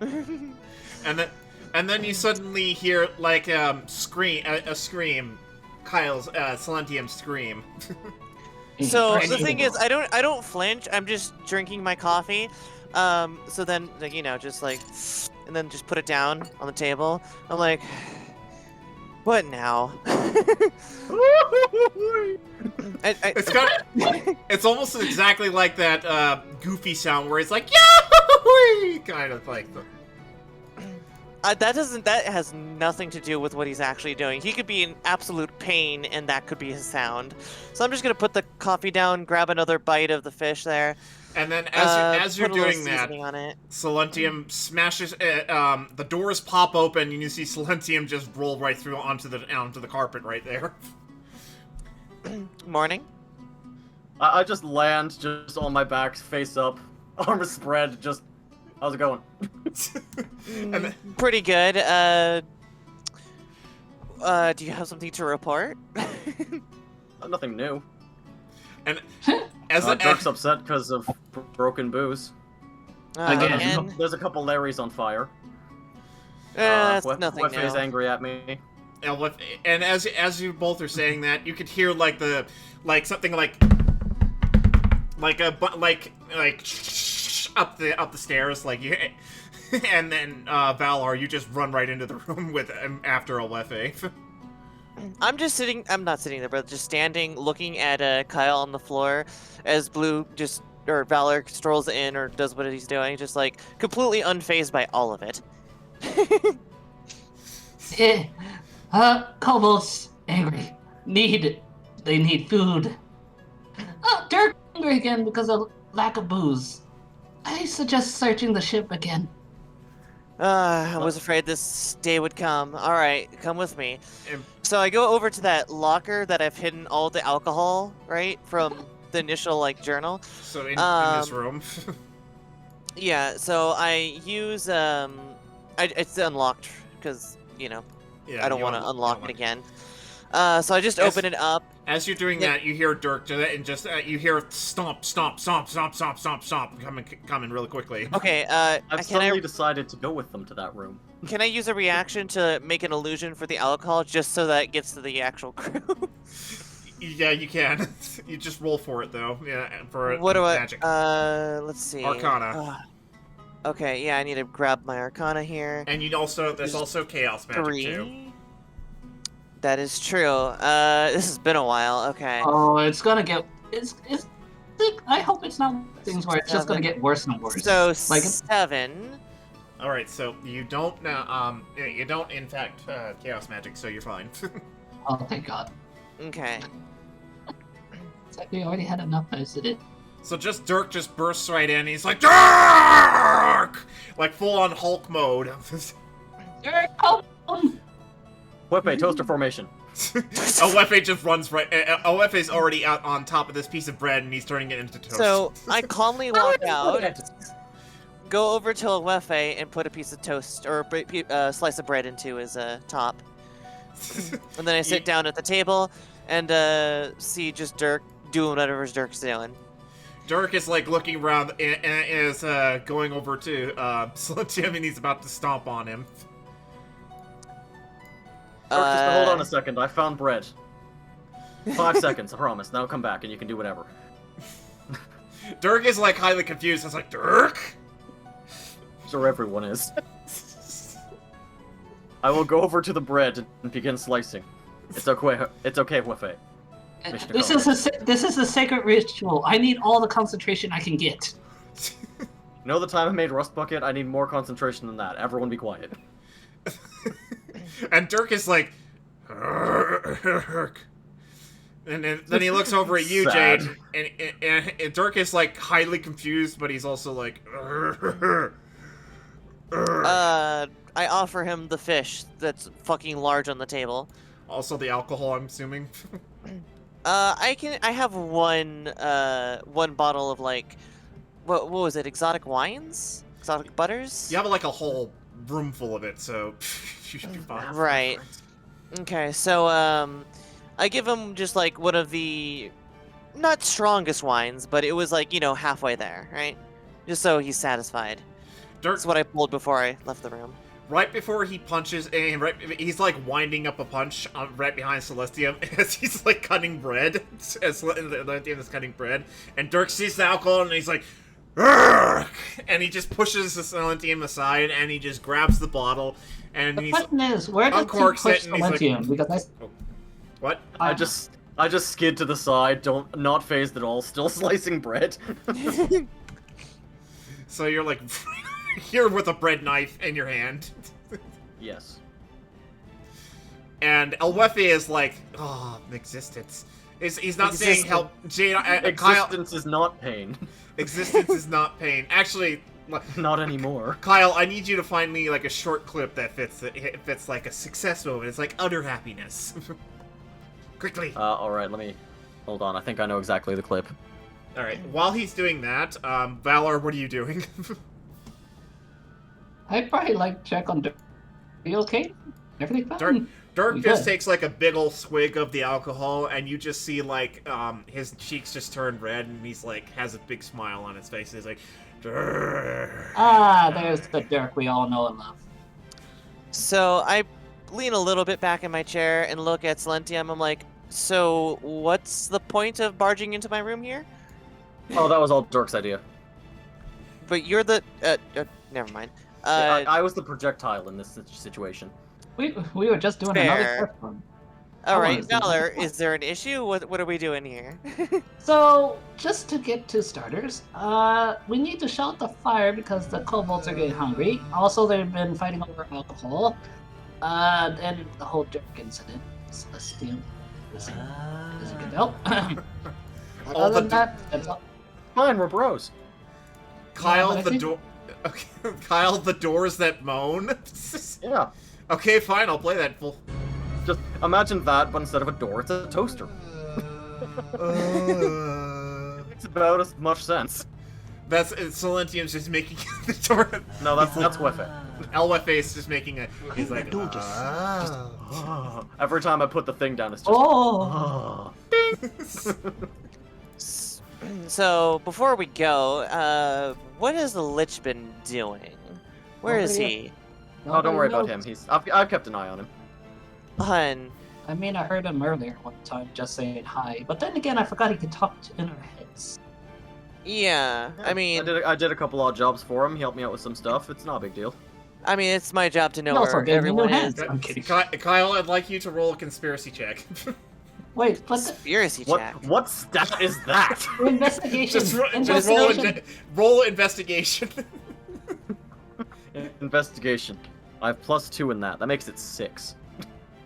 And then you suddenly hear like a scream, Kyle's Silentium scream. So And the you- thing is, I don't flinch. I'm just drinking my coffee. So then, like, just like, and then just put it down on the table. I'm like, what now? It's it's almost exactly like that Goofy sound where it's like Yahoo! Kind of like. That has nothing to do with what he's actually doing. He could be in absolute pain, and that could be his sound. So I'm just gonna put the coffee down, grab another bite of the fish there. And then as you're put a little doing that, seasoning on it. Silentium smashes. The doors pop open, and you see Silentium just roll right through onto the carpet right there. Morning. I just land just on my back, face up, arms spread, just... How's it going? And then, Pretty good. Do you have something to report? Nothing new. and as Dirk's upset because of broken booze. Again. There's a couple Larrys on fire. That's nothing new. Wefe's angry at me. and as you both are saying that, you could hear like something like up the stairs, like you, and then Valar, you just run right into the room with after a Wefe. I'm not sitting there, but just standing, looking at Kyle on the floor as Blue or Valor strolls in or does what he's doing, just like completely unfazed by all of it. Kobolds angry. They need food. Oh, Dirk hungry again because of lack of booze. I suggest searching the ship again. I was afraid this day would come. All right, come with me. And- So I go over to that locker that I've hidden all the alcohol, right, from the initial journal. So in this room. Yeah. So I use it's unlocked because Yeah, I don't you want to unlock it unlock again. So I just open it up. As you're doing that, you hear Dirk do that, and just you hear stomp, stomp, stomp, stomp, stomp, stomp, stomp coming really quickly. Okay. I've suddenly decided to go with them to that room. Can I use a reaction to make an illusion for the alcohol just so that it gets to the actual crew? Yeah, you can. You just roll for it though. Yeah, for What do magic. let's see. Arcana. Okay, yeah, I need to grab my Arcana here. And you also there's also chaos magic 3. too. That is true. This has been a while. Okay. Oh, it's gonna get. I hope it's not things where it's just gonna get worse and worse. So Like- 7. All right, so you don't now. You don't in fact chaos magic, so you're fine. Oh, thank God. Okay. It's like we already had enough as it is. So just Dirk just bursts right in. He's like Dirk, like full on Hulk mode. Dirk, come on! Wepe, toaster formation. Owefe just runs right. Owefe's already out on top of this piece of bread, and he's turning it into toast. So I calmly walk out, go over to Wefe, and put a piece of toast or a slice of bread into his top. And then I sit down at the table and see just Dirk doing whatever Dirk's doing. Dirk is like looking around and is going over to Silentium, and he's about to stomp on him. Just hold on a second, I found bread. 5 seconds, I promise. Now come back and you can do whatever. Dirk is like highly confused. It's like Dirk. Sure, everyone is. I will go over to the bread and begin slicing. It's okay. It's okay, Wefe. This is a sacred ritual. I need all the concentration I can get. You know the time I made Rust Bucket? I need more concentration than that. Everyone be quiet. And Dirk is like, Dirk. And then he looks over at you, Sad. Jade, and Dirk is like highly confused, but he's also like, I offer him the fish that's fucking large on the table. Also the alcohol, I'm assuming. I have one bottle of what was it? Exotic wines? Exotic butters? You have like a whole room full of it, so you should be fine. Right. Okay, so I give him just like one of the not strongest wines, but it was like, halfway there, right? Just so he's satisfied. Dirk, That's what I pulled before I left the room. right before he punches, and he's like winding up a punch right behind Celestium as he's like cutting bread. As Celestium is cutting bread, and Dirk sees the alcohol and he's like, "Urgh!" And he just pushes the Celestium aside and he just grabs the bottle and The he's question is, where did he uncorks push it the and he's like, lithium? Because what? I just skid to the side, not phased at all, still slicing bread. So you're like here with a bread knife in your hand. Yes. And Elwefe is like, oh, existence. He's not saying help. Jade, Kyle, Existence is not pain. existence is not pain. Actually, Not anymore. Kyle, I need you to find me like a short clip that fits like a success moment. It's like utter happiness. Quickly. Alright, let me... Hold on, I think I know exactly the clip. All right. While he's doing that, Valor, what are you doing? I'd probably like check on Dirk. Are you okay? Everything fine? Dirk We just good. takes like a big ol' swig of the alcohol, and you just see like his cheeks just turn red, and he's like has a big smile on his face. He's like, Dirk. Ah, there's the Dirk we all know and love. So I lean a little bit back in my chair and look at Silentium. I'm like, so what's the point of barging into my room here? Oh, that was all Dirk's idea. But you're the... never mind. I was the projectile in this situation. We were just doing Fair. another test run. All I right, wanna see Valor, that. is there an issue? What are we doing here? So, just to get to starters, we need to shout the fire because the kobolds are getting hungry. Also, they've been fighting over alcohol. And the whole Dirk incident. Celestium. Is a good help. All Other the than that, that's all. Fine, we're bros. Kyle, but I the think- door. Okay, Kyle, the doors that moan. Yeah. Okay, fine. I'll play that full. Just imagine that, but instead of a door, it's a toaster. Makes about as much sense. That's Silentium's just making the door. No, that's with it. Elwefe is just making a. He's like, do this? Every time I put the thing down, it's just. Oh! So, before we go, what has the Lich been doing? Where is Nobody- he? Oh, don't worry about Nobody him. knows. I've kept an eye on him. Hun, I mean, I heard him earlier one time just saying hi, but then again, I forgot he could talk in our heads. yeah, I mean, I did a couple odd jobs for him. He helped me out with some stuff. It's not a big deal. it's my job to know He also where gave me new everyone hands. is. I'm kidding. Kyle, I'd like you to roll a conspiracy check. Wait, what the... Conspiracy What check. what stat is that? Investigation! just roll Investigation! roll investigation. Investigation. I have +2 in that. That makes it 6.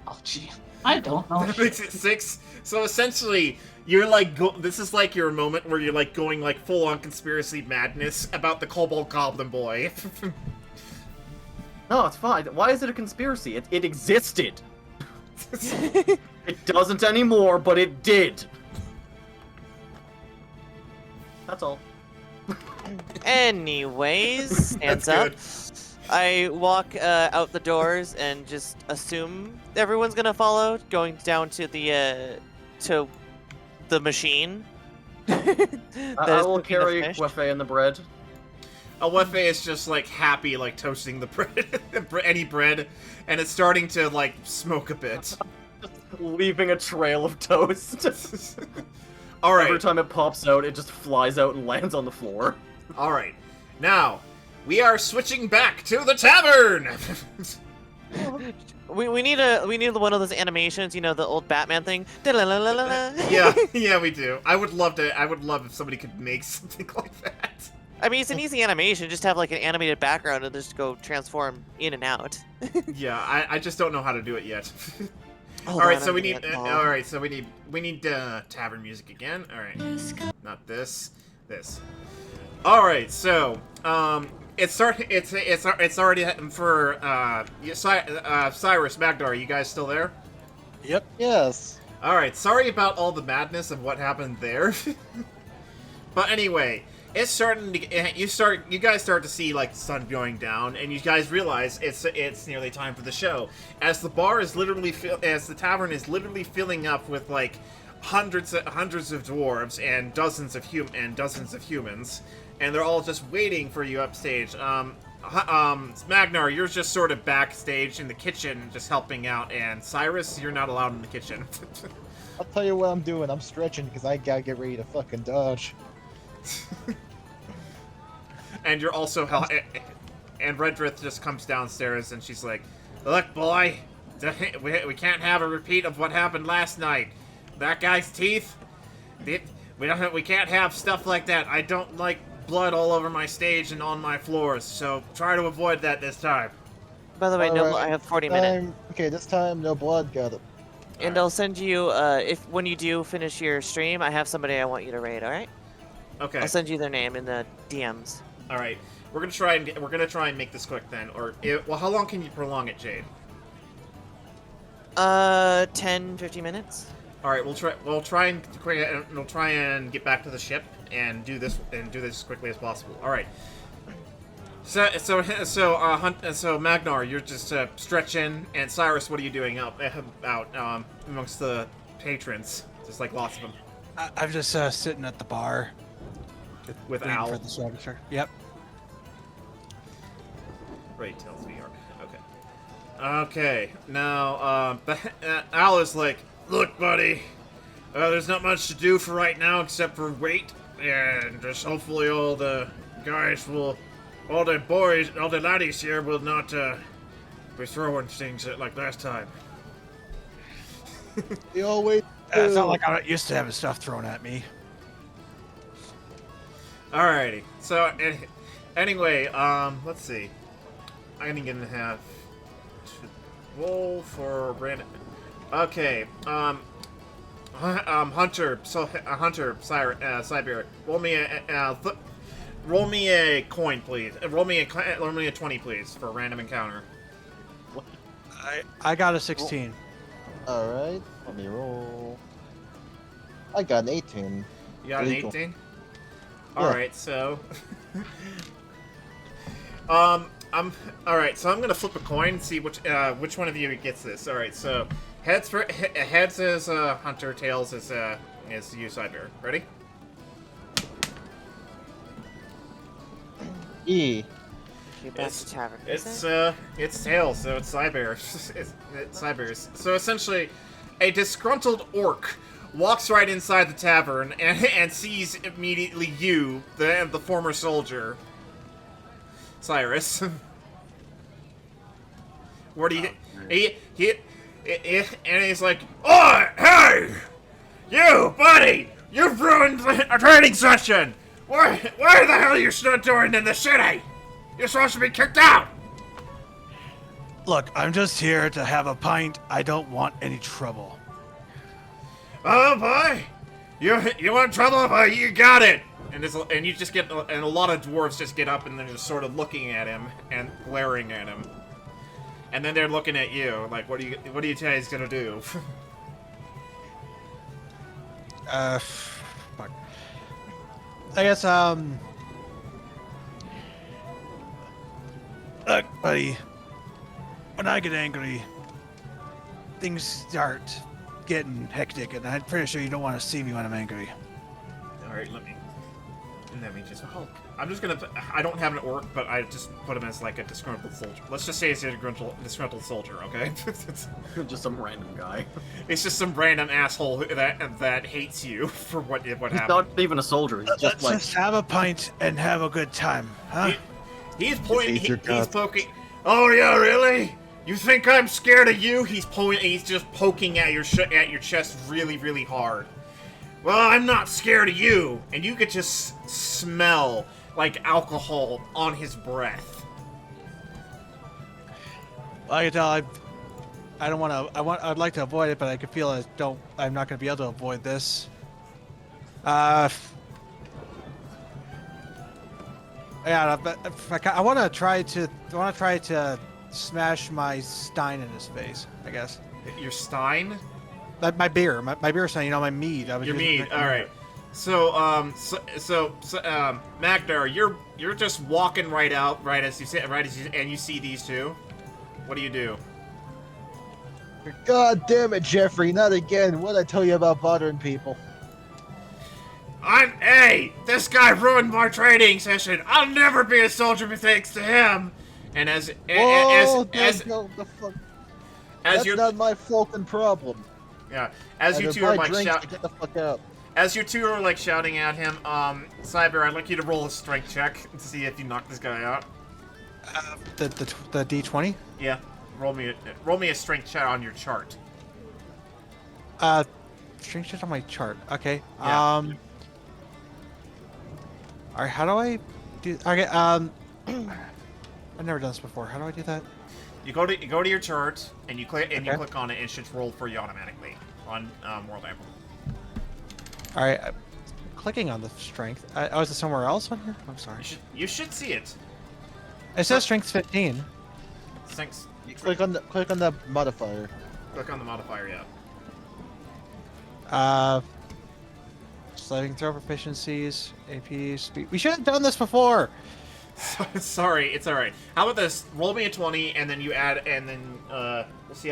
Oh, gee. I don't know. That makes it 6. So essentially, you're like this is like your moment where you're like going like full on conspiracy madness about the Kobold Goblin Boy. No, it's fine. Why is it a conspiracy? It existed. It doesn't anymore, but it did. That's all. Anyways, stands That's up. good. I walk out the doors and just assume everyone's gonna follow, going down to the machine. I will carry Wefe and the bread. Elwefe is just like happy, like toasting the bread, any bread, and it's starting to like smoke a bit. Leaving a trail of toast. All right. Every time it pops out, it just flies out and lands on the floor. All right. Now, we are switching back to the tavern. We need one of those animations, you know, the old Batman thing. yeah, we do. I would love if somebody could make something like that. I mean, it's an easy animation. Just have like an animated background and just go transform in and out. Yeah, I just don't know how to do it yet. Hold All right, on, so I'm we gonna need. get Paul. All right, so we need tavern music again. All right, not this. This. All right, so it's already for Cyrus, Magdar. You guys still there? Yep. Yes. All right. Sorry about all the madness of what happened there. But anyway, it's starting to. You guys start to see like the sun going down, and you guys realize it's nearly time for the show. As the bar is literally as the tavern is literally filling up with like hundreds of dwarves and dozens of humans, and they're all just waiting for you upstage. Magnar, you're just sort of backstage in the kitchen, just helping out, and Cyrus, you're not allowed in the kitchen. I'll tell you what I'm doing. I'm stretching because I gotta get ready to fucking dodge. And you're also and Redrith just comes downstairs and she's like, "Look, boy, we can't have a repeat of what happened last night. That guy's teeth. We can't have stuff like that. I don't like blood all over my stage and on my floors. So try to avoid that this time." By the way, Alright, I have 40 minutes. Okay, this time no blood. Got it. And I'll send you, when you do finish your stream, I have somebody I want you to raid, alright? Okay. I'll send you their name in the DMs. All right. We're gonna try and make this quick then. Well, how long can you prolong it, Jade? 10, 15 minutes. All right. We'll try and get back to the ship and do this as quickly as possible. All right. So Magnar, you're just stretching, and Cyrus, what are you doing out amongst the patrons? Just like lots of them. I'm just sitting at the bar. With waiting Al. for the show to start. Yep. Right, tells VR. Okay. Now, Al is like, "Look, buddy, there's not much to do for right now except for wait, and just hopefully all the laddies here will not be throwing things like last time." They always It's not do. like I'm not used to having stuff thrown at me. Alrighty. So, anyway, let's see. I'm gonna have to roll for random. Okay. Hunter. So, Hunter, Siberia. Roll me a coin, please. Roll me a 20, please, for a random encounter. I got a 16. All right, let me roll. I got an 18. You got an Illegal. 18? Yeah. Alright, so... Alright, so I'm gonna flip a coin and see which one of you gets this. Alright, so... Heads is Hunter, tails is you, Siberia. Ready? E. Okay, back to tavern. It's tails, so it's Siberia. it's Siberia. So essentially, a disgruntled orc walks right inside the tavern and sees immediately you, the former soldier, Cyrus. Where do you? And he's like, "Oh, hey, you, buddy! You've ruined a training session. Why the hell are you still doing in the city? You're supposed to be kicked out." Look, I'm just here to have a pint. I don't want any trouble. "Oh boy, you want trouble? Boy, you got it." And you just get, and a lot of dwarves just get up and they're just sort of looking at him and glaring at him, and then they're looking at you like, what do you guys gonna do? Fuck. I guess look, buddy. When I get angry, things start getting hectic, and I'm pretty sure you don't want to see me when I'm angry. All right, let me just. I'm just gonna. I don't have an orc, but I just put him as like a disgruntled soldier. Let's just say he's a disgruntled soldier, okay? Just some random guy. It's just some random asshole that hates you for what He's happened. not even a soldier. He's just Let's like just have a pint and have a good time, huh? He's pointing. Just eat your He's guts. poking. "Oh yeah, really? You think I'm scared of you?" He's just poking at your chest really, really hard. "Well, I'm not scared of you," and you could just smell like alcohol on his breath. I can tell I don't want to. I'd like to avoid it, but I can feel I'm not going to be able to avoid this. Yeah, but I want to try to smash my stein in his face. I guess. Your Stein? My beer stein. You know, my mead. Your mead. All right. So, Magnar, you're just walking right out, and you see these two. What do you do? God damn it, Jeffrey! Not again. What'd I tell you about bothering people? Hey, this guy ruined my training session. I'll never be a soldier thanks to him. And as Whoa, as go the fuck. as That's you're not my fucking problem. yeah, as you Either two are buy like drinks shout, or get the fuck out. as you two are like shouting at him, Cyber, I'd like you to roll a strength check to see if you knock this guy out. The D20. Yeah, roll me a strength check on your chart. Strength check on my chart. Okay. Yeah. All right. How do I do? Okay. I've never done this before. How do I do that? You go to your chart and you click Okay. you click on it, and it should roll for you automatically on World Apple. All right. I'm clicking on the strength. Oh, is it somewhere else on here? I'm sorry. You should see it. It says strength 15. Thanks. You click on the modifier. Click on the modifier, yeah. Saving throw proficiencies, AP, speed. We should have done this before. Sorry, it's all right. How about this? Roll me a 20, and then you add, and then we'll see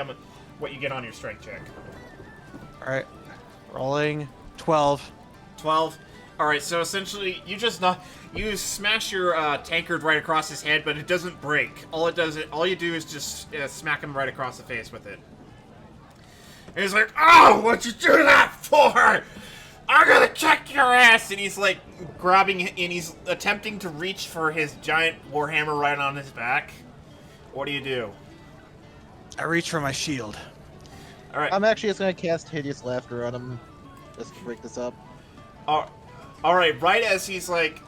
what you get on your strength check. All right. Rolling 12. 12. All right. So essentially, you smash your tankard right across his head, but it doesn't break. All you do is just smack him right across the face with it. And he's like, "Oh, what'd you do that for? I'm gonna kick your ass!" And he's like grabbing, and he's attempting to reach for his giant warhammer right on his back. What do? I reach for my shield. All right. I'm actually just gonna cast Hideous Laughter on him, just to break this up. All right. Right as he's like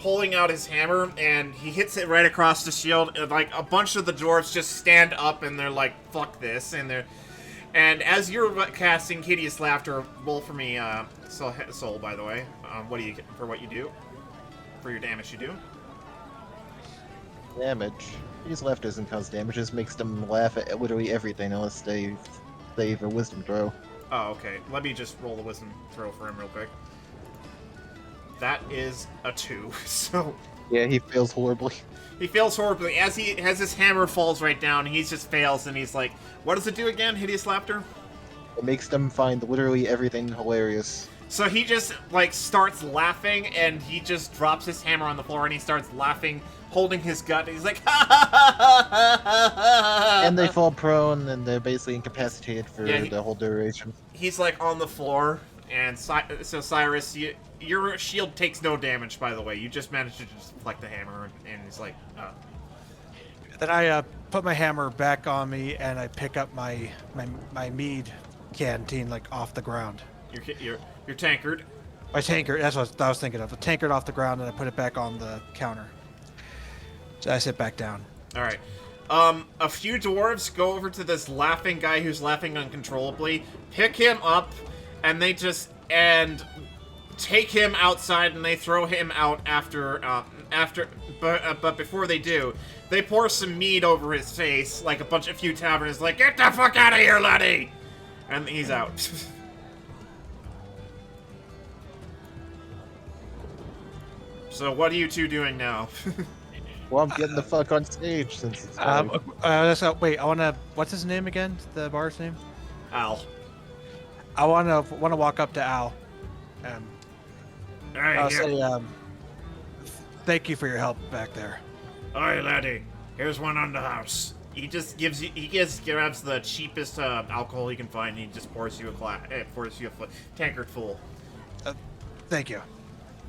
pulling out his hammer, and he hits it right across the shield, and like a bunch of the dwarves just stand up, and they're like, "Fuck this!" And as you're casting Hideous Laughter, roll for me, Soul, by the way. What do you get for what you do? For your damage you do? Damage. Hideous Laughter doesn't cause damage, it just makes them laugh at literally everything unless they save a wisdom throw. Oh, okay. Let me just roll the wisdom throw for him real quick. That is a 2, so... Yeah, he fails horribly. He fails horribly. As his hammer falls right down, he just fails, and he's like, what does it do again, Hideous Laughter? It makes them find literally everything hilarious. So he just, like, starts laughing, and he just drops his hammer on the floor, and he starts laughing, holding his gut, and he's like, ha ha ha ha ha ha. And they fall prone, and they're basically incapacitated for Yeah, the whole duration. He's, like, on the floor, and so Cyrus, your shield takes no damage, by the way. You just managed to just deflect the hammer, and he's like, Then I put my hammer back on me and I pick up my mead canteen like off the ground. Your tankard. My tankard. That's what I was thinking of. A tankard off the ground and I put it back on the counter. So I sit back down. All right. A few dwarves go over to this laughing guy who's laughing uncontrollably, pick him up, and they just take him outside, and they throw him out but before they do, they pour some mead over his face, like a few taverners, like, get the fuck out of here, laddie! And he's out. So what are you two doing now? Well, I'm getting the fuck on stage since it's Wait, I wanna. What's his name again? The bard's name? Al. I wanna walk up to Al. Alright, I'll here. say, thank you for your help back there. Alright, laddie. Here's one on the house. He just grabs the cheapest alcohol he can find, and he just pours you a tankard full. Thank you.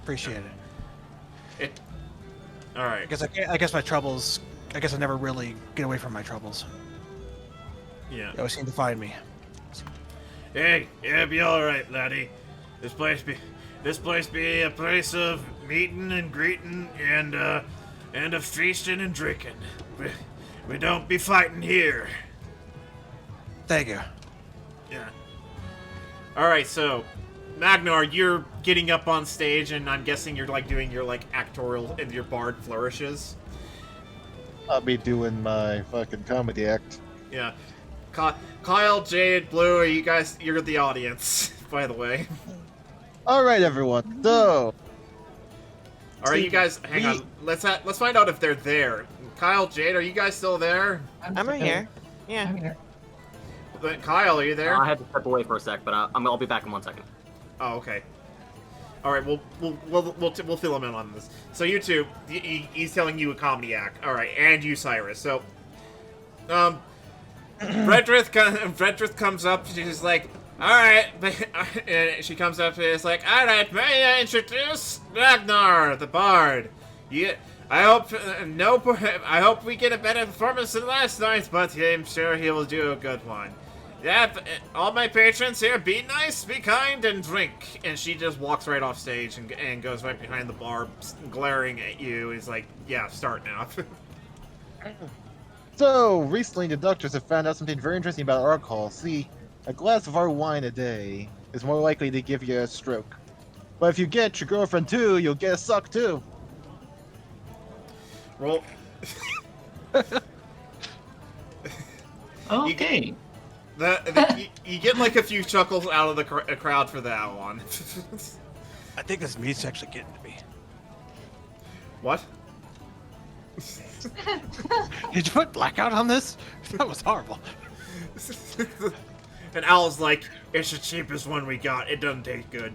Appreciate it. All right. I guess my troubles. I guess I never really get away from my troubles. Yeah. They always seem to find me. Hey, yeah, be all right, laddie. This place be a place of meeting and greeting and of feasting and drinking. We don't be fighting here. Thank you. Yeah. All right, so Magnar, you're getting up on stage, and I'm guessing you're like doing your like actorial and your bard flourishes. I'll be doing my fucking comedy act. Yeah. Kyle, Jade, Blue, you're the audience, by the way. Alright, everyone, so... Alright, you guys, hang on. Let's find out if they're there. Kyle, Jade, are you guys still there? I'm right here. Yeah. I'm here. Kyle, are you there? I had to step away for a sec, but I'll be back in 1 second. Oh, okay. All right, we'll fill him in on this. So you two, he's telling you a comedy act. All right, and you, Cyrus. So, Fredrith comes up. She's like, all right, and she comes up and is like, all right, may I introduce Ragnar, the Bard? Yeah. I hope we get a better performance than last night, but I'm sure he will do a good one. Yeah, all my patrons here, be nice, be kind, and drink. And she just walks right off stage and goes right behind the bar, glaring at you. He's like, yeah, start now. So, recently the doctors have found out something very interesting about alcohol. See, a glass of our wine a day is more likely to give you a stroke. But if you get your girlfriend too, you'll get a suck too. Roll. Okay. You get like a few chuckles out of the crowd for that one. I think this meat's actually getting to me. What? Did you put blackout on this? That was horrible. And Al's like, it's the cheapest one we got. It doesn't taste good.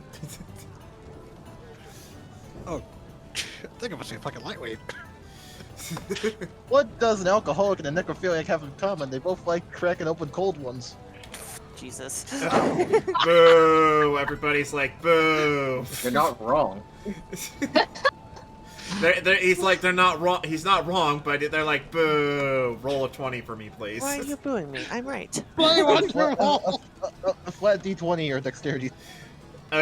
Oh, I think it must be fucking lightweight. What does an alcoholic and a necrophiliac have in common? They both like cracking open cold ones. Jesus. Boo! Everybody's like, boo! You're not wrong. He's like, they're not wrong. He's not wrong, but they're like, boo! Roll a 20 for me, please. Why are you booing me? I'm right. A flat d20 or dexterity.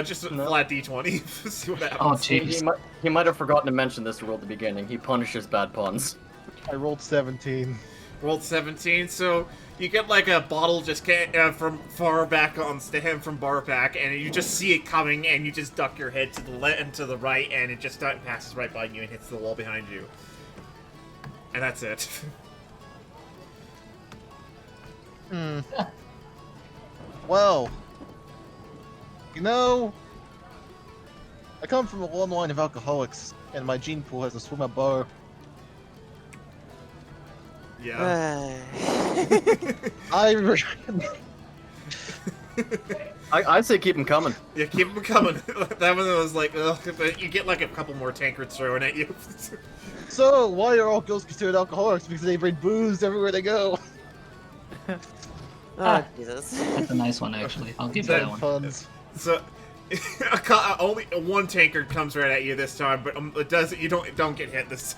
Just a flat d20. See what happens. Oh, He jeez. might have forgotten to mention this rule at the beginning. He punishes bad puns. I rolled 17. Rolled 17, so you get like a bottle just from far back on him from bar back, and you just see it coming, and you just duck your head to the left and to the right, and it just passes right by you and hits the wall behind you. And that's it. Well, you know, I come from a long line of alcoholics, and my gene pool has a swim-up bar. Yeah. I'd say keep him coming. Yeah, keep them coming. That one was like, ugh, but you get like a couple more tankards thrown at you. So, why are all ghosts considered alcoholics? Because they bring booze everywhere they go. Oh, Jesus. That's a nice one, actually. I'll give you that That one. Puns. So, only one tankard comes right at you this time, but it does. You don't get hit this.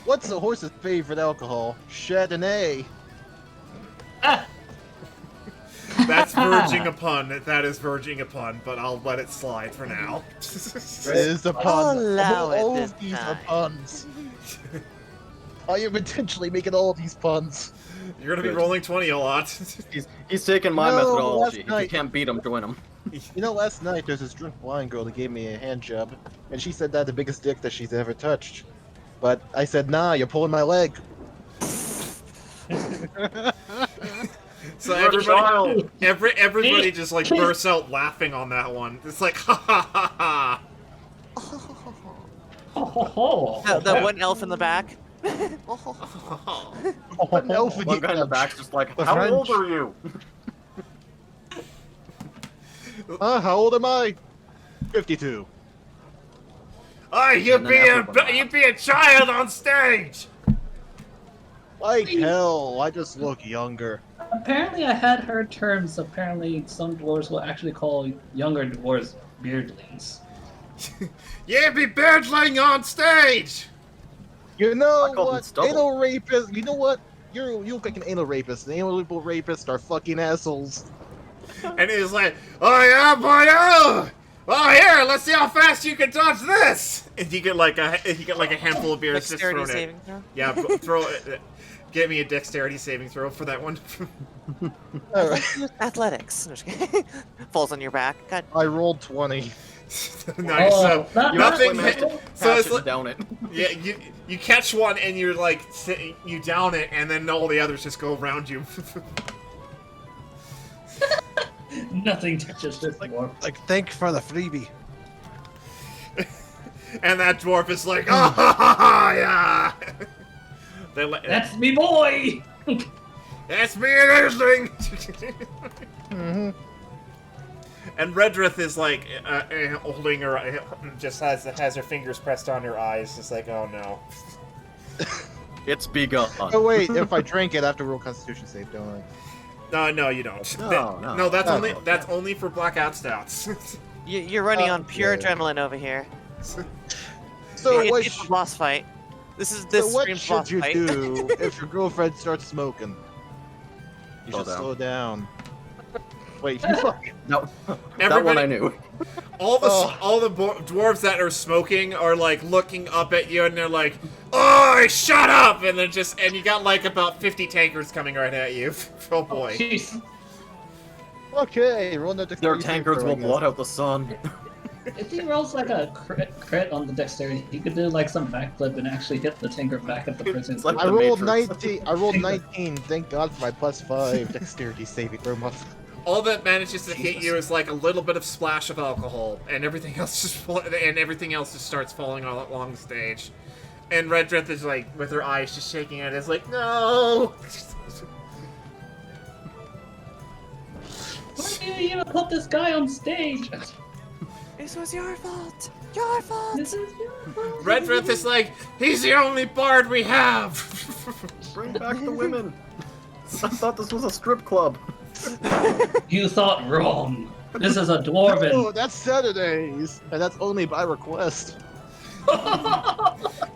What's a horse's favorite alcohol? Chardonnay. Ah! That's verging upon. That is verging upon, but I'll let it slide for now. It is a pun. allow it All this of these are time. puns. I am intentionally making all these puns. You're gonna be rolling 20 a lot. He's taking my No, methodology. last If you night- can't beat him, join him. You know, last night there's this drunk blind girl that gave me a hand job, and she said that the biggest dick that she's ever touched. But I said, nah, you're pulling my leg. So You're a child. everybody just like bursts out laughing on that one. It's like ha ha ha ha. Ho, ho, ho. The one elf in the back. What elf would One you guy in the touch? back's just like, The how French. old are you? How old am I? 52. Oh, you And then everyone be a child on stage. Like hell, I just look younger. Apparently, I had heard terms. Apparently, some dwarves will actually call younger dwarves beardlings. You be birdling on stage. You know I call them what? stubble. Anal rapist. You know what? You look like an anal rapist. And anal rapists are fucking assholes. And he's like, oh yeah, boy, oh! Oh, here, let's see how fast you can dodge this. And you get like a handful of beers just Dexterity thrown at. saving throw. Yeah, throw it. Get me a dexterity saving throw for that one. All right. Athletics. No, just kidding. Falls on your back. God. I rolled 20. Nice. So not nothing. bad. So Catch it's it, like, down it. yeah, you catch one and you're like you down it, and then all the others just go around you. Nothing touches this dwarf. Like, thank for the freebie. And that dwarf is like, oh, ha, ha, ha, yeah. That's me, boy. That's me and Earthling. Mm-hmm. And Redrith is like holding her, just has her fingers pressed on her eyes, just like, oh no. It's begun. Oh wait, if I drink it, I have to roll Constitution save, don't I? No, you don't. No. That's Oh, only okay. only for blackout stouts. You're running on pure Okay. adrenaline over here. So what? It's a boss fight. This So this what screams should boss you fight. do if your girlfriend starts smoking? You Slow should down. slow down. Wait, you fuck. No, that Everybody- one I knew. all the dwarves that are smoking are like looking up at you, and they're like, "Oh, shut up!" And you got like about 50 tankers coming right at you. Oh boy. Jeez. Okay, roll the Their dexterity save tankards throw, I will guess. blot out the sun. If he rolls like a crit on the dexterity, he could do like some backflip and actually hit the tinker back at the prison. It's like I the rolled Matrix. 19. I rolled 19. Thank God for my +5 dexterity saving throw. All that manages to hit you is like a little bit of splash of alcohol, and everything else just starts falling all along the stage. And Redrith is like, with her eyes just shaking at it, is like, no. Why do you even put this guy on stage? This was your fault. Your fault. This is your fault. Redrith is like, he's the only bard we have. Bring back the women. I thought this was a strip club. You thought wrong. This is a Oh, dwarven. that's Saturdays, and that's only by request.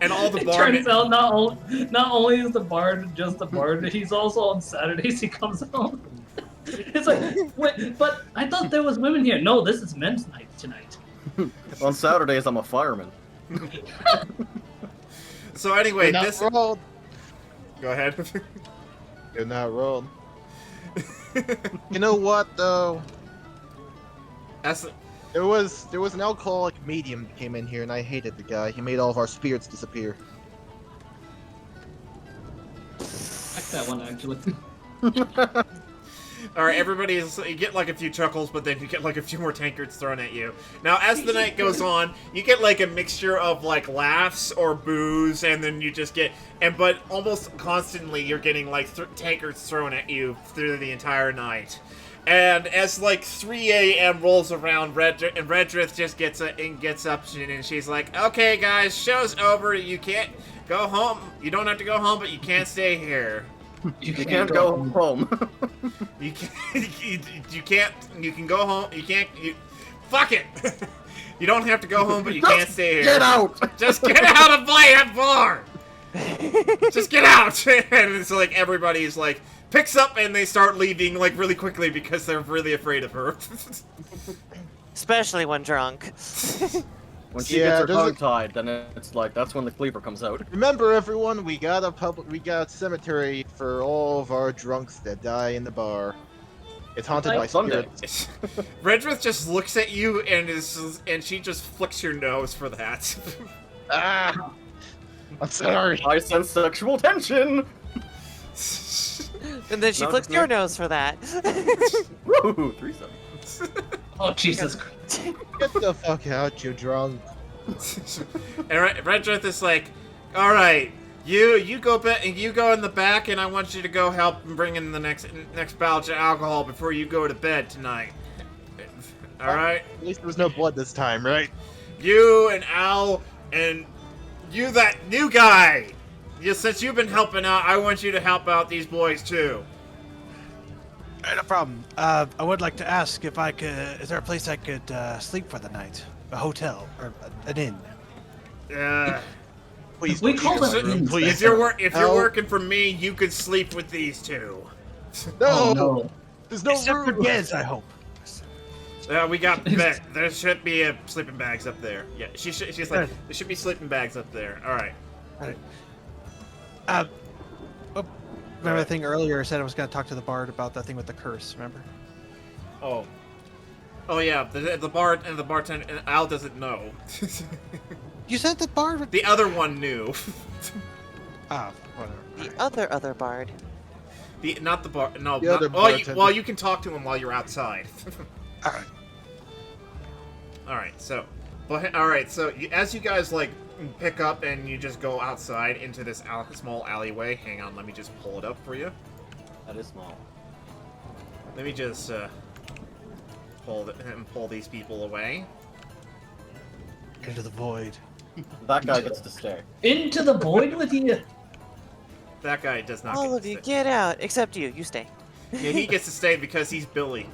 And all the It bard. turns out not only is the bard just the bard, he's also on Saturdays he comes out. It's like, wait, but I thought there was women here. No, this is men's night tonight. On Saturdays, I'm a fireman. So anyway, You're not this. rolled. Go ahead. You're not rolled. You know what though? That's. There was an alcoholic medium that came in here, and I hated the guy. He made all of our spirits disappear. Like that one actually. Alright, you get like a few chuckles, but then you get like a few more tankards thrown at you. Now, as the night goes on, you get like a mixture of like laughs or boos, and then you just get, but almost constantly you're getting like tankards thrown at you through the entire night. And as like 3 a.m. rolls around, Redrith just gets up and she's like, "Okay, guys, show's over. You can't go home. You don't have to go home, but you can't stay here." You can't go home. You can't. You can't. You can go home. You can't. Fuck it. You don't have to go home, but you can't stay here. Get out! Just get out of my bar. Just get out. And it's like everybody's like picks up and they start leaving like really quickly because they're really afraid of her. Especially when drunk. When she Yeah, gets her there's a- tongue tied, then it's like that's when the cleaver comes out. Remember, everyone, we got a cemetery for all of our drunks that die in the bar. It's haunted by Sunday. spirits. Redrith just looks at you and she just flicks your nose for that. Ah! I'm sorry. I sense sexual tension. And then she No, flicks no. your nose for that. Woo! Threesome. Oh Jesus Christ. Get the fuck out, you drunk. And Redrith is like, "All right, you go in the back, and I want you to go help bring in the next batch of alcohol before you go to bed tonight. All right, At least there was no blood this time, right? you and Al and you that new guy. Since you've been helping out, I want you to help out these boys too." No problem. I would like to ask if I could. Is there a place I could sleep for the night? A hotel or an inn? Please. We don't call use them that room, inns. please. If you're Al. working for me, you could sleep with these two. No, Oh no. there's no Except for room. Giz, I hope. We got there should be sleeping bags up there. Yeah, she's like, there should be sleeping bags up there. All right. Remember that thing earlier? I said I was going to talk to the bard about that thing with the curse. Remember? Oh yeah, the bard and the bartender. And Al doesn't know. You said the bard would. The other one knew. Ah, whatever. The other bard. Not the bar. No. The other Well, bartender. you can talk to him while you're outside. All right. All right. So, as you guys like pick up and you just go outside into this small alleyway. Hang on, let me just pull it up for you. That is small. Let me just pull these people away. Into the void. That guy gets to stay. Into the void with you. That guy does not All get of to you, stay. get out, except you. You stay. Yeah, he gets to stay because he's Billy.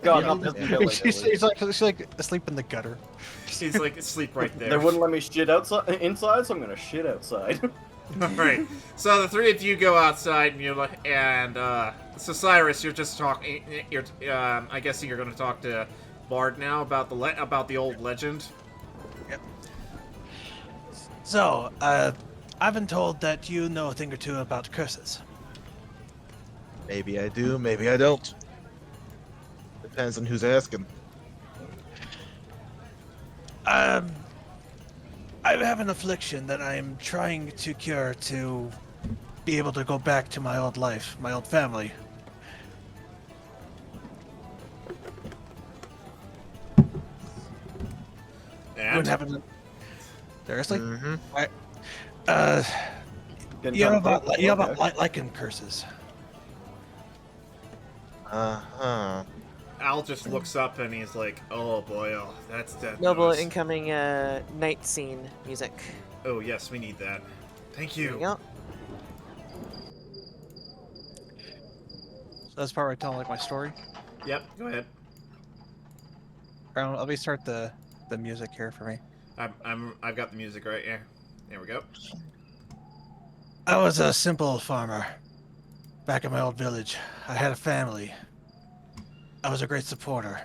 God, Yeah. not this Billy. She's like asleep in the gutter. He's like asleep right there. They wouldn't let me shit inside, so I'm gonna shit outside. Alright, so the three of you go outside, and you're like, so Cyrus, you're just talking. I guess you're going to talk to Bard now about the old legend. So, I've been told that you know a thing or two about curses. Maybe I do, maybe I don't. Depends on who's asking. I have an affliction that I'm trying to cure to be able to go back to my old life, my old family. And Seriously? Mm-hmm. You know about lichen curses. Uh-huh. Al just looks up and he's like, "Oh boy, oh, that's that." Noble noise. incoming night scene music. Oh yes, we need that. Thank There you you. go. So that's part where I tell like my story. Yep, go ahead. Let me start the music here for me. I've got the music right here. There we go. I was a simple farmer back in my old village. I had a family. I was a great supporter.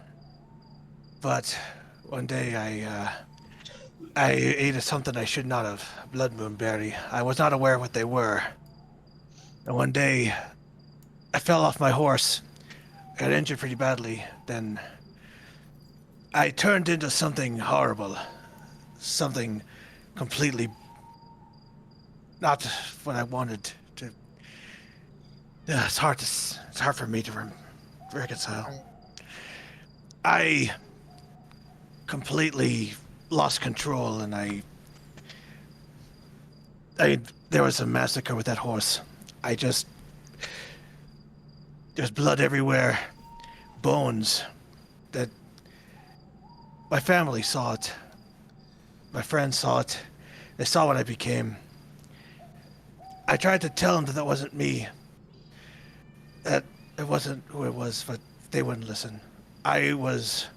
But one day I ate something I should not have. Blood moonberry. I was not aware what they were. And one day I fell off my horse. Got injured pretty badly. Then I turned into something horrible. Something completely not what I wanted to. It's hard for me to reconcile. I completely lost control, and there was a massacre with that horse. There's blood everywhere, bones. That my family saw it. My friends saw it. They saw what I became. I tried to tell them that that wasn't me. That it wasn't who it was, but they wouldn't listen. I was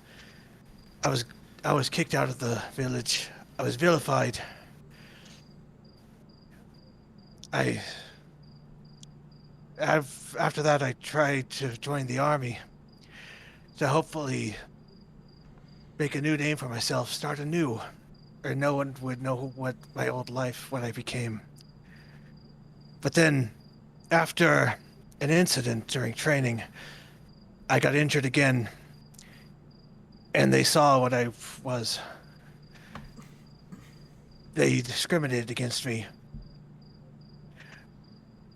kicked out of the village. I was vilified. After that, I tried to join the army to hopefully make a new name for myself, start anew, or no one would know what my old life, what I became. But then, after an incident during training, I got injured again, and they saw what I was. They discriminated against me.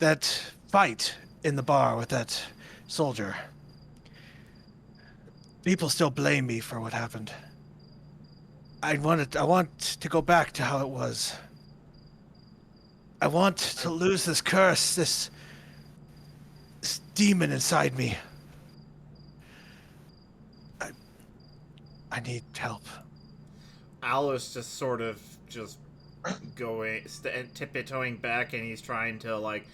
That fight in the bar with that soldier, people still blame me for what happened. I want to go back to how it was. I want to lose this curse, this demon inside me. I need help. Al is just sort of going, tiptoeing back, and he's trying to like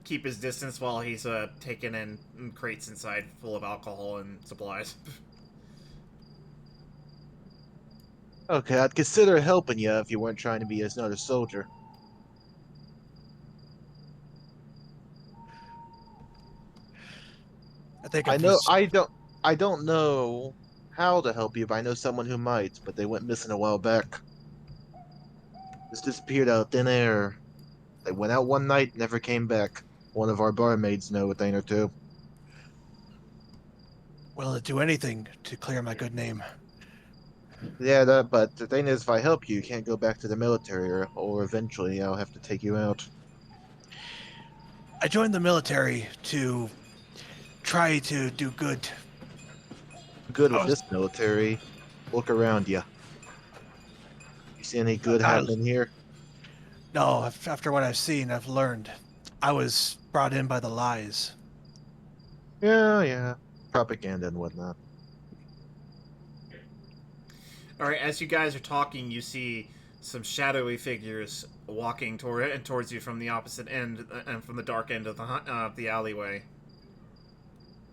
keep his distance while he's taking in crates inside full of alcohol and supplies. Okay, I'd consider helping you if you weren't trying to be another soldier. I think I know I don't know how to help you, but I know someone who might, but they went missing a while back. Just disappeared out of thin air. They went out one night, never came back. One of our barmaids know a thing or two. willing to do anything to clear my good name. Yeah, but the thing is, if I help you, you can't go back to the military, or eventually I'll have to take you out. I joined the military to try to do good. Good with this military. Look around you. You see any good happening here? No, after what I've seen, I've learned. I was brought in by the lies. Yeah. Propaganda and whatnot. All right, as you guys are talking, you see some shadowy figures walking towards you from the opposite end and from the dark end of the alleyway.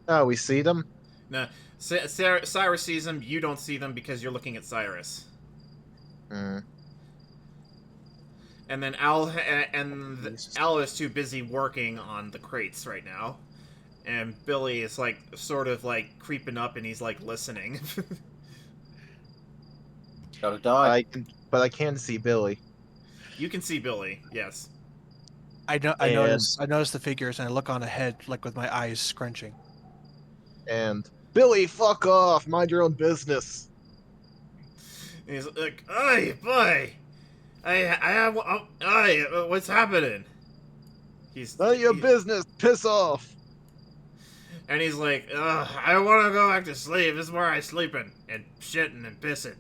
Oh, we see them? Now, Cyrus sees them. You don't see them because you're looking at Cyrus. Hmm. And then Al Al is too busy working on the crates right now, and Billy is like sort of like creeping up and he's like listening. Gotta die. But I can see Billy. You can see Billy, yes. I And- notice the figures and I look on ahead like with my eyes scrunching. And Billy, fuck off! Mind your own business. And he's like, "Hey, boy, what's happening?" He's None of your he- business. Piss off. And he's like, "I want to go back to sleep. This is where I sleeping and shitting and pissing."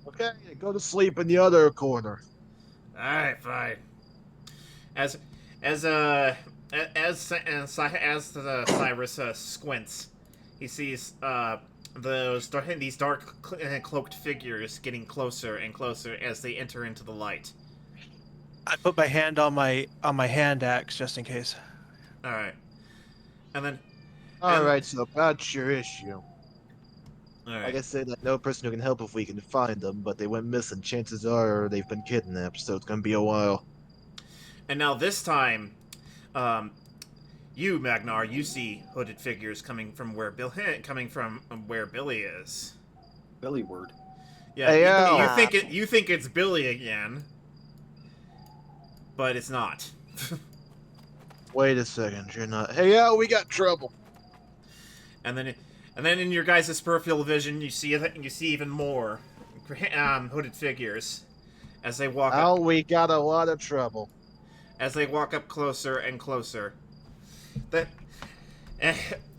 Okay, go to sleep in the other corner. All right, fine. As Cyrus squints, he sees these dark cloaked figures getting closer and closer as they enter into the light. I put my hand on my hand axe just in case. All right, and then All right, so that's your issue. all right. Like I said, I know a person who can help if we can find them, but they went missing. Chances are they've been kidnapped, so it's gonna be a while. And now this time, you, Magnar, you see hooded figures coming from where Billy is. Billy word. Yeah, Hey, you think it's Billy again, but it's not. Wait a second, you're not. Hey, Al, we got trouble. And then in your guys' peripheral vision, you see even more hooded figures as they walk up. Al, we got a lot of trouble. As they walk up closer and closer.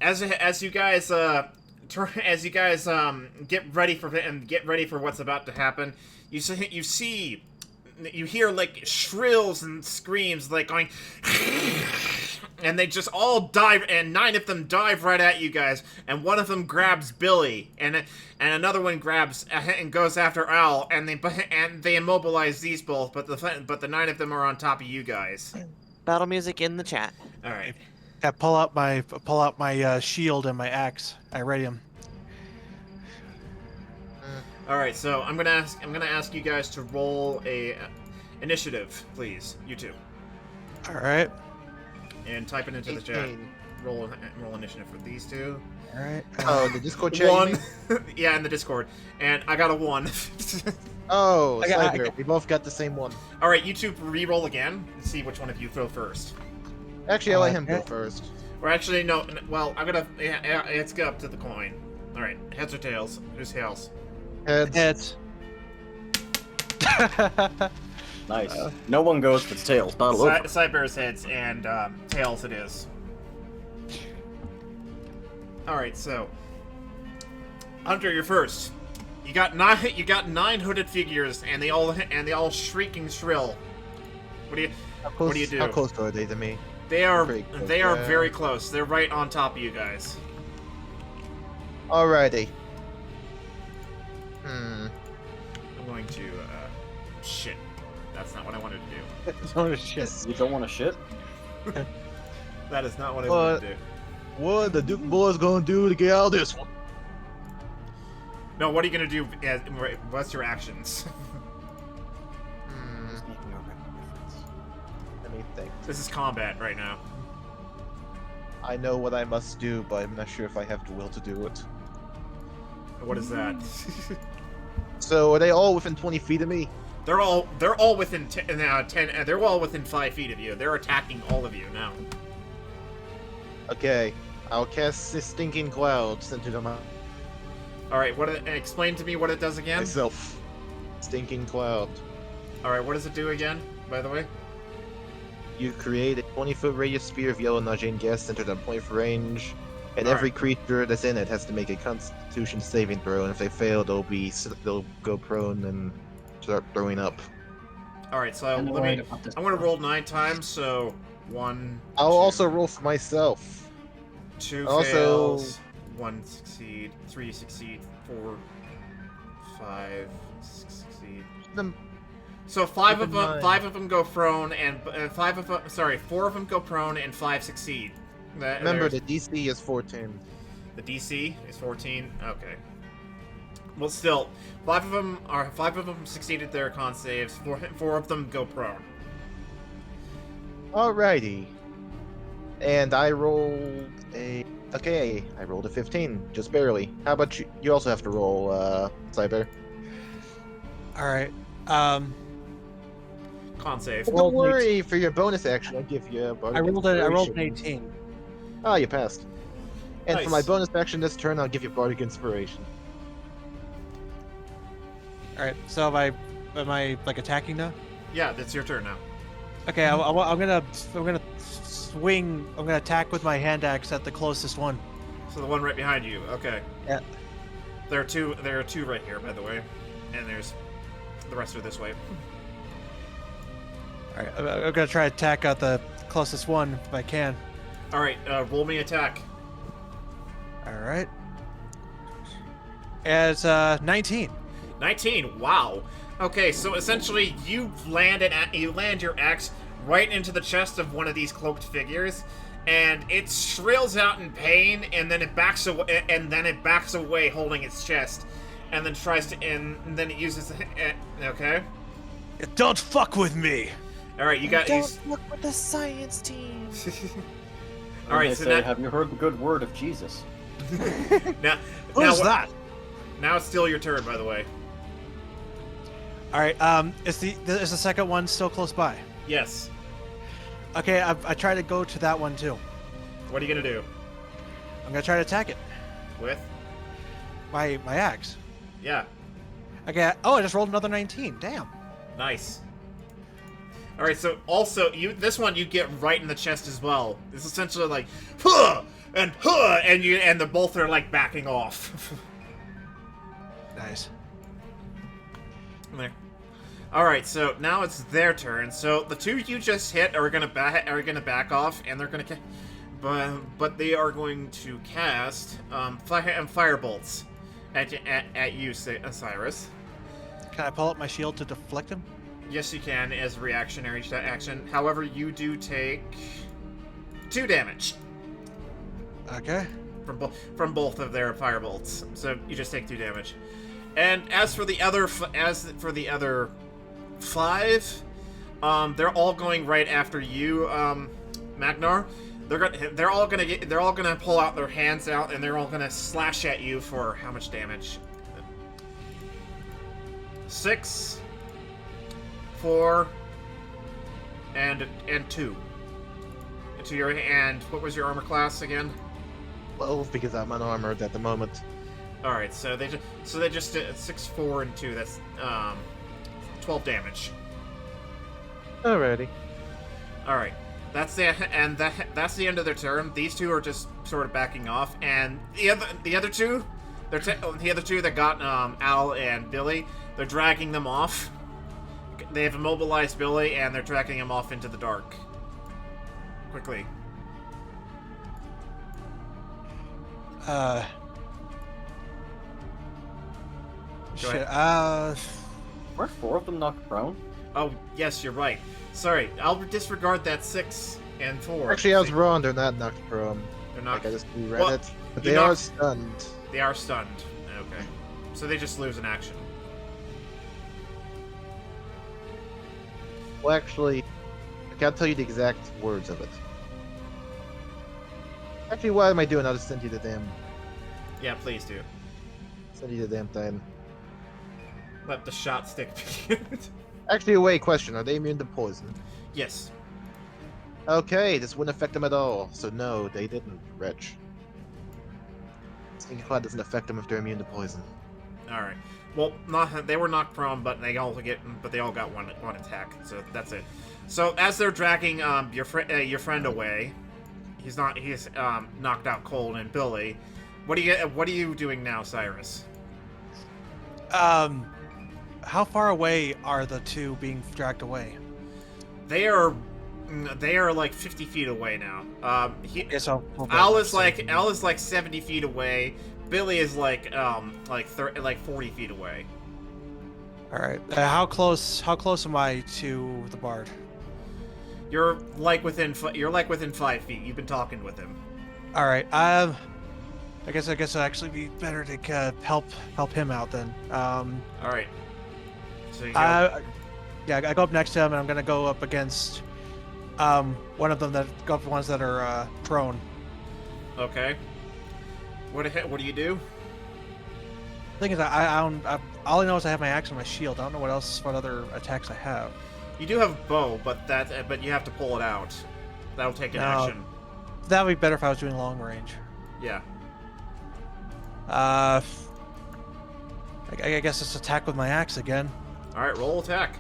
As you guys get ready for what's about to happen, you hear like shrills and screams like going, and they just all dive, and 9 of them dive right at you guys, and one of them grabs Billy, and another one grabs and goes after Al, and they immobilize these both, but the 9 of them are on top of you guys. Battle music in the chat. All right. I pull out my shield and my axe. I ready him. All right. So I'm gonna ask you guys to roll a initiative, please. You two, All right. and type it into the chat. 18. Roll initiative for these two. All right. Oh, the Discord chat. you One. mean? Yeah, in the Discord, and I got a 1. Oh, I got- Cyber, we both got the same one. All right, you two re-roll again and see which one of you throw first. Actually, I'll let him go Okay. first. Or actually, no. Well, I'm gonna. Yeah, it's up to the coin. All right, heads or tails? Who's tails? Heads. Heads. Nice. No one goes for tails. Battle over. Cyber's heads and tails. It is. All right, so Hunter, you're first. You got 9 hooded figures, and they all shrieking shrill. What do you? What do you do? How close are they to me? They are Pretty close, yeah. very close. They're right on top of you guys. Alrighty. I'm going to shit. That's not what I wanted to do. Oh shit. You don't want to shit? That is not what I What? wanted to do. What the Duke boys gonna do to get out of this one? No, what are you gonna do? What's your actions? Let me think. This is combat right now. I know what I must do, but I'm not sure if I have the will to do it. What is that? So, are they all within 20 feet of me? They're all within 10. They're all within 5 feet of you. They're attacking all of you now. Okay. I'll cast this stinking cloud centered on All right. Explain to me what it does again. myself. Stinking cloud. All right. What does it do again? By the way. You create a 20-foot radius sphere of yellow nodular gas centered on point of range, and All every right. creature that's in it has to make a Constitution saving throw. And if they fail, they'll go prone and start throwing up. All right. So I'm let worried me. about this. I'm gonna roll 9 times. So 1. I'll 2, also roll for myself. 2 also- fails. 1 succeed. 3 succeed. 4. 5 succeed. Them- So Keep five in mind- of them go prone, and 4 of them go prone, and 5 succeed. Remember, There's- the DC is 14. the DC is 14. Okay. Well, still, 5 of them succeeded their con saves. 4 of them go prone. Alrighty. And I rolled a... Okay, I rolled a 15, just barely. How about you? You also have to roll, Cyber. All right. Con save. But don't worry, for your bonus action, I'll give you a bonus. I rolled an Inspiration. 18. Oh, you passed. And for my Nice. bonus action this turn, I'll give you Bardic Inspiration. All right. So am I like attacking now? Yeah, that's your turn now. Okay. I'm gonna swing. I'm gonna attack with my hand axe at the closest one. So the one right behind you. Okay. Yeah. There are two right here, by the way, and there's the rest are this way. All right. I'm gonna try to attack at the closest one if I can. All right, roll me attack. All right. It's 19. 19. Wow. Okay, so essentially you land your axe right into the chest of one of these cloaked figures, and it shrills out in pain, and then it backs away, holding its chest, and then then it uses. Okay. Don't fuck with me. All right, you got. Don't work with the science team. All right, They so say, now, have you heard the good word of Jesus? now, Who's now, that? Now it's still your turn, by the way. All right. Is the second one still close by? Yes. Okay. I try to go to that one too. What are you gonna do? I'm gonna try to attack it. With? My axe. Yeah. Okay. Oh, I just rolled another 19. Damn. Nice. All right. So also, this one you get right in the chest as well. It's essentially like, huh, and the both are like backing off. Nice. There. All right. So now it's their turn. So the two you just hit are gonna back off, and they're gonna, but they are going to cast fire bolts at you, Cyrus. Can I pull up my shield to deflect him? Yes, you can as a reactionary action. However, you do take 2 damage Okay. from both of their firebolts. So you just take 2 damage. And as for the other 5, they're all going right after you, Magnar. They're all gonna pull out their hands out, and they're all gonna slash at you for how much damage? 6, 4, and 2. To your and what was your armor class again? 12, because I'm unarmored at the moment. All right, so they just did 6, 4, and 2. That's 12 damage. Alrighty. All right, that's the end of their turn. These two are just sort of backing off, and the other two, the other two that got Al and Billy, they're dragging them off. They have immobilized Billy, and they're dragging him off into the dark. Quickly. Shit. ahead. Weren't 4 of them knocked prone? Oh, yes, you're right. Sorry, I'll disregard that 6 and 4. Actually, I was wrong. They're not knocked prone. They're not. Like, I just reread Well, it. But you they are knocked- stunned. They are stunned. Okay. So they just lose an action. Well, actually, I can't tell you the exact words of it. Actually, what am I doing? I'll just send you the damn... Yeah, please do. Send you the damn thing. Let the shot stick begin. Actually, wait, question. Are they immune to poison? Yes. Okay, this wouldn't affect them at all. So no, they didn't, wretch. Stinking Cloud doesn't affect them if they're immune to poison. All right. Well, they were knocked prone, but they all got one attack. So that's it. So as they're dragging your friend away, he's knocked out cold, and Billy. What are you doing now, Cyrus? How far away are the two being dragged away? They are like 50 feet away now. So Al is like 70 feet away. Billy is like 40 feet away. All right. How close am I to the bard? You're like within 5 feet. You've been talking with him. All right. I guess it'd actually be better to help him out then. All right. So you go. I go up next to him, and I'm gonna go up against one of them the ones that are prone. Okay. What do you do? Thing is, I all I know is I have my axe and my shield. I don't know what other attacks I have. You do have a bow, but you have to pull it out. That'll take an action. That would be better if I was doing long range. Yeah. I guess it's attack with my axe again. All right, roll attack.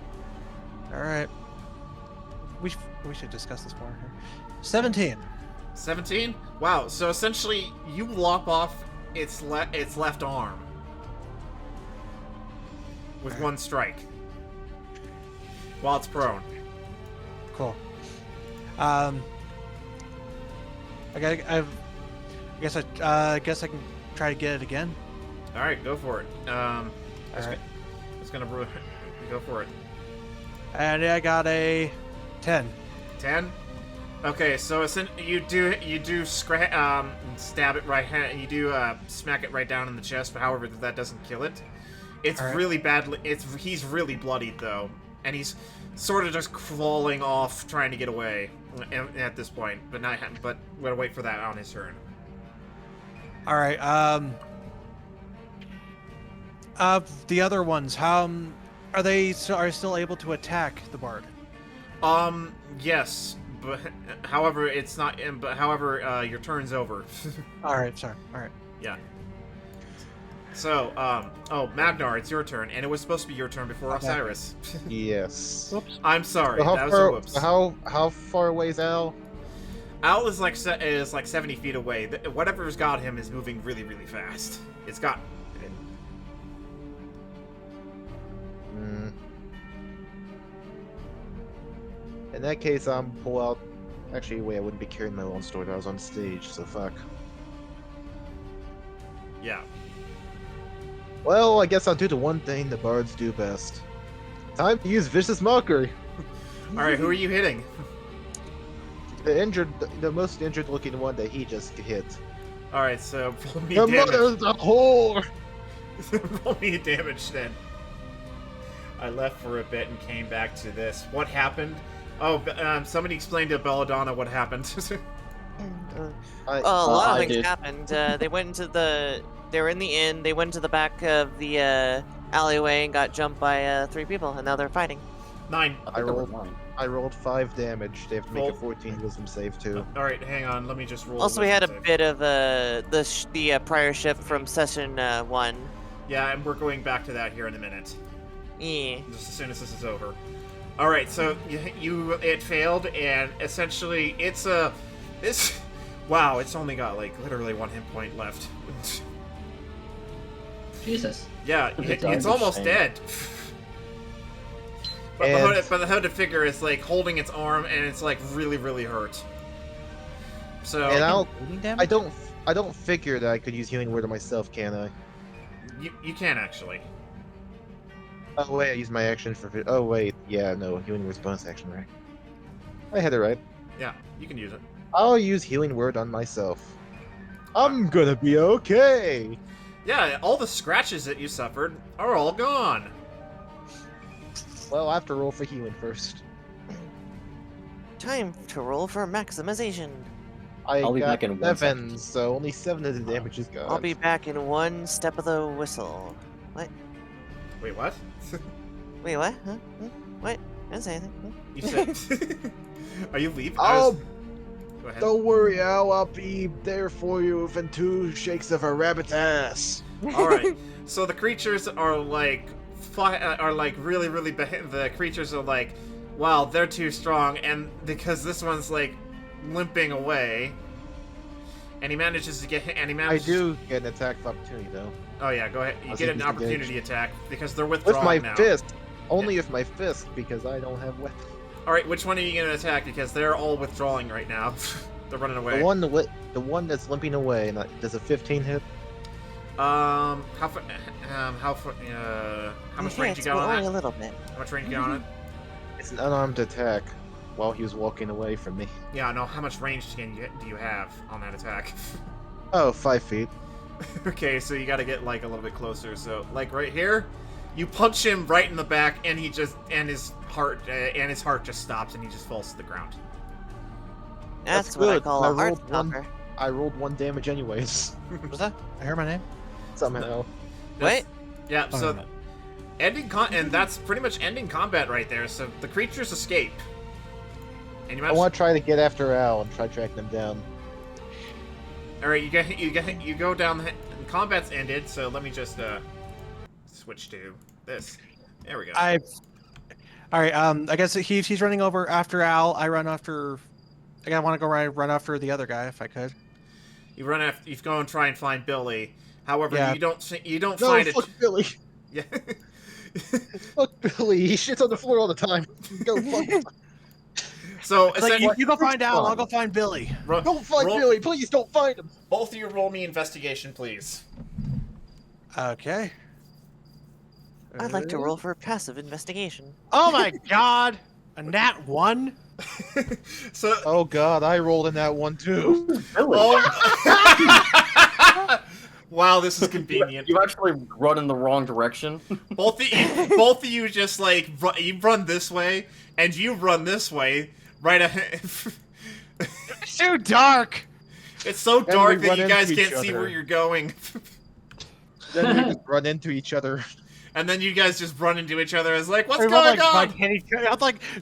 All right. We should discuss this more here. 17. 17? Wow. So essentially, you lop off its left arm with one strike while it's prone. Cool. I guess I can try to get it again. All right, go for it. All right. It's gonna go for it. And I got a 10. 10. Okay, so you do stab it right hand. You do smack it right down in the chest. But however, that doesn't kill it. It's All right. really badly. He's really bloodied though, and he's sort of just crawling off, trying to get away at this point. But we're gonna wait for that on his turn. All right. The other ones, how are they? Are still able to attack the bard? Yes, but however, it's not. But however, your turn's over. All right. Sorry. All right. Yeah. So, Magnar, it's your turn, and it was supposed to be your turn before Okay. Osiris. Yes. Whoops. I'm sorry, So that was a whoops. how far away is Al? Al is like 70 feet away. Whatever's got him is moving really, really fast. It's got. In that case, I'm pull out. Actually, wait, I wouldn't be carrying my own sword. I was on stage, so fuck. Yeah. Well, I guess I'll do the one thing the bards do best. Time to use vicious mockery. All right, who are you hitting? The most injured-looking one that he just hit. All right, so roll me The damage. mother's a whore. Roll me damage then. I left for a bit and came back to this. What happened? Oh, somebody explained to Belladonna what happened. I, A lot of I things did. happened. They went into they were in the inn. They went into the back of the alleyway and got jumped by 3 people, and now they're fighting. 9. I think there were rolled- 9. I rolled 5 damage. They have to make Roll. a 14 wisdom save too. All right, hang on. Let me just roll. Also, we had a wisdom save. bit of the prior shift from session 1. Yeah, and we're going back to that here in a minute. Yeah. Just as soon as this is over. All right, so it failed, and essentially wow, it's only got like literally 1 hit point left. Jesus. Yeah, It's it's almost shame. dead. But And- the hooded figure is like holding its arm, and it's like really, really hurt. So And Bleeding damage? I don't figure that I could use healing word on myself, can I? you can actually. Oh wait, I used my action for. Oh wait, yeah, no, healing word's bonus action, right? I had it right. Yeah, you can use it. I'll use healing word on myself. I'm gonna be okay. Yeah, all the scratches that you suffered are all gone. Well, I have to roll for healing first. Time to roll for maximization. I'll be got back in 1 7, second. so only 7 of the damage is gone. I'll be back in 1 step of the whistle. What? Wait, what? Wait, what? Huh? What? I didn't say anything. Huh? You said. Are you leaving? Oh, Go ahead. don't worry, Al. I'll be there for you within 2 shakes of a rabbit's ass. All right. So the creatures are like, really, really. The creatures are like, wow, they're too strong, and because this one's like limping away, and he manages to get. And he I manages. do get an attack of opportunity, though. Oh yeah, go ahead. You I'll get see an if he's opportunity attack because they're With withdrawing my now. fist. Only with my fist, because I don't have weapons. All right, which one are you gonna attack? Because they're all withdrawing right now. They're running away. The one that's limping away, and does a 15 hit? how much range you Hits, got but on only a that? little bit. How much range you got on it? It's an unarmed attack while he was walking away from me. Yeah, no. How much range do you have on that attack? Oh, 5 feet. Okay, so you got to get like a little bit closer. So like right here, you punch him right in the back, and he just his heart just stops, and he just falls to the ground. That's what I good. call I a heart rolled one. stopper. I rolled 1 damage anyways. What was that? I heard my name. Somehow. Wait, Yeah. Oh, So no. and that's pretty much ending combat right there. So the creatures escape. And you I want to try to get after Al and try tracking him down. All right, you go down. The combat's ended. So let me just switch to this. There we go. All right. I guess he's running over after Al. I run after. I want to go run after the other guy if I could. You run after. You go and try and find Billy. However, Yeah. you don't No, find fuck it. Billy. Yeah. Fuck Billy. He shits on the floor all the time. Go fuck him. So Like, essentially, you go find Al. I'll go find Billy. Don't find Billy. Please don't find him. Both of you roll me investigation, please. Okay. I'd like to roll for passive investigation. Oh my god! A nat 1? So. Oh god, I rolled in that one too. Billy, Oh. Wow, this is convenient. you actually run in the wrong direction. Both of you just like you run this way and you run this way right ahead. It's too dark! It's so we dark that run you guys into can't each see other. where you're going. Then we just run into each other. And then you guys just run into each other as like, what's We going run, on? like hit each other.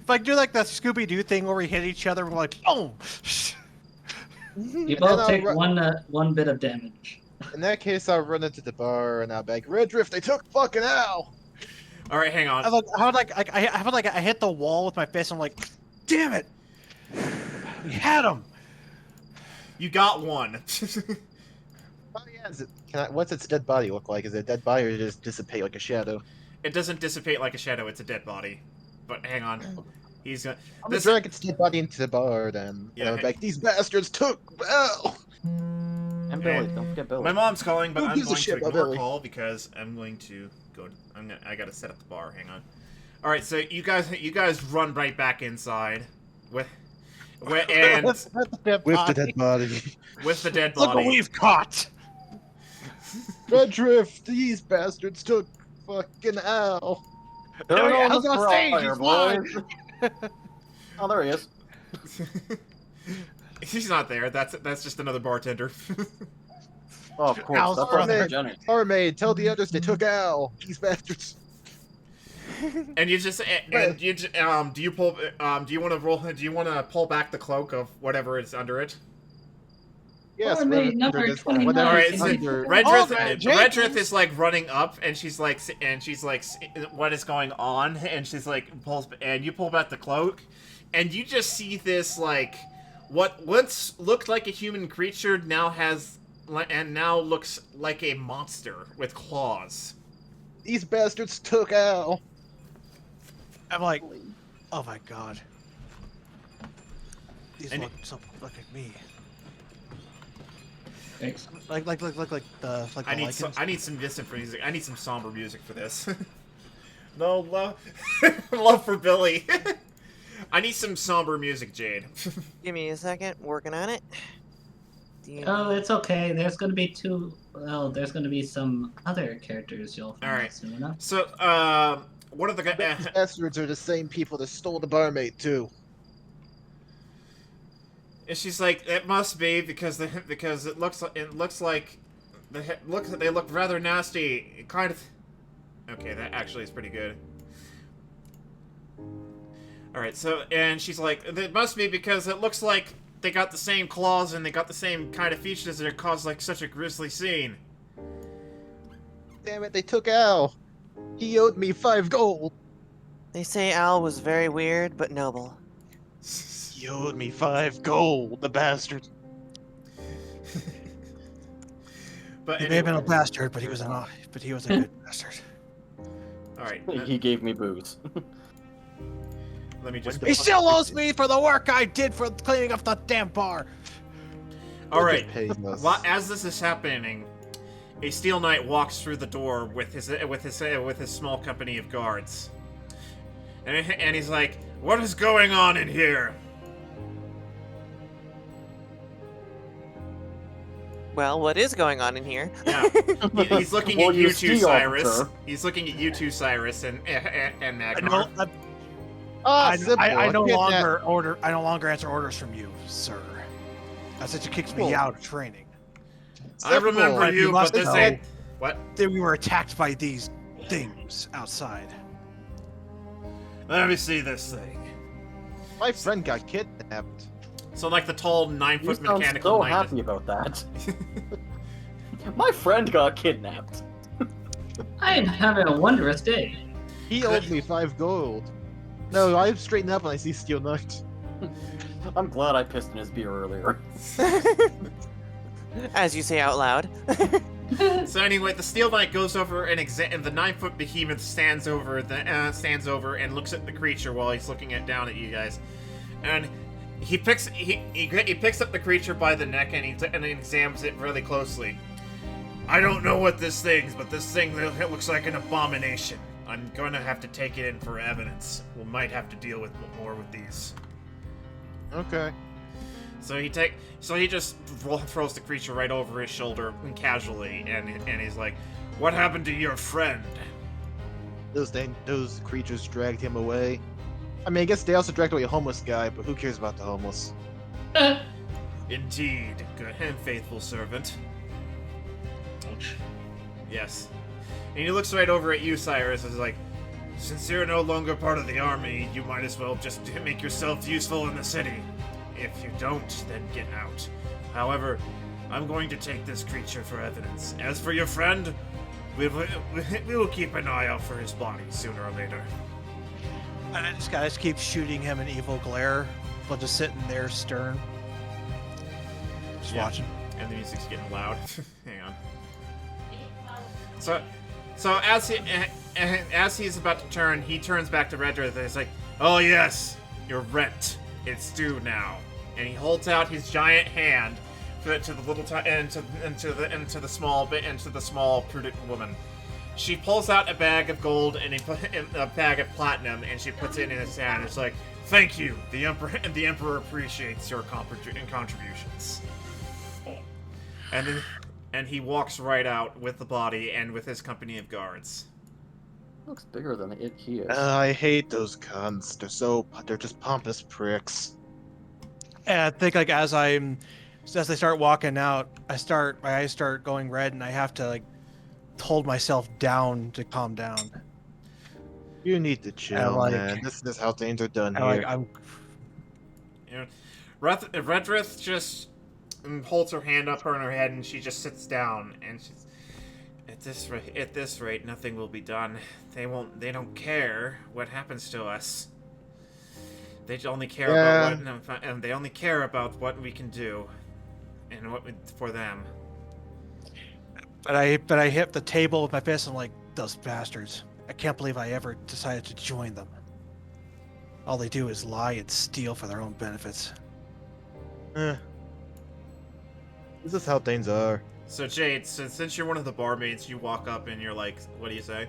Like do like the Scooby Doo thing where we hit each other and we're like, boom! You then both I'll take ru- one bit of damage. In that case, I'll run into the bar and I'll be like, Red Drift, they took fucking Al! All right, hang on. I hit the wall with my fist. I'm like, damn it! We had him. You got one. Oh yeah, what's its dead body look like? Is it a dead body or does it just dissipate like a shadow? It doesn't dissipate like a shadow. It's a dead body. But hang on. He's gonna. I'm gonna drag its dead body into the bar then. Yeah, And I'll be like, these bastards took Al! And Billy, don't forget Billy. My mom's calling, but Who I'm gives a going to shit about ignore Billy? call because I'm going to go. I gotta set up the bar. Hang on. All right, so you guys run right back inside and With the dead body. with the dead Look body. what we've caught. Red Drift, these bastards took fucking Al. They're Oh, yeah, on I was the gonna say, fryer, he's boys. Oh, there he is. He's not there. That's just another bartender. Oh, of course. Al's That's brother. what Jenny. Barmaid, tell the others they took Al. These bastards. And you just and you do you pull do you want to roll? Do you want to pull back the cloak of whatever is under it? Yes, Barmaid whatever- number this- 29. whatever All right, is so under- Redrith is like running up, and she's like, what is going on? And she's like, and you pull back the cloak, and you just see this like, what once looked like a human creature now looks like a monster with claws. These bastards took Al. I'm like, oh my god. These And- look so like me. Thanks. Like the I need lichens. I need some distant music. I need some somber music for this. No love, love for Billy. I need some somber music, Jade. Give me a second. Working on it. Oh, it's okay. There's gonna be there's gonna be some other characters you'll find All right. out soon enough. So, one of the These guys. bastards are the same people that stole the barmaid too. And she's like, it must be because it looks like they look rather nasty. It kind of. Okay, that actually is pretty good. All right, so and she's like, it must be because it looks like they got the same claws and they got the same kind of features that caused like such a grisly scene. Damn it, they took Al. He owed me 5 gold. They say Al was very weird but noble. He owed me 5 gold, the bastard. But He may have been a anyway, bastard, but he was a good bastard. all right, He gave me booze. let me just. He still owes me for the work I did for cleaning up the damn bar. All right. Pays us. Well, as this is happening, a Steel Knight walks through the door with his small company of guards, and he's like, "What is going on in here?" Well, what is going on in here? Yeah, he's looking Well, at you you two, steal, Cyrus. officer. He's looking at you two, Cyrus, and Magnar. Simple. I no kidnap- longer order. I no longer answer orders from you, sir. That's that you kicked me Simple. out of training. I remember Simple. you, You but must this know. ain't. What? That we were attacked by these things outside. Let me see this thing. My friend got kidnapped. So, like the tall 9-foot You sound mechanical so knight. happy about that. My friend got kidnapped. I am having a wondrous day. He owed me 5 gold. No, I straighten up when I see Steel Knight. I'm glad I pissed in his beer earlier. As you say out loud. So anyway, the Steel Knight goes over and the 9-foot behemoth stands over and looks at the creature while he's looking down at you guys, and he picks up the creature by the neck and he examines it really closely. I don't know what this thing's, but this thing it looks like an abomination. I'm going to have to take it in for evidence. We might have to deal with more with these. Okay. So he just throws the creature right over his shoulder casually, and he's like, "What happened to your friend?" Those creatures dragged him away. I mean, I guess they also dragged away a homeless guy, but who cares about the homeless? Indeed, good and faithful servant. Yes. And he looks right over at you, Cyrus, and is like, "Since you're no longer part of the army, you might as well just make yourself useful in the city. If you don't, then get out. However, I'm going to take this creature for evidence. As for your friend, we will keep an eye out for his body sooner or later." And I just keep shooting him an evil glare, while just sitting there stern, just Yeah. watching. And the music's getting loud. Hang on. So as he's about to turn, he turns back to Redrith and is like, "Oh yes, your rent. It's due now." And he holds out his giant hand to the little into the small prudent woman. She pulls out a bag of gold and a bag of platinum, and she puts it in his hand. It's like, "Thank you. The emperor appreciates your contributions." And he walks right out with the body and with his company of guards. Looks bigger than he is. I hate those cunts. They're just pompous pricks. And I think like as they start walking out, my eyes start going red, and I have to like hold myself down to calm down. You need to chill, man. This is how things are done here. You know, Redrith just holds her hand up on her head, and she just sits down. And she's, at this rate, nothing will be done. They don't care what happens to us. They only care about what we can do, and for them. But I hit the table with my fist and I'm like, those bastards. I can't believe I ever decided to join them. All they do is lie and steal for their own benefits. This is how things are. So Jade, since you're one of the barmaids, you walk up and you're like, "What do you say?"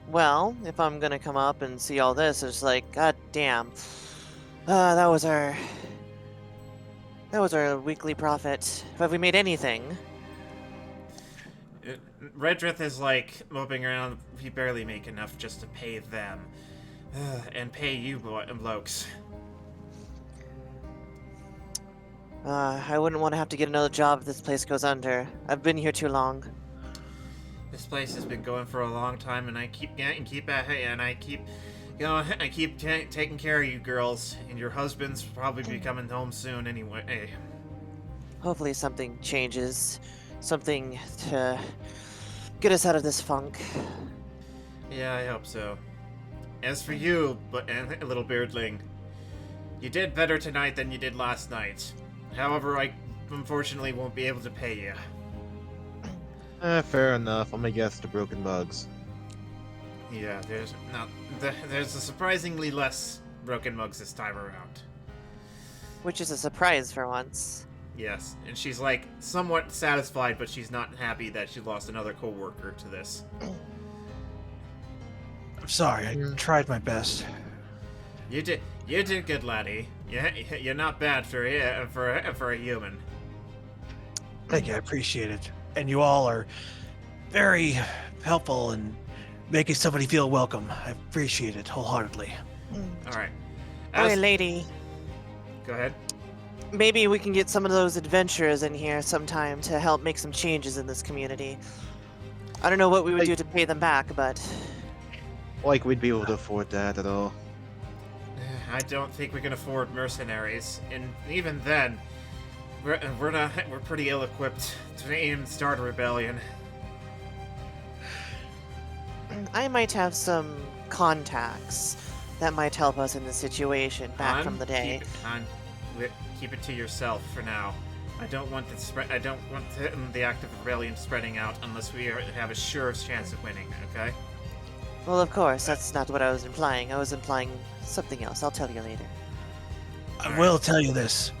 Well, if I'm gonna come up and see all this, it's like, god damn. That was our weekly profit. Have we made anything? Redrith is like moping around. We barely make enough just to pay them, and pay you blokes. I wouldn't want to have to get another job if this place goes under. I've been here too long. This place has been going for a long time, and I keep taking care of you girls, and your husband's probably be coming home soon anyway. Hopefully something changes. Something to get us out of this funk. Yeah, I hope so. As for you, little beardling, you did better tonight than you did last night. However, I unfortunately won't be able to pay you. Fair enough. I'm gonna guess the broken mugs. Yeah, there's a surprisingly less broken mugs this time around. Which is a surprise for once. Yes, and she's like somewhat satisfied, but she's not happy that she lost another co-worker to this. I'm sorry. I tried my best. You did good, laddie. You're not bad for a human. Thank you. I appreciate it. And you all are very helpful in making somebody feel welcome. I appreciate it wholeheartedly. All right. Hey, lady. Go ahead. Maybe we can get some of those adventurers in here sometime to help make some changes in this community. I don't know what we would do to pay them back, but... Like we'd be able to afford that at all. I don't think we can afford mercenaries, and even then, we're pretty ill-equipped to even start a rebellion. I might have some contacts that might help us in this situation back from the day. Keep it to yourself for now. I don't want the active rebellion spreading out unless we have a sure chance of winning. Okay? Well, of course, that's not what I was implying. I was implying something else. I'll tell you later. I will tell you this.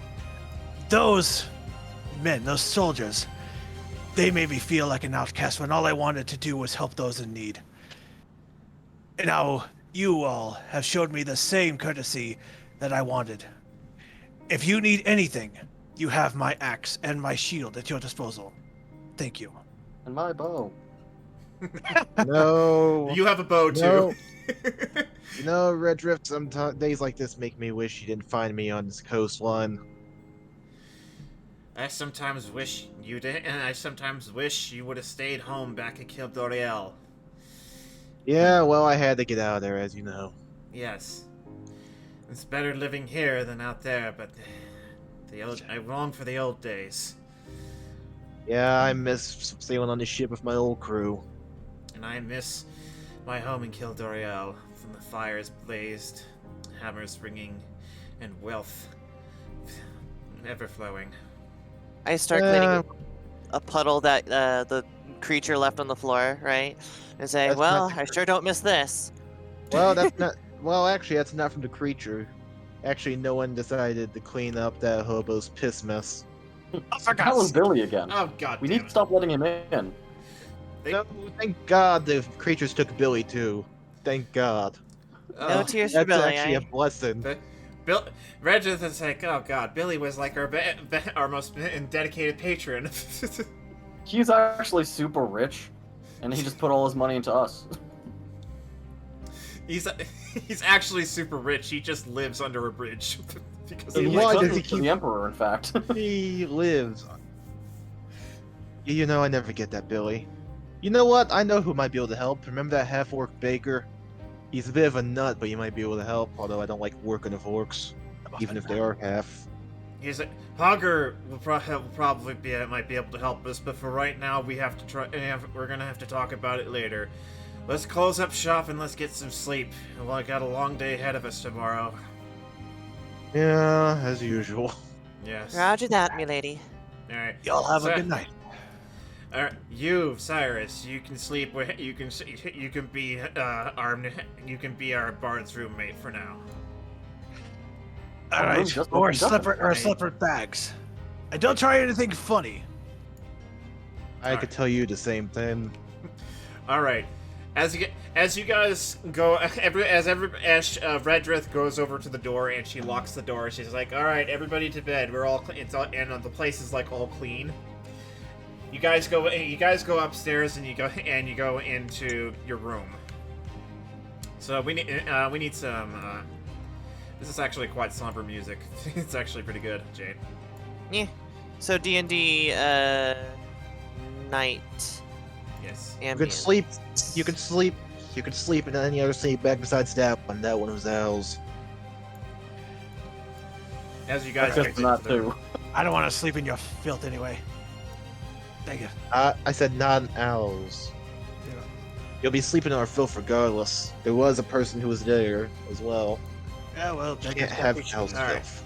Those men, those soldiers, they made me feel like an outcast when all I wanted to do was help those in need. And now you all have showed me the same courtesy that I wanted. If you need anything, you have my axe and my shield at your disposal. Thank you. And my bow. No. You have a bow too. No. You know, Redrift, some days like this make me wish you didn't find me on this coastline. I sometimes wish you did, and I sometimes wish you would have stayed home back at Kildoriel. Yeah, well, I had to get out of there, as you know. Yes. It's better living here than out there, but I long for the old days. Yeah, I miss sailing on the ship with my old crew. And I miss my home in Kildoriel, from the fires blazed, hammers ringing, and wealth ever flowing. I start cleaning a puddle that the creature left on the floor, right? And say, That's well, not- I sure don't miss this. Well, that's not. Well, actually, that's not from the creature. Actually, no one decided to clean up that hobo's piss mess. That was Billy again. Oh god We damn need to it. stop letting him in. No, thank God the creatures took Billy too. Thank God. No tears for That's Billy. actually a blessing. Regis is like, oh god, Billy was like our most dedicated patron. He's actually super rich, and he just put all his money into us. He's actually super rich. He just lives under a bridge because And he why likes does cousins he to keep- the Emperor, in fact. He lives. You know, I never get that, Billy. You know what? I know who might be able to help. Remember that half-orc baker? He's a bit of a nut, but he might be able to help, although I don't like working with orcs, even if they are half. He's like, Hogger might be able to help us, but for right now we have to try. We're gonna have to talk about it later. Let's close up shop and let's get some sleep. Well, I got a long day ahead of us tomorrow. Yeah, as usual. Yes. Roger that, milady. All right. Y'all have So- a good night. All right, you, Cyrus, you can sleep. You can be armed. You can be our bard's roommate for now. All right, just or opened up. slipper bags. And don't try anything funny. I could tell you the same thing. All right. As you guys go, as Redrith goes over to the door and she locks the door. She's like, "All right, everybody to bed. We're all and the place is like all clean." You guys go upstairs and you go into your room. So we need some. This is actually quite somber music. It's actually pretty good, Jade. Yeah. So D&D night Yes. You can ambience. sleep. You can sleep. You can sleep in any other sleep bag besides that one. That one was Al's. As you guys Just get not into the room. too. I don't want to sleep in your filth anyway. Thank you. I said not Al's. You'll be sleeping in our filth regardless. There was a person who was there as well. Yeah, well, You can't have Al's All right. filth.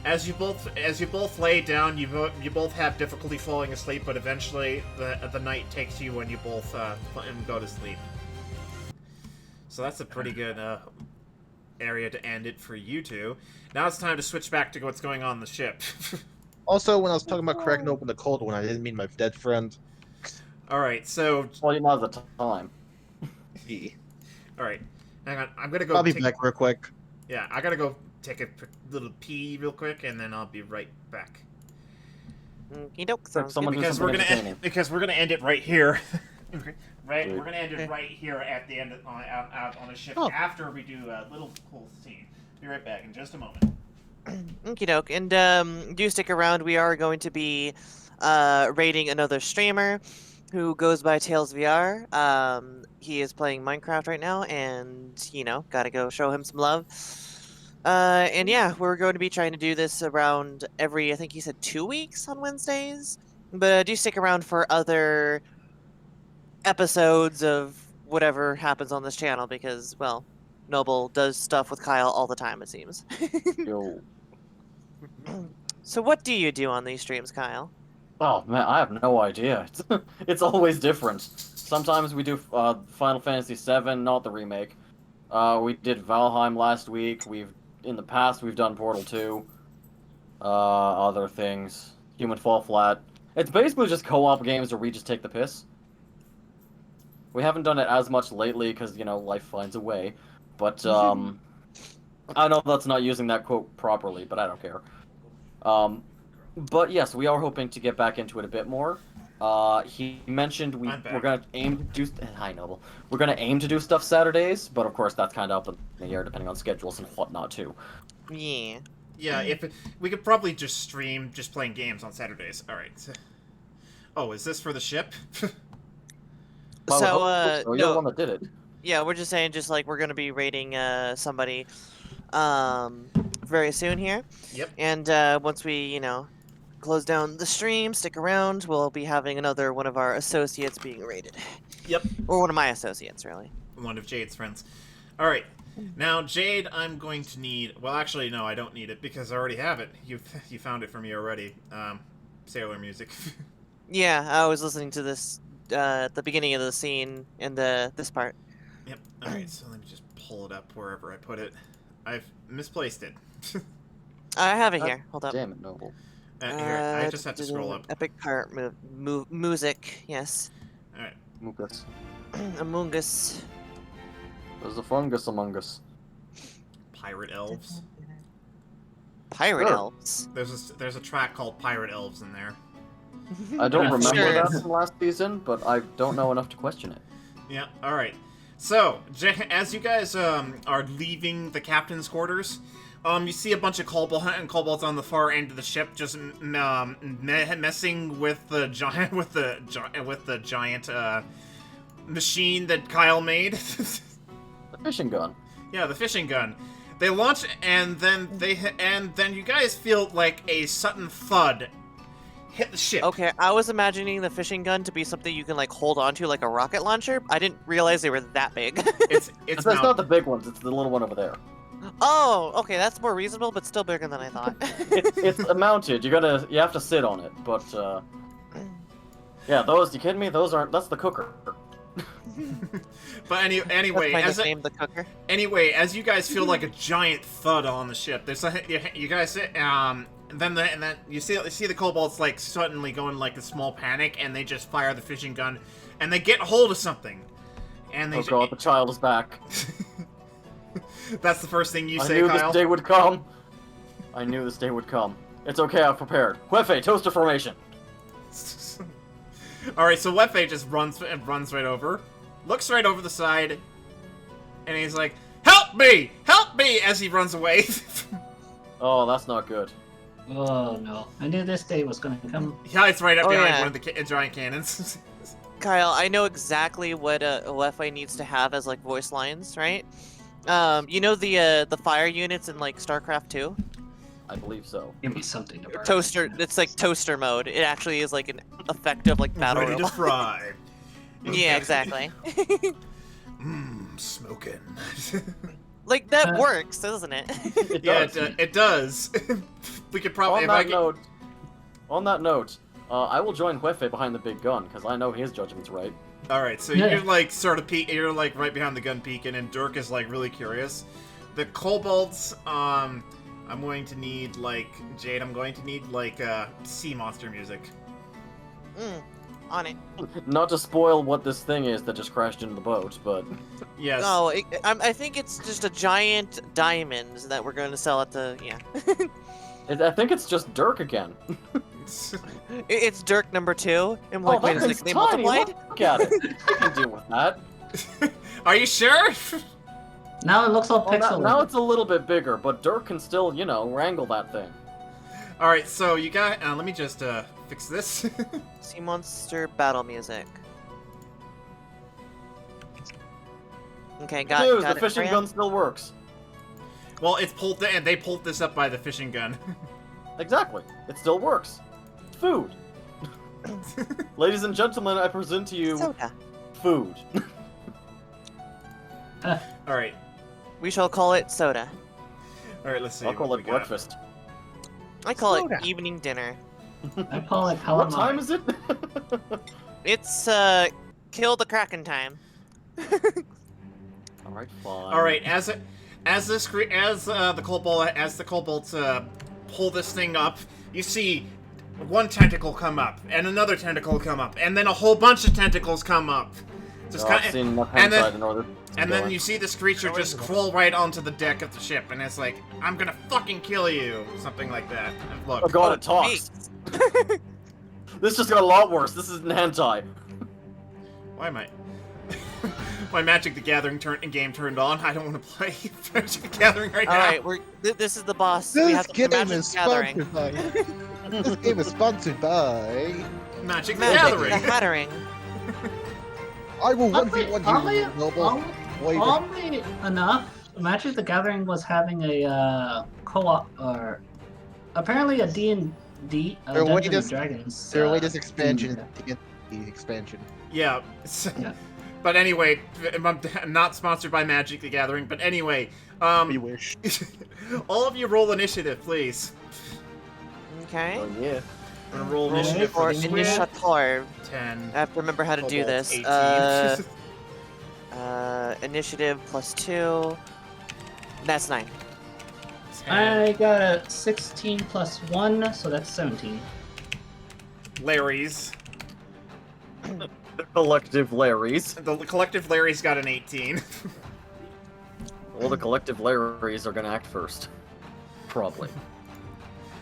As you both lay down, you both have difficulty falling asleep, but eventually the night takes you when you both go to sleep. So that's a pretty good area to end it for you two. Now it's time to switch back to what's going on the ship. Also, when I was talking about cracking open the cold one, I didn't mean my dead friend. All right, so Well, you know the time. all right, hang on. I'm gonna go. I'll be back real quick. Yeah, I gotta go take a little pee real quick, and then I'll be right back. Sounds someone good. do Because something we're gonna end it right here. Right, Sweet. we're gonna end it right here at the end on a ship Oh. after we do a little cool scene. Be right back in just a moment. Okie doke. And do stick around. We are going to be raiding another streamer who goes by Tails VR. He is playing Minecraft right now, and gotta go show him some love. And yeah, we're going to be trying to do this around every, I think he said 2 weeks on Wednesdays. But do stick around for other episodes of whatever happens on this channel because, well, Noble does stuff with Kyle all the time, it seems. Yo. So what do you do on these streams, Kyle? Oh man, I have no idea. It's always different. Sometimes we do Final Fantasy VII, not the remake. We did Valheim last week. In the past we've done Portal 2. Other things. Human Fall Flat. It's basically just co-op games where we just take the piss. We haven't done it as much lately because, life finds a way. But, I know that's not using that quote properly, but I don't care. But yes, we are hoping to get back into it a bit more. He mentioned we're gonna aim to do. Hi, Noble. We're gonna aim to do stuff Saturdays, but of course that's kind of up in the air depending on schedules and whatnot too. Yeah. Yeah, we could probably just stream just playing games on Saturdays. All right. Oh, is this for the ship? So, you're the one that did it. Yeah, we're just saying, just like we're gonna be raiding somebody, very soon here. Yep. And once we, close down the stream, stick around. We'll be having another one of our associates being raided. Yep. Or one of my associates, really. One of Jade's friends. All right. Now, Jade, I'm going to need... Well, actually, no, I don't need it because I already have it. You found it for me already. Sailor music. Yeah, I was listening to this at the beginning of the scene in this part. Yep. All right, so let me just pull it up wherever I put it. I've misplaced it. I have it here. Hold up. Damn it, Noble. Here, I just have to scroll up. Epic part music. Yes. All right. Mucus. Among Us. There's a fungus among us. Pirate Elves. Pirate Sure. elves. There's a track called Pirate Elves in there. I don't Yeah, remember sure. that from last season, but I don't know enough to question it. Yeah, alright. So, as you guys are leaving the captain's quarters, you see a bunch of kobolds on the far end of the ship just messing with the giant machine that Kyle made. The fishing gun. Yeah, the fishing gun. They launch and then you guys feel like a sudden thud hit the ship. Okay, I was imagining the fishing gun to be something you can like hold onto like a rocket launcher. I didn't realize they were that big. It's It's not the big ones, it's the little one over there. Oh, okay, that's more reasonable, but still bigger than I thought. It's mounted, you have to sit on it, but yeah, those, you kidding me? That's the cooker. But anyway, That's my nickname, the cooker. Anyway, as you guys feel like a giant thud on the ship, you guys and then you see the kobolds like suddenly go in like a small panic, and they just fire the fishing gun, and they get hold of something, and they. Oh god, the child is back. That's the first thing you I say, knew Kyle. this day would come. I knew this day would come. It's okay, I've prepared. Huefe, toaster formation. All right, so Wefe just runs right over, looks right over the side, and he's like, "Help me! Help me!" as he runs away. Oh, that's not good. Oh no! I knew this day was gonna come. He hides right up Oh, behind yeah. one of the giant cannons. Kyle, I know exactly what OFA needs to have as like voice lines, right? You know the fire units in like StarCraft 2? I believe so. Give me something to burn. Toaster. It's like toaster mode. It actually is like an effective like battle Ready to robot. fry. Yeah, exactly. Smoking. Like that works, doesn't it? It Yeah, does. it does. We could probably. On that note, I will join Huefe behind the big gun, because I know his judgment's right. All right, so Yeah. you're like sort of you're like right behind the gun peeking, and Dirk is like really curious. The kobolds I'm going to need, like, Jade, I'm going to need, like, sea monster music. On it. Not to spoil what this thing is that just crashed into the boat, but Yes. No, I think it's just a giant diamond that we're going to sell at the I think it's just Dirk again. It's Dirk number 2. I'm like, wait a that second, thing's they tiny. multiplied? Look at it. I can deal with that. Are you sure? Now it looks all Well, pixelated. now it's a little bit bigger, but Dirk can still, you know, wrangle that thing. Alright, so you got... let me just, fix this. Sea monster battle music. Okay, got News, it. the fishing Fran? gun still works. Well, it's pulled... and they pulled this up by the fishing gun. Exactly. It still works. Food. Ladies and gentlemen, I present to you Soda. food. Alright. We shall call it soda. Alright, let's see. I'll call what it we got. breakfast. I call Soda. it evening dinner. I call it calamari. What time is it? It's kill the Kraken time. Alright, fine. Alright, as the kobolds pull this thing up, you see one tentacle come up, and another tentacle come up, and then a whole bunch of tentacles come up. Just I've seen enough and then- hentai in order to and go then in. you see this creature just crawl right onto the deck of the ship, and it's like, I'm gonna fucking kill you, something like that. And look, Oh god, it talks. This just got a lot worse. This isn't hentai. why am I? My Magic the Gathering game turned on. I don't want to play Magic the Gathering right now. Alright, this is the boss. We have This the game Magic is Gathering. sponsored by. This game is sponsored by. Magic the Magic Gathering. the Gathering. I will Oddly, 1v1 you, Noble. oddly enough, Magic the Gathering was having a co-op, or apparently a D&D, Their Dungeons and latest- Dragons. Their latest expansion theme. is the D&D expansion. Yeah. Yeah. But anyway, I'm not sponsored by Magic the Gathering. But anyway, We wish. all of you roll initiative, please. Okay. Oh yeah. I'm gonna roll Roll initiative For for the squid. initiative. 10. I have to remember how to do Kobolds, this. 18. Initiative plus 2. That's 9. 10. I got a 16 plus 1, so that's 17. Larry's. The collective Larrys. The collective Larry's got an 18. Well, the collective Larrys are gonna act first. Probably.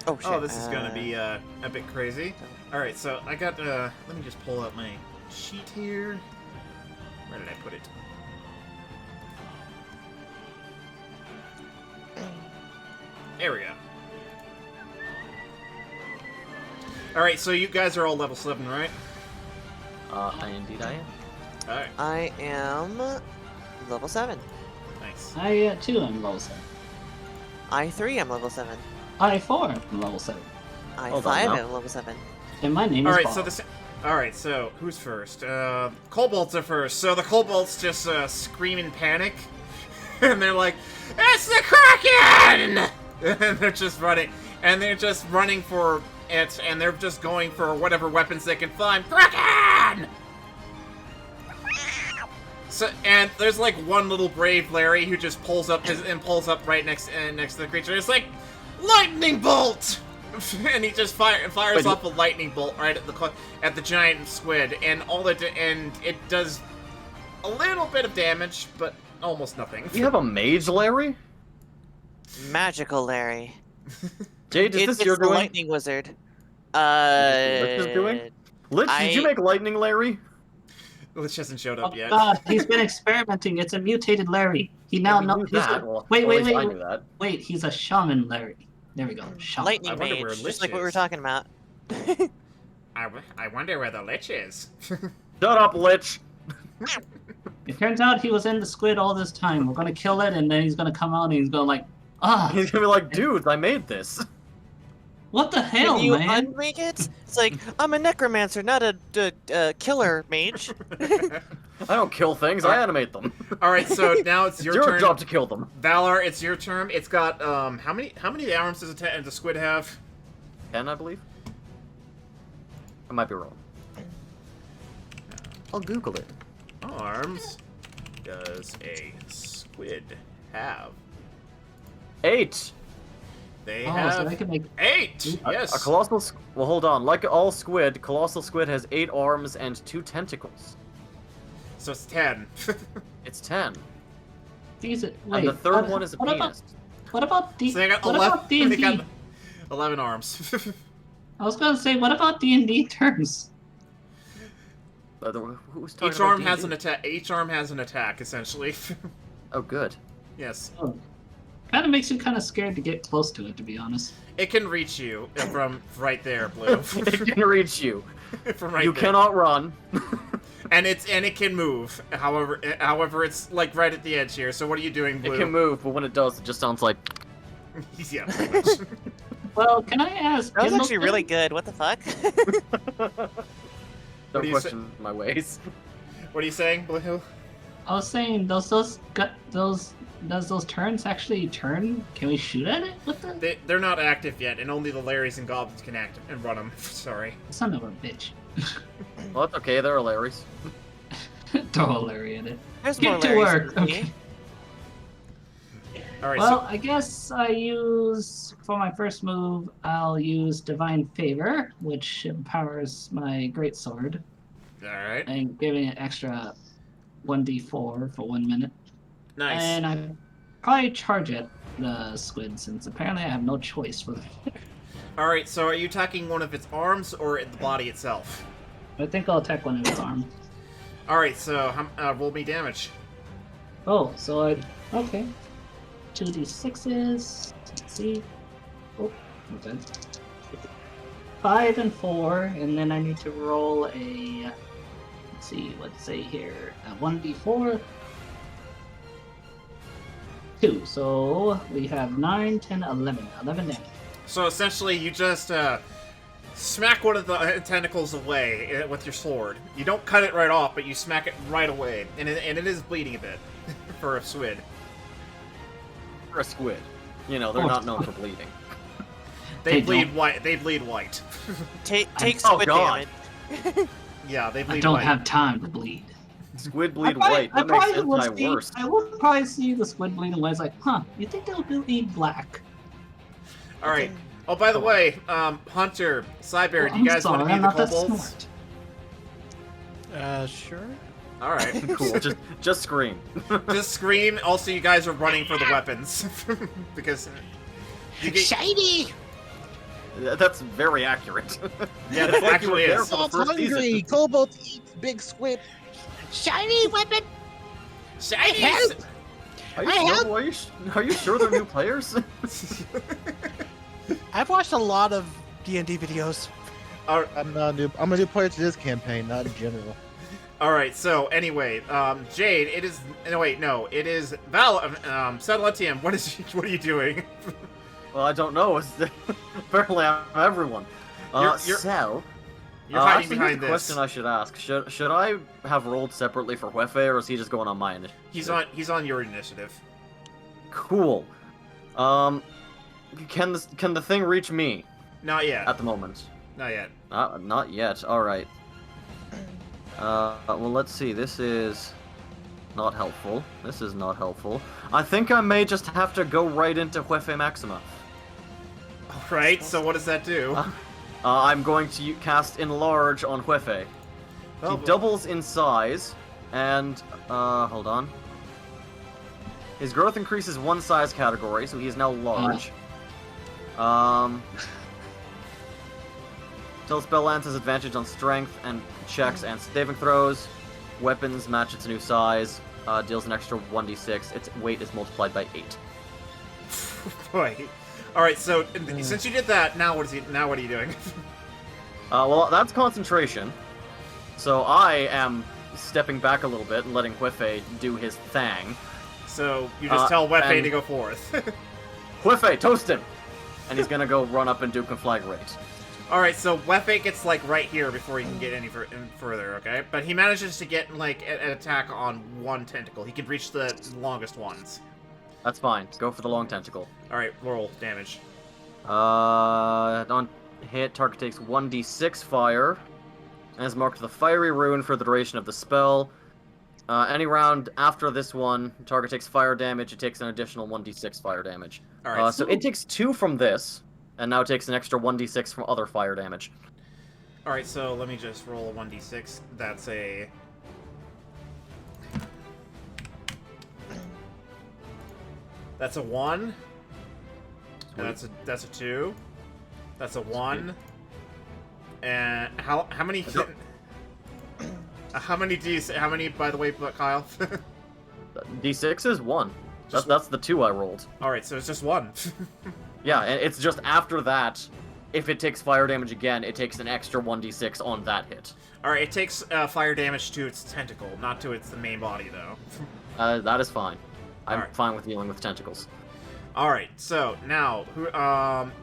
Oh shit. Oh, this is gonna be a bit crazy. Alright, so I got, let me just pull up my sheet here. Where did I put it? There we go. Alright, so you guys are all level 7, right? Indeed I am. Alright, I am level 7. nice. I, too, am level 7. I3 am level 7. I, 4 am level 7. Hold I5 on now. am level 7. And my name is Alright, Bob. so this... Alright, so who's first? Kobolds are first. So the kobolds just scream in panic. And they're like, it's the Kraken! And they're just running. And they're just running for it. And they're just going for whatever weapons they can find. Kraken! So, and there's like one little brave Larry who just pulls up right next to the creature. It's like, lightning bolt! And he just fires Wait, off a lightning bolt right at the giant squid, and and it does a little bit of damage, but almost nothing. You have a mage, Larry? Magical Larry. Jade, is It's this your the doing? lightning wizard. Lich is doing? Lich, did you I- make lightning, Larry? Lich hasn't showed Oh up yet. god, he's been experimenting. It's a mutated Larry. He now We knows. knew He's that. a, Well, wait, at wait, least I wait, knew that. wait. He's a shaman Larry. There we go. Shaman. Lightning I wonder where mage, Lich just like what we were is. talking about. I wonder where the Lich is. Shut up, Lich! It turns out he was in the squid all this time. We're gonna kill it, and then he's gonna come out and he's gonna like, He's gonna be like, dudes, I made this. what the hell, Can you man? unmake it? It's like, I'm a necromancer, not a killer mage. I don't kill things, I animate them. Alright, so now it's It's your your turn. job to kill them. Valar, it's your turn. It's got, how many arms does the squid have? 10, I believe? I might be wrong. I'll Google it. Arms does a squid have? 8! They Oh, have so I can make 8. Yes. A colossal. Well, hold on. Like all squid, colossal squid has 8 arms and 2 tentacles. So it's 10. It's 10. these. Wait, And the third one is a what penis. What about D? So they got what 11. about D&D? They got 11 arms. I was gonna say, what about D&D terms? Who's talking Each about arm D&D? has an attack. Each arm has an attack, essentially. Oh, good. Yes. Oh, kind of makes you kind of scared to get close to it, to be honest. It can reach you from right there, Blue. It can reach you. From right You there. cannot run. And it can move. However, it's like right at the edge here. So what are you doing, Blue? It can move, but when it does, it just sounds like. Yeah. Pretty much. Well, can I ask? That was can actually those really things- good. What the fuck? What Don't do you say- question my ways. What are you saying, Blue? I was saying, does those turns actually turn? Can we shoot at it with the They're not active yet, and only the Larrys and Goblins can act and run them. Sorry. son of a bitch? Well, that's okay. They're hilarious. Throw a Larry at it. There's more Get to Larrys work. than me. Okay. All right. Well, I guess I use for my first move. I'll use Divine Favor, which empowers my greatsword, So, all right. and giving it extra 1d4 for 1 minute. Nice. And I probably charge at the squid, since apparently I have no choice for that. All right. So, are you attacking one of its arms or the body itself? I think I'll attack one of its arms. All right. So, roll me damage. Oh, so okay. 2d6s. Let's see. Oh, okay. 5 and 4, and then I need to roll a. Let's see, let's say here, a 1d4. 2. So we have 9, 10, 11. 11 damage. So essentially, you just smack one of the tentacles away with your sword. You don't cut it right off, but you smack it right away, and it is bleeding a bit for a squid. For a squid. You know, they're Oh. not known for bleeding. They They bleed don't. white. They bleed white. Take Oh, squid God. damage. Yeah, they bleed I don't white. have time to bleed. Squid bleed I white. That probably makes would hentai see- worse. I would probably see the squid bleeding white. It's like, huh? You think they'll bleed black? All right. Oh, by the way, Hunter, Cyber, do you guys want to be I'm the not that kobolds? smart. Sure. All right. Cool. Just scream. Just scream. Also, you guys are running for the weapons because you get. Shiny! That's very accurate. Yeah, It's that like you were actually there is. for the Cobalt first hungry! season. Cobalt eats big squid! Shiny weapon! Shiny. Help! Are you, I have- sure, are you sure they're new players? I've watched a lot of D&D videos. I'm not a new. I'm a new player to this campaign, not in general. All right. So anyway, Jade, it is. No, wait, no, it is Val. Sadletium, what are you doing? Well, I don't know. Apparently, I'm everyone. You're- So, You're hiding actually, behind here's a this. question I should ask. Should I have rolled separately for Huefe, or is he just going on my initiative? He's on your initiative. Cool. Can the thing reach me Not yet. at the moment? Not yet. Not yet. All right. Well, let's see. This is not helpful. This is not helpful. I think I may just have to go right into Huefe Maxima. All right. So what does that do? I'm going to cast Enlarge on Huefe. Oh, He doubles in size, and hold on. His growth increases one size category, so he is now large. Till spell lands has advantage on strength and checks and saving throws. Weapons match its new size. Deals an extra 1d6. Its weight is multiplied by 8. Boy. All right. So since you did that, now what are you doing? Well, that's concentration. So I am stepping back a little bit and letting Huefe do his thing. So you just tell Wefe and- to go forth. Huefe, toast him! And he's gonna go run up and do Conflagrate. All right. So Wefe gets like right here before he can get any further. Okay. But he manages to get like an attack on one tentacle. He can reach the longest ones. That's fine. Go for the long tentacle. All right. Roll damage. On hit, target takes 1d6 fire, and is marked with a fiery rune for the duration of the spell. Any round after this one, target takes fire damage. It takes an additional 1d6 fire damage. All right. So it takes 2 from this, and now it takes an extra 1d6 from other fire damage. All right. So let me just roll a 1d6. That's a. That's a 1. And that's a 2. That's a 1. And how many? How many? By the way, Kyle. D6 is 1. Just That's the 2 I rolled. All right, so it's just 1. Yeah, and it's just after that, if it takes fire damage again, it takes an extra 1d6 on that hit. All right, it takes fire damage to its tentacle, not to its main body, though. That is fine. I'm Alright. fine with dealing with tentacles. All right, so now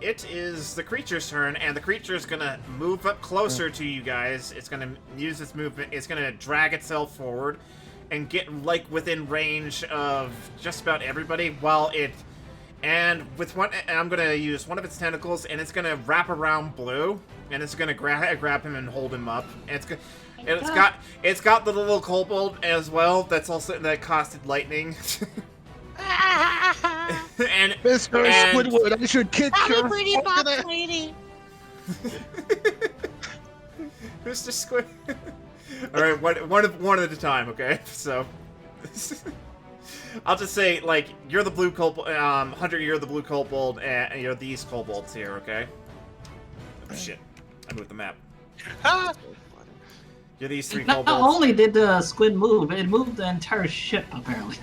it is the creature's turn, and the creature is gonna move up closer to you guys. It's gonna use its movement. It's gonna drag itself forward and get like within range of just about everybody. And I'm gonna use one of its tentacles, and it's gonna wrap around Blue, and it's gonna grab him and hold him up. And it's got the little kobold as well. That costed lightning. and Mr. Squidward, I should kick your pretty box lady. Mr. Squid. All right, one at a time, okay? So, I'll just say, like, you're the blue kobold, Hunter. You're the blue kobold, and you're these kobolds here, okay? Oh shit! I moved the map. You're these 3 Not kobolds. only did the squid move, it moved the entire ship, apparently.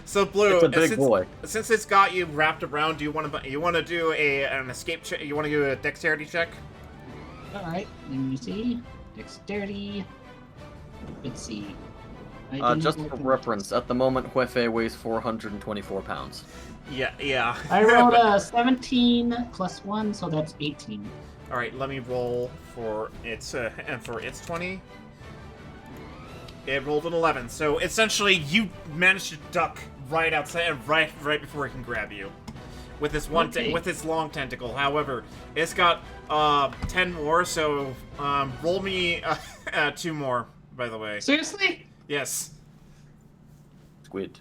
So Blue, It's a big boy. Since it's got you wrapped around, do you want to do an escape check? You want to do a dexterity check? Alright, let me see. Dexterity. Let's see. Just for reference, at the moment, Huefe weighs 424 pounds. Yeah. I rolled a 17 plus 1, so that's 18. All right, let me roll for its 20. It rolled an 11. So essentially, you managed to duck right outside, right before it can grab you, with this with its long tentacle. However, it's got 10 more. So roll me 2 more. By the way. Seriously? Yes. Squid.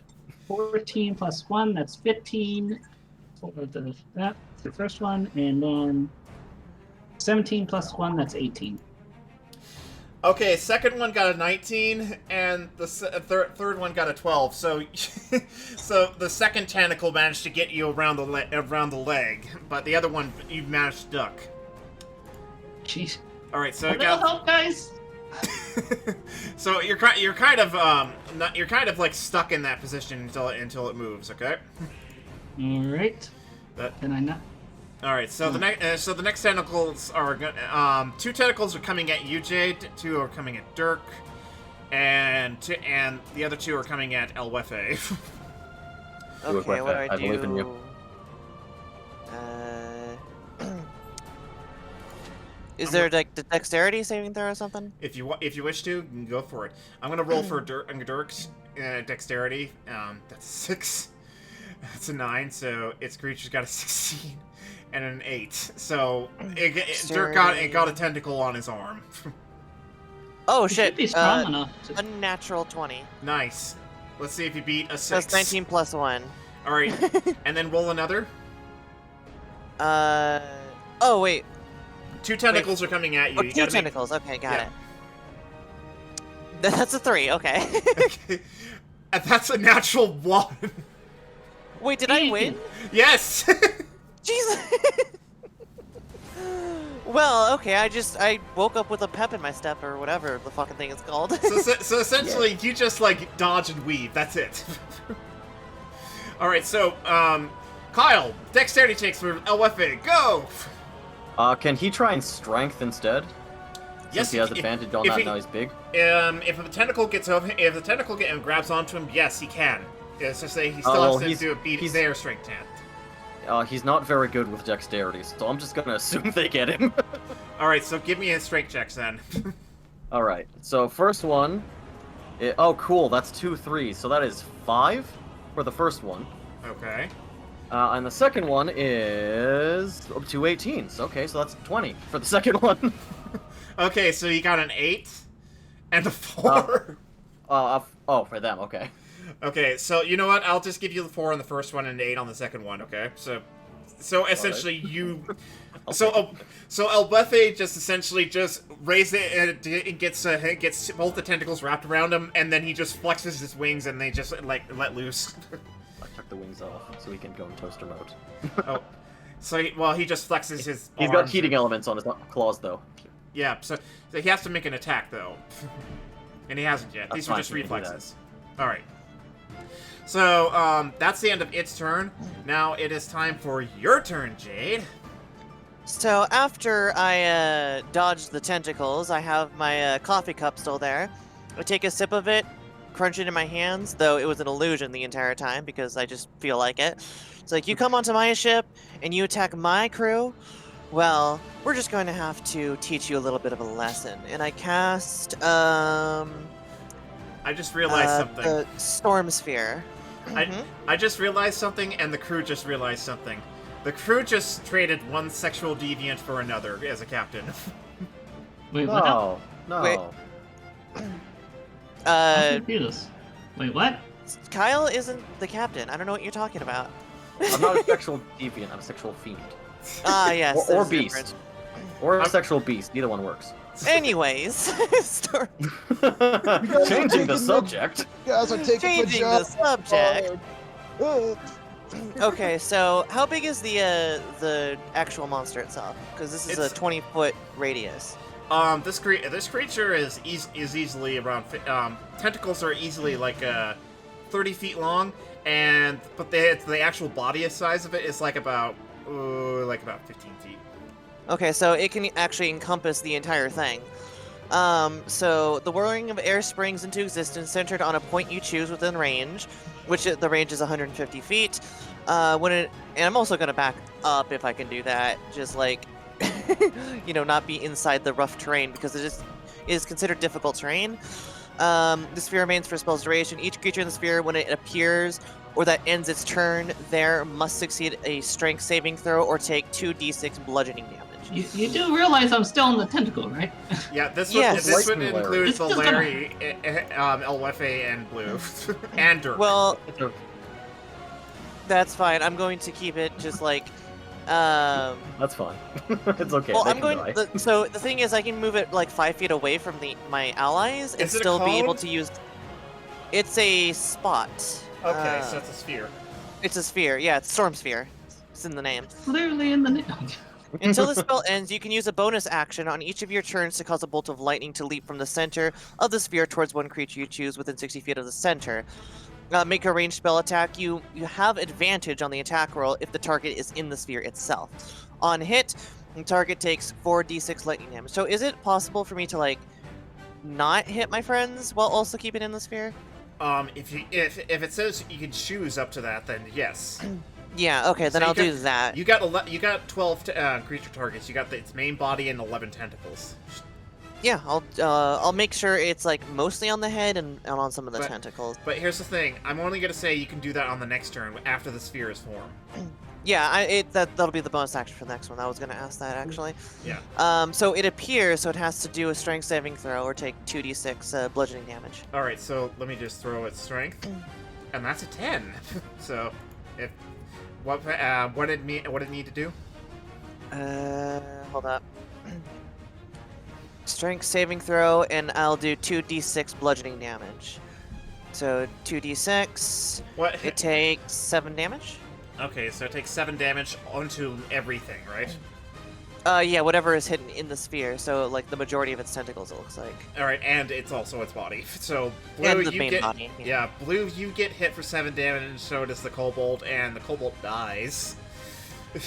14 plus 1, that's 15. For that's the first one, and then 17 plus 1, that's 18. Okay, second one got a 19, and the third one got a 12. So, so the second tentacle managed to get you around the leg, but the other one you managed to duck. Jeez. All right, so A it little got. help, guys. So you're kind of like stuck in that position until it moves. Okay. All right. That. Can I not? All right. So the next tentacles are 2 tentacles are coming at you, Jade. 2 are coming at Dirk, and the other 2 are coming at El Wefe. Okay, what do I believe in you. Is there like the dexterity saving throw or something? If you wish to, you can go for it. I'm gonna roll for Dirk's dexterity. That's 6. That's a 9. So its creature's got a 16 and an 8. So Dirk got a tentacle on his arm. Oh You shit! should be strong enough. To... Unnatural 20. Nice. Let's see if you beat a 6. That's 19 plus 1. All right, and then roll another. Oh wait. 2 tentacles are coming at you. Oh, You 2 gotta tentacles. Okay, got Yeah. it. That's a 3. Okay. Okay. And that's a natural 1. Wait, did I win? Yes. Jesus. Well, okay. I woke up with a pep in my step or whatever the fucking thing is called. So essentially, you just like dodge and weave. That's it. All right. So, Kyle, dexterity checks for LFA. Go. Can he try and strength instead? Yes, Since he has if- advantage on if that, he- now he's big. If the tentacle gets over, if the tentacle and grabs onto him, yes, he can. It's just say he still well, has to he's- do a beat he's- their strength test. He's not very good with dexterity, so I'm just gonna assume they get him. All right, so give me a strength checks then. Alright, so first one... oh, cool, that's 2 3s, so that is 5 for the first one. Okay. And the second one is... 2 18s, okay, so that's 20 for the second one. Okay, so you got an 8 and a 4. Oh, for them, okay. Okay, so you know what? I'll just give you the 4 on the first one and 8 on the second one. Okay, so essentially you, so El Buffet just essentially just raises it and it gets both the tentacles wrapped around him, and then he just flexes his wings and they just like let loose. I took the wings off so he can go in toaster mode. Oh, so he just flexes his. He's got arms heating and- elements on his claws though. Yeah, so he has to make an attack though, and he hasn't yet. That's These are fine, just he can do that. reflexes. All right. So that's the end of its turn. Now it is time for your turn, Jade. So after I dodge the tentacles, I have my coffee cup still there. I take a sip of it, crunch it in my hands, though it was an illusion the entire time because I just feel like it. It's like, you come onto my ship and you attack my crew, well, we're just going to have to teach you a little bit of a lesson. And I cast I just realized something. the Storm Sphere. I just realized something, and the crew just realized something. The crew just traded one sexual deviant for another as a captain. Wait, what? No, no. Wait. I'm confused. Wait, what? Kyle isn't the captain. I don't know what you're talking about. I'm not a sexual deviant, I'm a sexual fiend. Ah, yes. Or there's a beast. difference. Or a sexual beast, neither one works. Anyways, Storm Changing the subject. You guys are taking changing the subject. Okay, so how big is the actual monster itself? Because this is It's- a 20-foot radius. This creature is easily around. Tentacles are easily like 30 feet long, but the actual body size of it is like about 15 feet. Okay, so it can actually encompass the entire thing. So the whirling of air springs into existence centered on a point you choose within range, which the range is 150 feet. And I'm also going to back up if I can do that, just like, not be inside the rough terrain because it is considered difficult terrain. The sphere remains for a spell's duration. Each creature in the sphere, when it appears or that ends its turn there, must succeed a strength saving throw or take 2d6 bludgeoning damage. You do realize I'm still in the tentacle, right? Yeah, this Yes. would include It's the still gonna- Larry, Elwefe, and Blue, and Dirk. Well, that's fine. I'm going to keep it just like. That's fine. It's okay. Well, they I'm can going. die. So the thing is, I can move it like 5 feet away from my allies and Is it a still be able cone? to use. It's a spot. Okay, so it's a sphere. It's a sphere. Yeah, it's Storm Sphere. It's in the name. Literally in the name. Until the spell ends, you can use a bonus action on each of your turns to cause a bolt of lightning to leap from the center of the sphere towards one creature you choose within 60 feet of the center. Make a ranged spell attack. You have advantage on the attack roll if the target is in the sphere itself. On hit, the target takes 4d6 lightning damage. So is it possible for me to not hit my friends while also keeping in the sphere? If it says you can choose up to that, then yes. Yeah. Okay, then So you I'll got- do that. You got 12 creature targets. You got its main body and 11 tentacles. Yeah, I'll make sure it's mostly on the head and on some of the But- tentacles. But here's the thing: I'm only gonna say you can do that on the next turn after the sphere is formed. Yeah, that'll be the bonus action for the next one. I was gonna ask that actually. Yeah. So it appears, so it has to do a strength saving throw or take 2d6 bludgeoning damage. All right. So let me just throw its strength, and that's a 10. So, what did it need to do? Hold up. Strength saving throw, and I'll do 2d6 bludgeoning damage. So 2d6. What? It takes 7 damage. Okay, so it takes 7 damage onto everything, right? Yeah, whatever is hidden in the sphere. So the majority of its tentacles, it looks like. All right, and it's also its body. So Blue, And the you main get body, yeah, Blue, you get hit for 7 damage, and so does the kobold, and the kobold dies.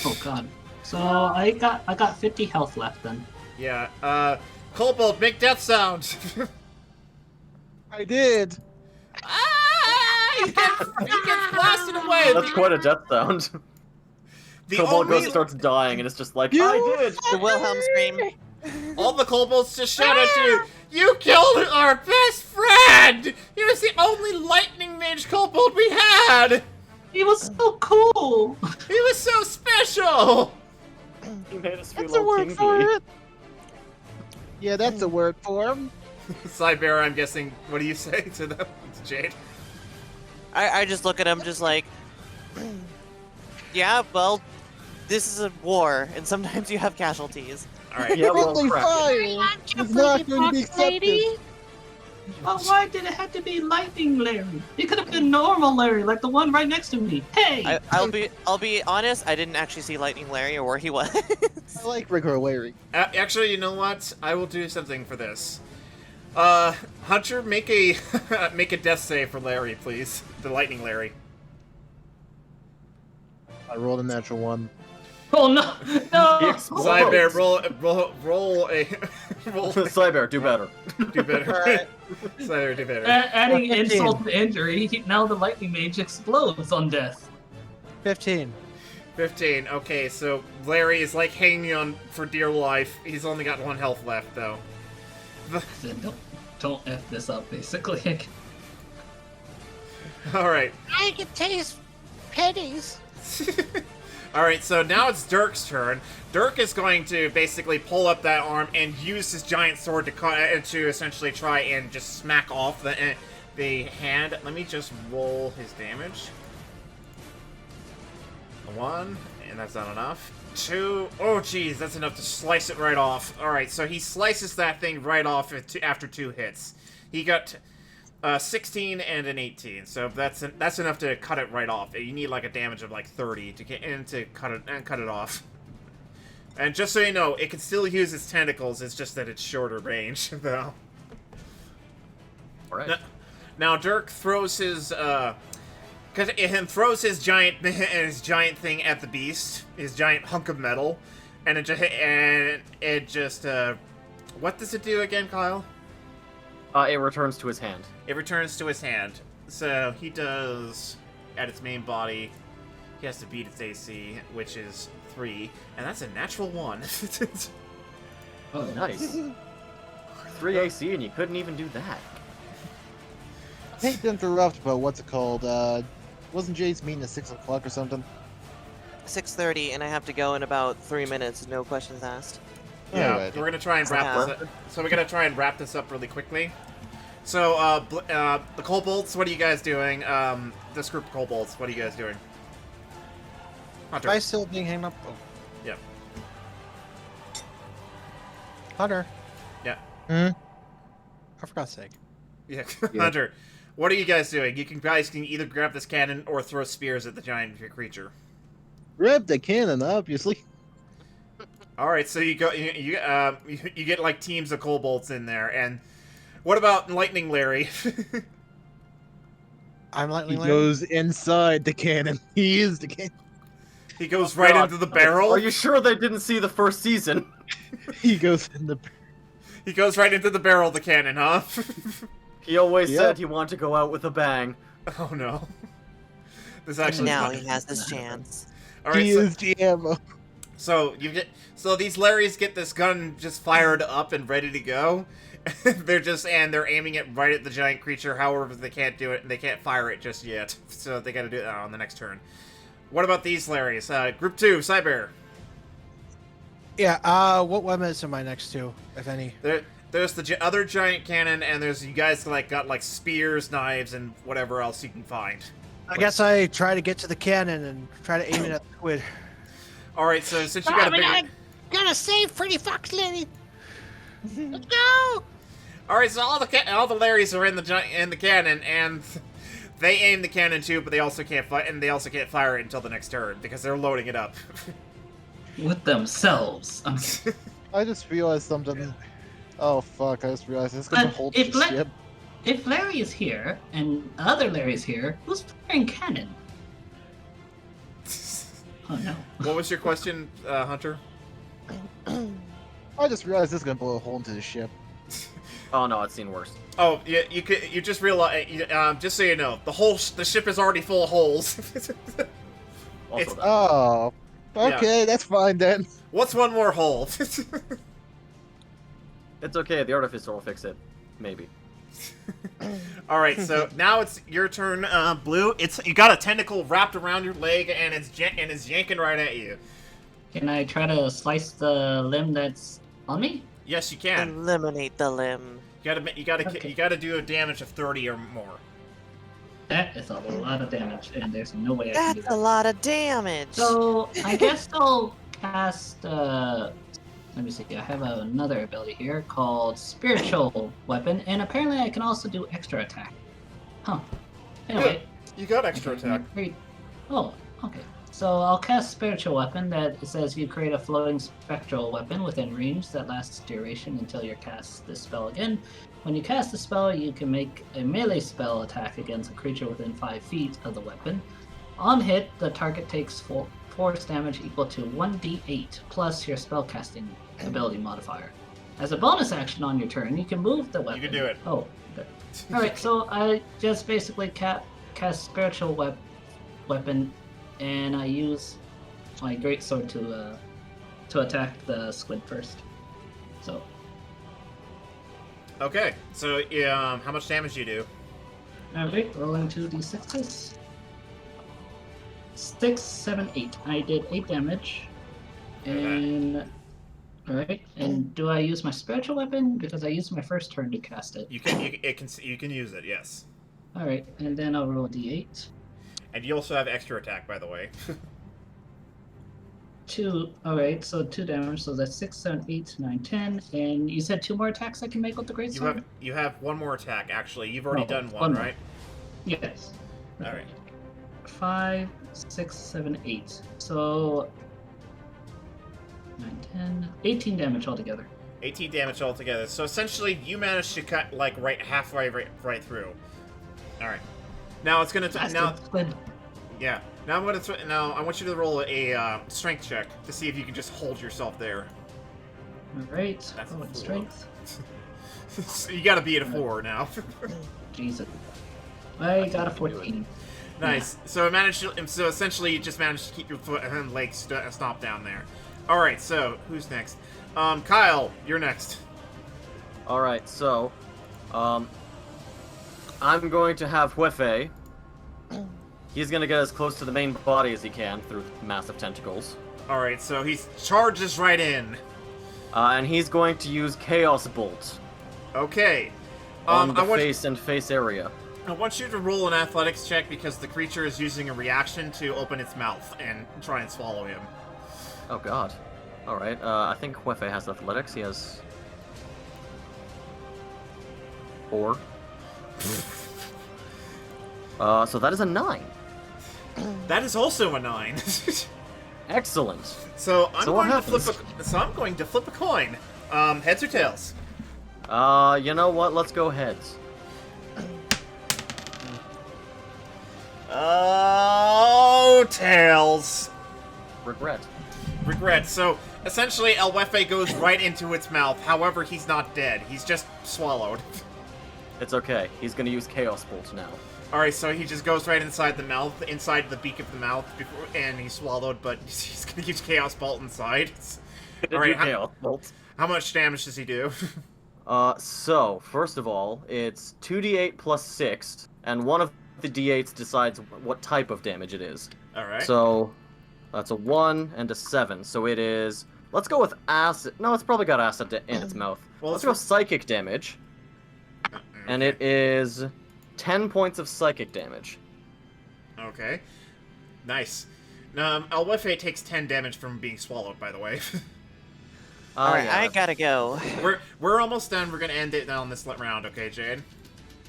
Oh god. So I got 50 health left then. Yeah. Kobold, make death sound. I did. He gets blasted away. That's quite a death sound. The Kobold only- Ghost starts dying, and it's just like, You- I did! The Wilhelm scream. All the kobolds just shout at you. You killed our best friend. He was the only lightning mage kobold we had. He was so cool. He was so special. He made us feel That's a all word tingly. for it. Yeah, that's a word for him. Cyber, I'm guessing. What do you say to them, to Jade? I just look at him, just like, yeah, well, this is a war, and sometimes you have casualties. All right. Yeah, well, Friendly crap. fire is not going to be accepted. Well, why did it have to be Lightning Larry? It could have been normal Larry, like the one right next to me. Hey! I'll be honest. I didn't actually see Lightning Larry or where he was. I like regular Larry. Actually, you know what? I will do something for this. Hunter, make a make a death save for Larry, please. The Lightning Larry. I rolled a natural 1. Oh no! No! He explodes. Cyber, roll a roll. Cyber, do better. Do better. Alright. Cyber, do better. Adding 15. insult to injury, now the Lightning Mage explodes on death. 15. 15. Okay, so Larry is like hanging on for dear life. He's only got 1 health left, though. Then don't F this up, basically. All right. I can taste pennies. All right, so now it's Dirk's turn. Dirk is going to basically pull up that arm and use his giant sword to essentially try and just smack off the hand. Let me just roll his damage. 1, and that's not enough. 2, oh geez, that's enough to slice it right off. All right, so he slices that thing right off after 2 hits. He got 16 and an 18, so that's enough to cut it right off. You need like a damage of like 30 to get in to cut it off. And just so you know, it can still use its tentacles. It's just that it's shorter range, though. All right. Now Dirk throws his giant thing at the beast, his giant hunk of metal, and it just what does it do again, Kyle? It returns to his hand. It returns to his hand. So he does, at its main body, he has to beat its AC, which is 3, and that's a natural 1. Oh, nice. 3 AC and you couldn't even do that. I hate to interrupt, but what's it called? Wasn't Jay's meeting at 6 o'clock or something? 6:30, and I have to go in about 3 minutes. No questions asked. Yeah, Alright. we're gonna try and wrap this up. So we're gonna try and wrap this up really quickly. So, the kobolds, what are you guys doing? This group of kobolds, what are you guys doing? Hunter. Am I still being hanged up? Oh. Yeah. Hunter. Yeah. For God's sake. Yeah. Yeah. Hunter, what are you guys doing? You guys can either grab this cannon or throw spears at the giant creature. Grab the cannon, obviously. All right, so you get like teams of kobolds in there, and what about Lightning Larry? I'm He lightning Larry. goes inside the cannon. He is the cannon. He goes right God. into the barrel. Are you sure they didn't see the first season? He goes in the. He goes right into the barrel of the cannon, huh? He always Yep. said he wanted to go out with a bang. Oh no. This And actually. now he has this chance. All right, He so, is the ammo. so these Larrys get this gun just fired up and ready to go. They're aiming it right at the giant creature. However, they can't do it, and they can't fire it just yet. So they got to do it on the next turn. What about these Larrys? Group 2, Cyber. Yeah, what weapons am I next to, if any? There's the other giant cannon, and there's you guys got like spears, knives, and whatever else you can find. I guess I try to get to the cannon and try to aim it at the squid. All right, so since you got a big, I'm gonna save Pretty Fox Lady. Let's go. all right, so all the Larrys are in the cannon, and they aim the cannon too, but they also can't fire it until the next turn because they're loading it up. With themselves. I just realized something. Oh fuck! I just realized it's gonna hold the ship. If Larry is here and other Larry is here, who's firing cannon? Oh no. What was your question, Hunter? I just realized this is gonna blow a hole into the ship. Oh no, I've seen worse. Oh, yeah, you just realize, just so you know, the ship is already full of holes. Also It's- that. Oh, okay, that's fine then. What's one more hole? It's okay, the artificer will fix it. Maybe. All right, so now it's your turn, Blue. You got a tentacle wrapped around your leg, and it's yanking right at you. Can I try to slice the limb that's on me? Yes, you can. Eliminate the limb. You gotta do a damage of 30 or more. That is a lot of damage, and there's no way I can do That's a that. lot of damage. So I guess I'll cast. Let me see. I have another ability here called Spiritual Weapon, and apparently I can also do extra attack. Huh. Anyway. You got extra attack. Great. Oh, okay. So I'll cast Spiritual Weapon. That says you create a floating spectral weapon within range that lasts duration until you cast this spell again. When you cast the spell, you can make a melee spell attack against a creature within 5 feet of the weapon. On hit, the target takes force damage equal to 1d8 plus your spellcasting ability modifier. As a bonus action on your turn, you can move the weapon. You can do it. Oh, okay. Alright, so I just basically cast Spiritual Weapon, and I use my greatsword to attack the squid first. So. Okay, so how much damage do you do? Alright, rolling 2d6s. 6, 7, 8. I did 8 damage. And. Alright, and do I use my spiritual weapon? Because I used my first turn to cast it. You can use it, yes. Alright, and then I'll roll a d8. And you also have extra attack, by the way. 2. Alright, so 2 damage, so that's 6, 7, 8, 9, 10. And you said 2 more attacks I can make with the greatsword? You have 1 more attack, actually. You've already done one, one more. right? Yes. Alright. 5, 6, 7, 8. So 9, 10, 18 damage altogether. 18 damage altogether. So essentially, you managed to cut like halfway right through. All right. Now it's gonna now. Yeah. Now I'm gonna now I want you to roll a strength check to see if you can just hold yourself there. All right. That's Oh, a and 4. strength. You gotta be at a 4 now. Jesus. I got a 14. Nice. So essentially, you just managed to keep your foot and legs stomped down there. All right. So who's next? Kyle, you're next. All right, so, I'm going to have Huefe. He's gonna get as close to the main body as he can through massive tentacles. All right. So he charges right in. And he's going to use Chaos Bolt Okay. on the face and face area. I want you to roll an athletics check because the creature is using a reaction to open its mouth and try and swallow him. Oh god. Alright, I think Huefe has athletics. He has 4. So that is a 9. That is also a 9. Excellent. So I'm what going to flip a coin. Heads or tails? You know what? Let's go heads. Oh, tails. Regret. So essentially, El Wefe goes right into its mouth. However, he's not dead. He's just swallowed. It's okay. He's gonna use Chaos Bolt now. Alright, so he just goes right inside the mouth, inside the beak of the mouth, and he's swallowed, but he's gonna use Chaos Bolt inside. Alright, Chaos Bolt. How much damage does he do? So, first of all, it's 2d8 plus 6, and one of the d8s decides what type of damage it is. Alright. So, that's a 1 and a 7, so it is... Let's go with acid... No, it's probably got acid in its mouth. Well, let's go psychic damage. And it is 10 points of psychic damage. Okay. Nice. El Wefe takes 10 damage from being swallowed, by the way. Alright, yeah. I gotta go. We're almost done. We're gonna end it now on this round, okay, Jade?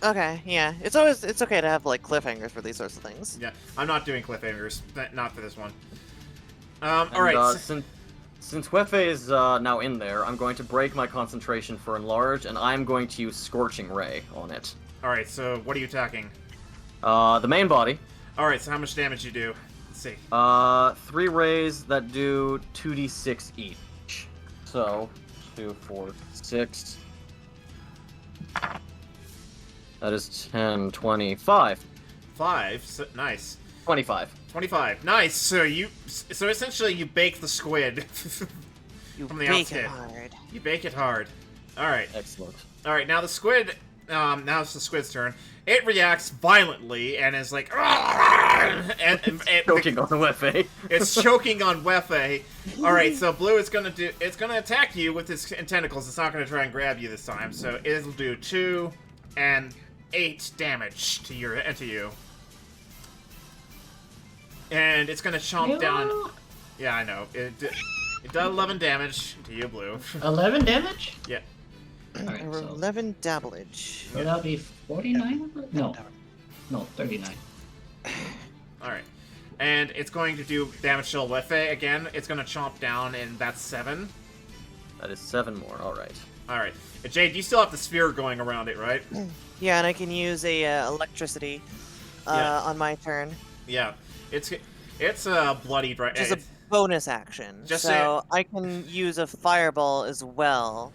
Okay, yeah. It's okay to have like cliffhangers for these sorts of things. Yeah, I'm not doing cliffhangers. Not for this one. And, alright. Since Huefe is now in there, I'm going to break my concentration for Enlarge, and I'm going to use Scorching Ray on it. Alright, so what are you attacking? The main body. Alright, so how much damage you do? Let's see. 3 rays that do 2d6 each. So, 2, 4, 6. That is 10, 25. 5. So, nice. 25. 25. Nice. So essentially you bake the squid You from the bake it outset. hard. You bake it hard. All right. Excellent. All right. Now the squid. Now it's the squid's turn. It reacts violently and is like, "Argh!" and Choking on the Wefe. it's choking on Wefe. All right, so Blue is gonna attack you with its tentacles. It's not gonna try and grab you this time. So it'll do 2 and 8 damage to you. And it's gonna chomp down. Yeah, I know. It does 11 damage to you, Blue. 11 damage? Yeah. Alright, so 11 damage. so that'll be 49? No. No, 39. All right. And it's going to do damage to Wefe again. It's gonna chomp down, and that's 7. That is 7 more. All right. All right. Jade, you still have the sphere going around it, right? Yeah, and I can use a electricity Yeah. on my turn. Yeah. It's bloodied, right? Which is a bonus action. Just so I can use a fireball as well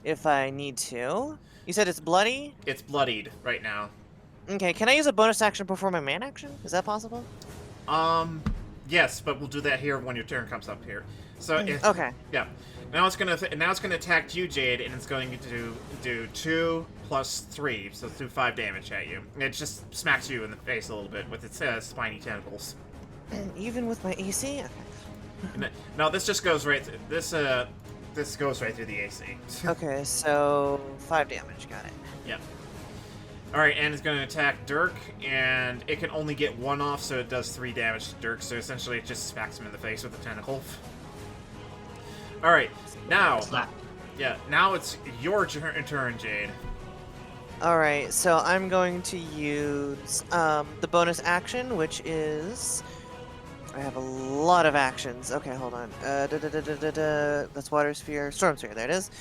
if I need to. You said it's bloody? It's bloodied right now. Okay, can I use a bonus action before my man action? Is that possible? Yes, but we'll do that here when your turn comes up here. So Okay. yeah. Now it's gonna attack you, Jade, and it's going to do 2 plus 3, so do 5 damage at you. It just smacks you in the face a little bit with its spiny tentacles. Even with my AC? Okay. No, this just goes right. This goes right through the AC. Okay, so 5 damage. Got it. Yeah. All right, and it's going to attack Dirk, and it can only get 1 off, so it does 3 damage to Dirk. So essentially, it just smacks him in the face with the tentacle. All right, now, Slap. yeah, now it's your turn, Jade. Alright, so I'm going to use the bonus action, which is... I have a lot of actions. Okay, hold on. That's Water Sphere. Storm Sphere, there it is.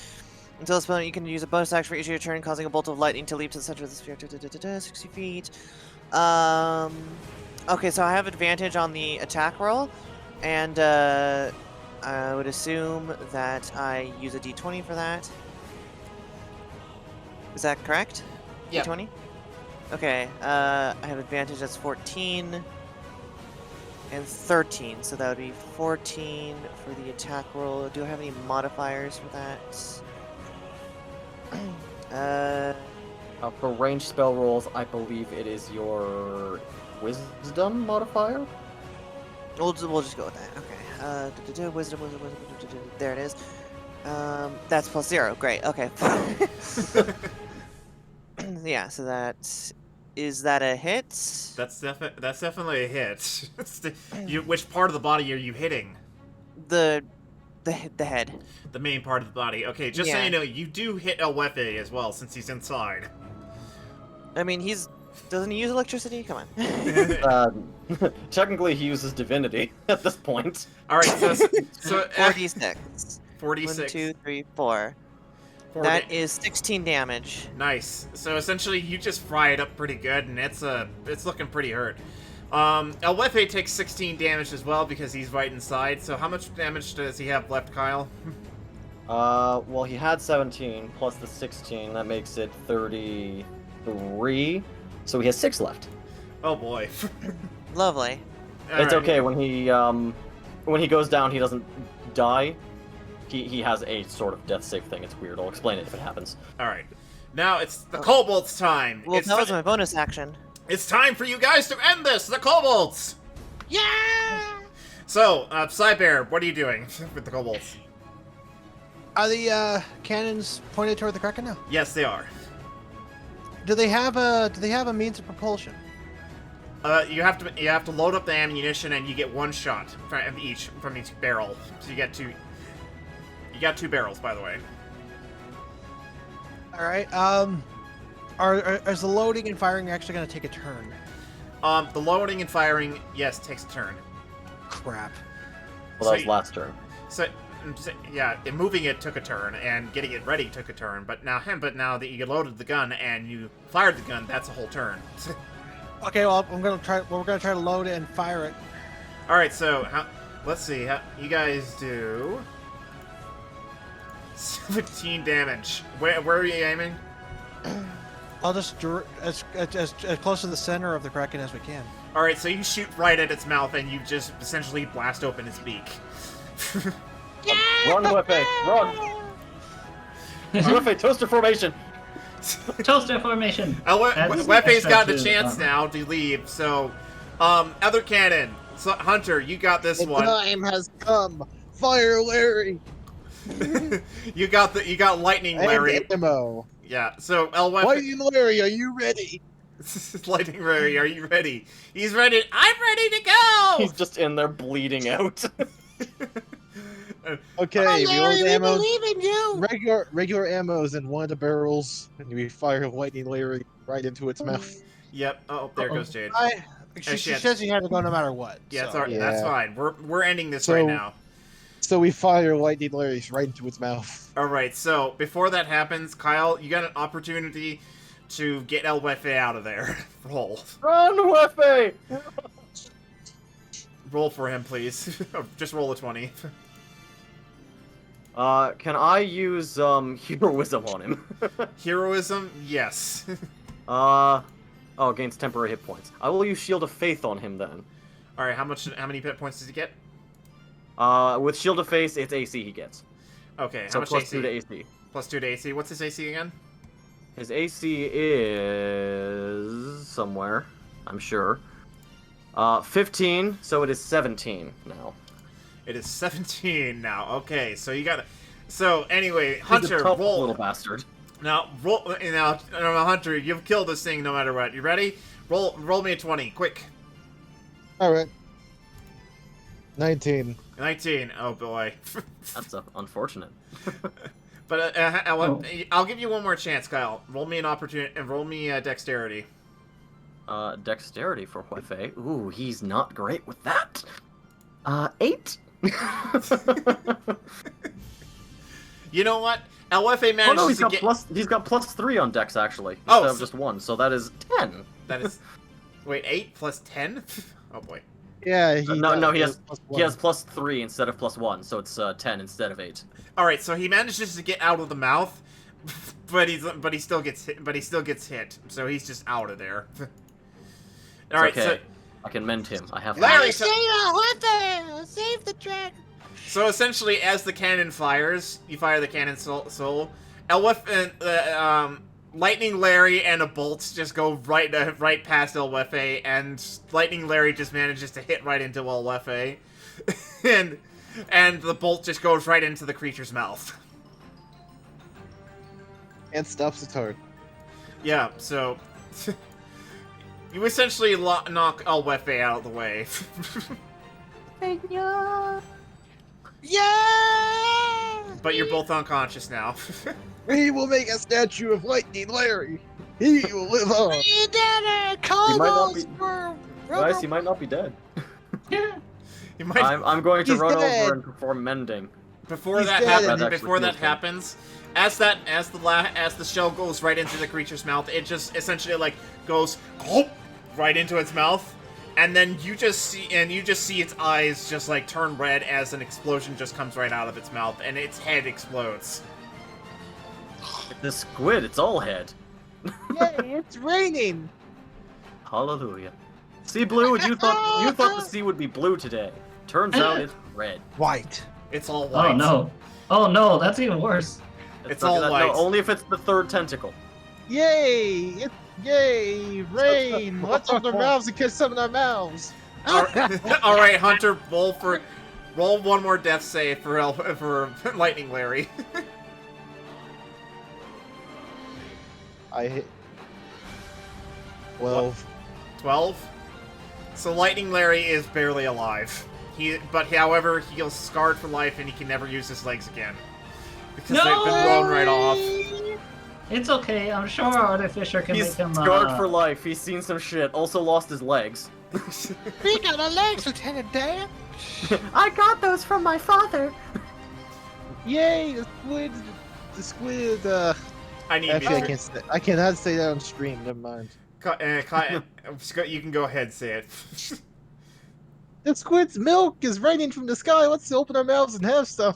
Until this point, you can use a bonus action for each of your turn, causing a bolt of lightning to leap to the center of the sphere. 60 feet. Okay, so I have advantage on the attack roll, and I would assume that I use a d20 for that. Is that correct? Yeah. D20? Okay, I have advantage, that's 14 and 13, so that would be 14 for the attack roll. Do I have any modifiers for that? For ranged spell rolls, I believe it is your wisdom modifier. We'll just go with that. Okay. Wisdom. There it is. That's +0. Great. Okay. Yeah. So is that a hit? That's definitely a hit. Which part of the body are you hitting? The head. The main part of the body. Okay, just so Yeah. you know, you do hit El Wefe as well, since he's inside. I mean, doesn't he use electricity? Come on. Technically, he uses divinity at this point. All right, so 46. 46. 1, 2, 3, 4. That is 16 damage. Nice. So essentially, you just fry it up pretty good, and it's looking pretty hurt. El Wefe takes 16 damage as well because he's right inside. So how much damage does he have left, Kyle? Well, he had 17 plus the 16. That makes it 33. So he has 6 left. Oh boy. Lovely. It's okay when he goes down, he doesn't die. He has a sort of death save thing. It's weird. I'll explain it if it happens. All right. Now it's the kobolds' time. Well, that was my bonus action. It's time for you guys to end this. The kobolds. Yeah! So, Cybear, what are you doing with the kobolds? Are the cannons pointed toward the Kraken now? Yes, they are. Do they have a means of propulsion? You have to load up the ammunition, and you get 1 shot from each barrel. So you get 2. You got 2 barrels, by the way. All right. Is the loading and firing actually going to take a turn? The loading and firing, yes, takes a turn. Crap. Well, that was last turn. So yeah, moving it took a turn, and getting it ready took a turn. But now that you loaded the gun and you fired the gun, that's a whole turn. Okay. Well, we're gonna try to load it and fire it. All right. So let's see. How you guys do? 17 damage. Where are you aiming? I'll just as close to the center of the Kraken as we can. All right. So you shoot right at its mouth, and you just essentially blast open its beak. Run, Wepe! Run! Wepe, toaster formation! Toaster formation. Wefe's got the chance now to leave, so Other cannon. So, Hunter, you got this The one. time has come. Fire Larry. you got Lightning Larry. And ammo. Yeah. So LWF. Lightning Larry, are you ready? Lightning Larry, are you ready? He's ready. I'm ready to go. He's just in there bleeding out. Okay, Oh, we Larry, load we ammo. believe in you. Regular ammo is in one of the barrels, and we fire Lightning Larry right into its mouth. Yep. Oh, there goes Jade. She shit. says you had to go no matter what. Yeah, it's so. all right. That's Yeah. fine. We're ending this So- right now. So we fire Lightning Larry right into its mouth. All right. So before that happens, Kyle, you got an opportunity to get LWF out of there. Roll. Run, Wefe! Roll for him, please. Just roll a 20. Can I use heroism on him? Heroism, yes. Oh, gains temporary hit points. I will use Shield of Faith on him then. All right. How many hit points does he get? With Shield of Faith, it's AC he gets. Okay. How So much plus AC? 2 to AC. Plus 2 to AC. What's his AC again? His AC is somewhere, I'm sure. 15, so it is 17 now. It is 17 now. Okay. So you got. So anyway, He's a Hunter, tough roll. little bastard. Now, Hunter, you've killed this thing no matter what. You ready? Roll me a 20, quick. All right. 19. 19. Oh boy. That's unfortunate. But I'll give you one more chance, Kyle. Roll me an opportunity and roll me dexterity. Dexterity for Wefe. Ooh, he's not great with that. 8. You know what? LFA Oh manages no, he's to got get. he's got +3 on Dex actually, Oh, instead of so- just 1. So that is 10. That is. Wait, 8 plus 10? Oh boy. Yeah, No, he has plus he has one. +3 instead of +1, so it's 10 instead of 8. All right, so he manages to get out of the mouth, but he still gets hit. So he's just out of there. All right, Okay, I can mend him. I have. Larry, Say what the? Save the dragon. so essentially, as the cannon fires, you fire the cannon soul. Elwef and Lightning Larry and a bolt just go right past Elwefe, and Lightning Larry just manages to hit right into Elwefe, and the bolt just goes right into the creature's mouth. And stops its heart. Yeah, so you essentially knock Elwefe out of the way. Yeah. But you're both unconscious now. We will make a statue of Lightning Larry. He will live on. You did it. He might not be- Cobalt. Guys, he might not be dead. You might I'm going to He's run dead. over and perform mending. before He's that dead. happens. That actually Before that kills him. happens, as the shell goes right into the creature's mouth, it just essentially like goes gulp, right into its mouth, and then you just see its eyes just like turn red as an explosion just comes right out of its mouth, and its head explodes. The squid, it's all head. Yay, it's raining. Hallelujah. See, Blue, you thought the sea would be blue today. Turns out it's red. White. It's all white. Oh no. Oh no, that's even worse. It's not all gonna- white. No, only if it's the third tentacle. Yay! Yay! Rain! Let's open our mouths and kiss some of our mouths. All right, Hunter, roll one more death save for Lightning Larry. I hit 12. 12. So Lightning Larry is barely alive. However, he's scarred for life, and he can never use his legs again because they've been blown right off. It's okay. I'm sure our artificer can He's make him. scarred for life. He's seen some shit. Also lost his legs. We got our legs, Lieutenant Dan. I got those from my father. Yay! The squid. I need Actually, music. I cannot say that on stream. Never mind. You can go ahead, say it. The squid's milk is raining from the sky. Let's open our mouths and have some.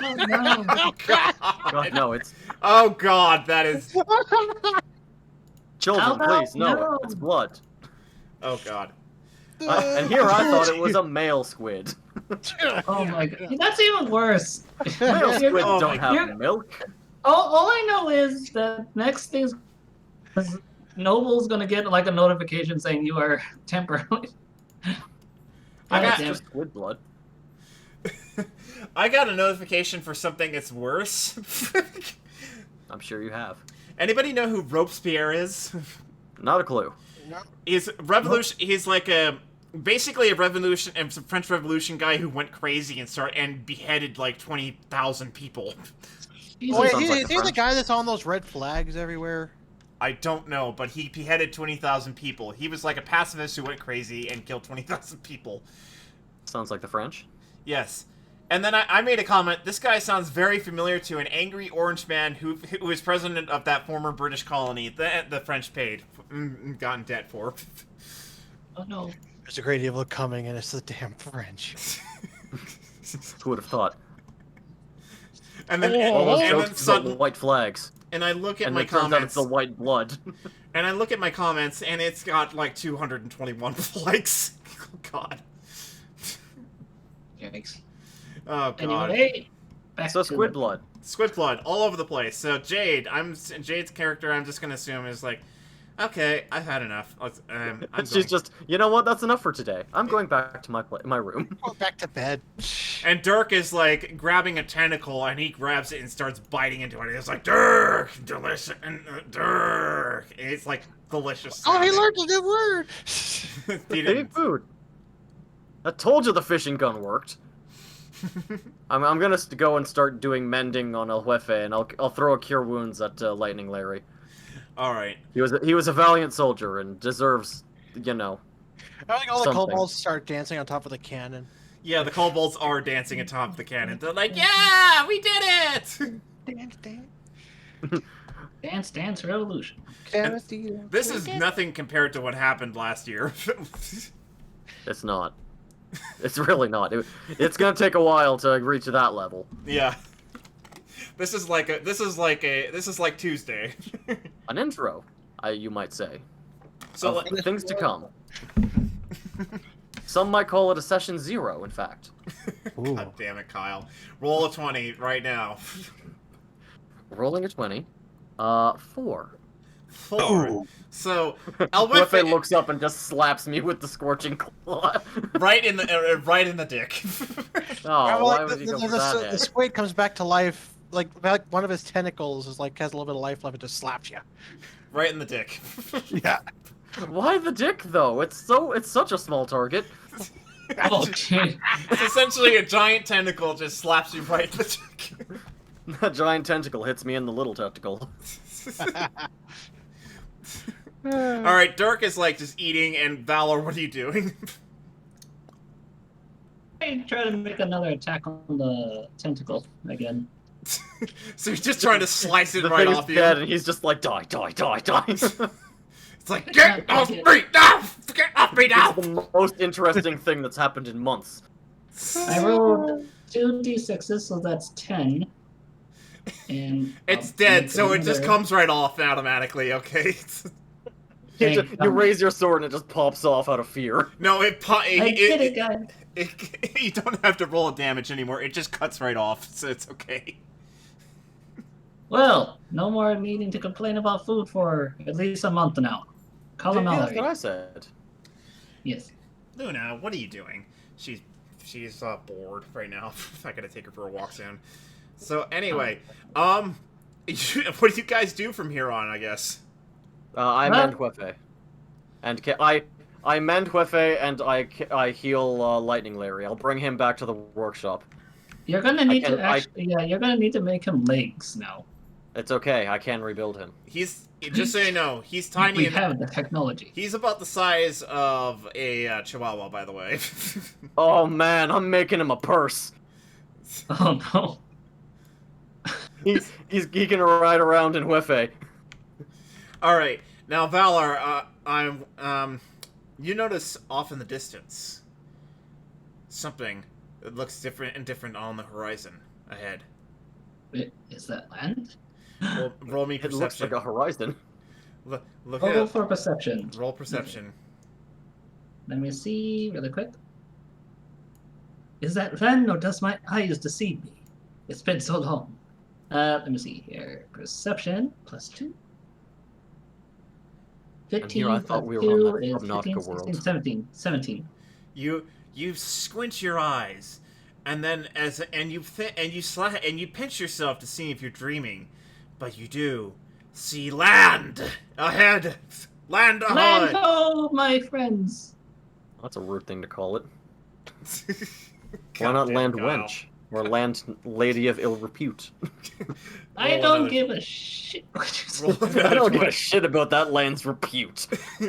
Oh no. Oh God! God, no, it's Oh God, that is. children, How about please. No, no? it's blood. Oh God. And here I thought it was a male squid. Oh my god. That's even worse. Male squids Oh don't my have milk. All I know is that next thing's Noble's gonna get like a notification saying you are temporarily. I got- damn. Just squid blood. I got a notification for something that's worse. I'm sure you have. Anybody know who Robespierre is? Not a clue. He's revolution. He's like basically a French Revolution guy who went crazy and beheaded like 20,000 people. Jesus. Oh, wait, Sounds like is the he the French. guy that's on those red flags everywhere? I don't know, but he beheaded 20,000 people. He was like a pacifist who went crazy and killed 20,000 people. Sounds like the French. Yes. And then I made a comment, this guy sounds very familiar to an angry orange man who was president of that former British colony that the French paid, got in debt for. Oh no. There's a great evil coming, and it's the damn French. Who would have thought? And then, All those and jokes then about suddenly, white flags. and I look at And my it turns out it's comments, the white blood. and I look at my comments, and it's got like 221 likes. God. Yikes. Oh God. Anyway, back So to squid blood. Squid blood all over the place. So Jade's character, I'm just gonna assume is like, okay, I've had enough. I'm She's going. just, you know what? That's enough for today. I'm going back to my room. Go back to bed. And Dirk is like grabbing a tentacle, and he grabs it and starts biting into it. It's like Dirk, delicious, and Dirk. It's like delicious. Oh, he sounding. learned a new word. He Eating didn't. food. I told you the fishing gun worked. I'm gonna go and start doing mending on El Jefe, and I'll throw a cure wounds at Lightning Larry. All right. He was a valiant soldier and deserves, you know. I think all the Something. kobolds start dancing on top of the cannon. Yeah, the kobolds are dancing atop the cannon. They're like, yeah, we did it. Dance, dance. Dance Dance Revolution. This is nothing compared to what happened last year. It's not. It's really not. It's gonna take a while to reach that level. Yeah. This is like Tuesday. An intro, you might say. So Of things to come. Some might call it a session 0, in fact. God damn it, Kyle. Roll a 20 right now. Rolling a 20. 4. 4. So Elwife looks up and just slaps me with the scorching claw. right in the dick. Oh, why would he go for that the squid comes back to life. Like one of his tentacles is like has a little bit of life left. It just slaps you. Right in the dick. Yeah. Why the dick, though? It's such a small target. Oh, shit. It's essentially a giant tentacle just slaps you right in the dick. That giant tentacle hits me in the little tentacle. Alright, Dirk is like just eating, and Valor, what are you doing? I try to make another attack on the tentacle again. So you're just trying to slice it The right thing's off you. dead, and he's just like, die, die, die, die. It's like, get off me now! Get off me now! It's the most interesting thing that's happened in months. I rolled 2d6s, so that's 10. And It's I'll dead, make so it just another- comes right off automatically, okay? You raise your sword and it just pops off out of fear. No, I did it, guys. You don't have to roll a damage anymore, it just cuts right off, so it's okay. Well, no more needing to complain about food for at least a month now. Call him Yeah, that's Mallory. what I said. Yes. Luna, what are you doing? She's bored right now. I gotta take her for a walk soon. So anyway, what do you guys do from here on, I guess? I Huh? mend Huefe. And I mend Huefe and I heal Lightning Larry. I'll bring him back to the workshop. You're gonna need can- to actually, yeah, you're gonna need to make him legs now. It's okay, I can rebuild him. He's, just so you know, he's tiny We and have the technology. he's about the size of a Chihuahua, by the way. Oh man, I'm making him a purse. Oh no. He can ride around in Huefe. Alright, now Valor, you notice off in the distance something that looks different on the horizon ahead. Wait, is that land? Roll me It looks perception. like a horizon. Look Roll at for perception. roll perception. Let me see really quick. Is that land or does my eyes deceive me? It's been so long. Let me see here. Perception +2. here I 15 thought plus we were on 2 that is Subnautica 15, world. 16, 17. 17. You squint your eyes, and then you pinch yourself to see if you're dreaming, but you do see land ahead. Land Land ahoy! ho, my friends! That's a rude thing to call it. Why God not damn, land Kyle. wench? Or land lady of ill repute? I Roll don't another- give a shit what you Roll say. I another don't give a 20. shit about that land's repute.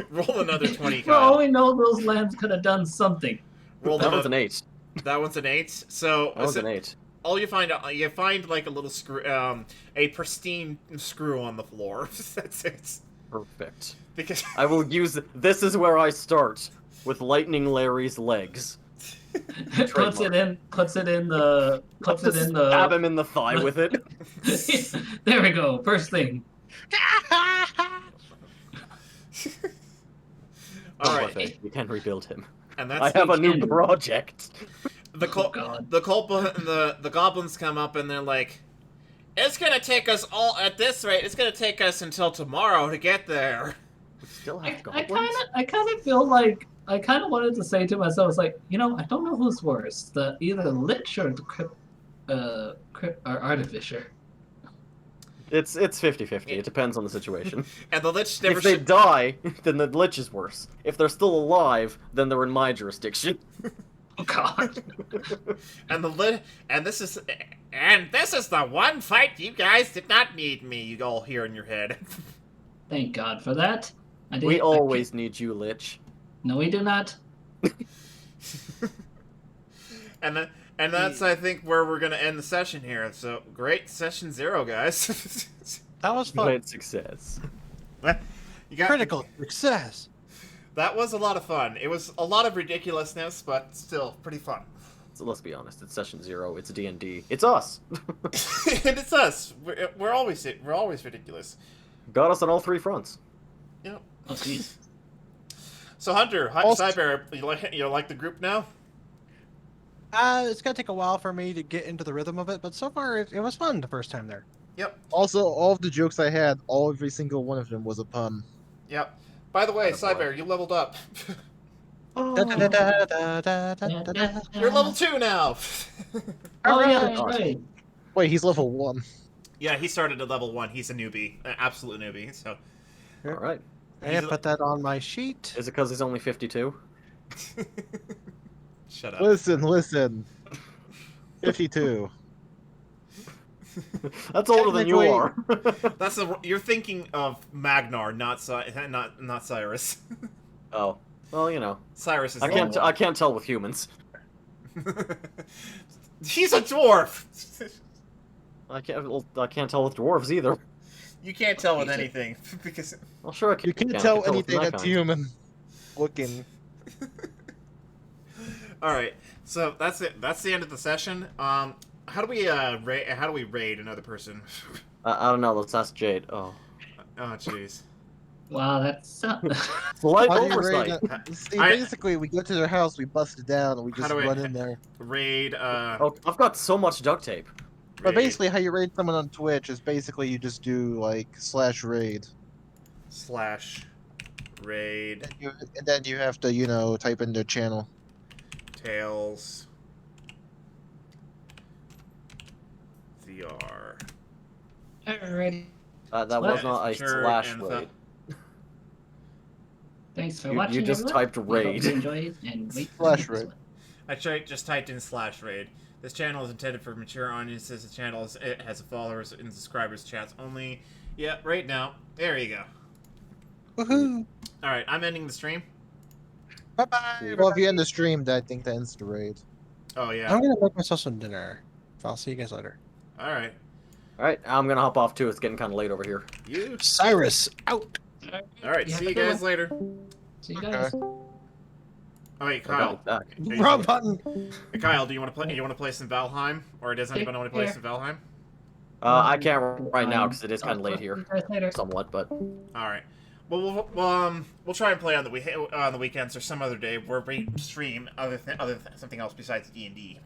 Roll another 20, For all Kyle. we know, those lands could have done something. Roll That was another. an 8. That one's an 8. So That was an 8. all you find like a little screw, a pristine screw on the floor. That's it. Perfect. Because I will use... This is where I start. With Lightning Larry's legs. puts it in the Stab him in the thigh with it. There we go. First thing. all Don't right, worry, we can rebuild him. and I that's have a new can. project. the Oh, God. the goblins come up and they're like, "It's gonna take us all at this rate. It's gonna take us until tomorrow to get there." We still I have goblins? kind of feel like I kind of wanted to say to myself, it's like, I don't know who's worse, either the Lich or the Crypt or Artificer. It's 50-50. It depends on the situation. And the lich never. If they die, then the Lich is worse. If they're still alive, then they're in my jurisdiction. Oh God. And this is the one fight you guys did not need me. You all hear in your head. Thank God for that. We always need you, Lich. No, we do not. And that's I think where we're gonna end the session here. So great session 0, guys. That was fun. Great success. You got Critical success. That was a lot of fun. It was a lot of ridiculousness, but still pretty fun. So let's be honest, it's session 0, it's DnD. It's us! And it's us. We're always ridiculous. Got us on all 3 fronts. Yep. Oh jeez. So Hunter, Also- Cyber, you like the group now? It's gonna take a while for me to get into the rhythm of it, but so far it was fun the first time there. Yep. Also, all of the jokes I had, every single one of them was a pun. Yep. By the way, Attaboy. Cyber, you leveled up. Da, da, da, da, da, da, da, da, da. You're level 2 now. Oh yeah, that's Alright. right. Wait, he's level 1. Yeah, he started at level 1. He's a newbie, an absolute newbie. So Alright. I have put that on my sheet. Is it because he's only 52? shut up. Listen. 52. That's older than you Technically- are. You're thinking of Magnar, not Cyrus. Oh. Well, you know. Cyrus is I level can't tell with humans. 1. He's a dwarf. I can't tell with dwarves either. You can't tell with anything because Well, sure I can. You can't I tell can with anything my that's kind. human looking. All right. So that's it. That's the end of the session. How do we raid another person? I don't know. Let's ask Jade. Oh. Oh jeez. Wow, that's Slight How do you oversight. rate See, I- basically, we go to their house, we bust it down, and we How just do I- run in there. Raid. Oh, I've got so much duct tape. But raid basically, how you raid someone on Twitch is basically you just do, like, /raid. /raid And then you have to, type in their channel. Tails VR. Alrighty. That Well, was not a sure, slash and raid. Thanks for You watching. just everyone. typed We hope raid. you enjoyed and wait for Slash the next raid. one. I just typed in /raid. This channel is intended for mature audiences. The channel it has followers and subscribers chats only. Yeah, right now. There you go. Woohoo! All right, I'm ending the stream. Bye bye. Well, if you end the stream, I think that ends the raid. Oh yeah. I'm gonna make myself some dinner. I'll see you guys later. All right. Alright, I'm gonna hop off too. It's getting kind of late over here. You. Cyrus out. All right. Yeah, See you good guys one. later. See you guys. Oh wait, I got Kyle. it back. Hey, Wrong button. Hey, Kyle, do you want to play? You want to play some Valheim, or does anybody want to play Yeah. some Valheim? I can't right now because it is kind of late See here, you guys later. somewhat. But All right. Well, we'll try and play on the weekends or some other day where we stream something else besides D&D.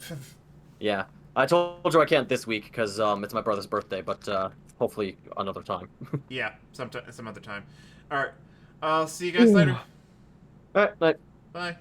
yeah, I told you I can't this week because it's my brother's birthday. But hopefully another time. Yeah, some other time. All right. I'll see you guys later. Alright, bye. Bye.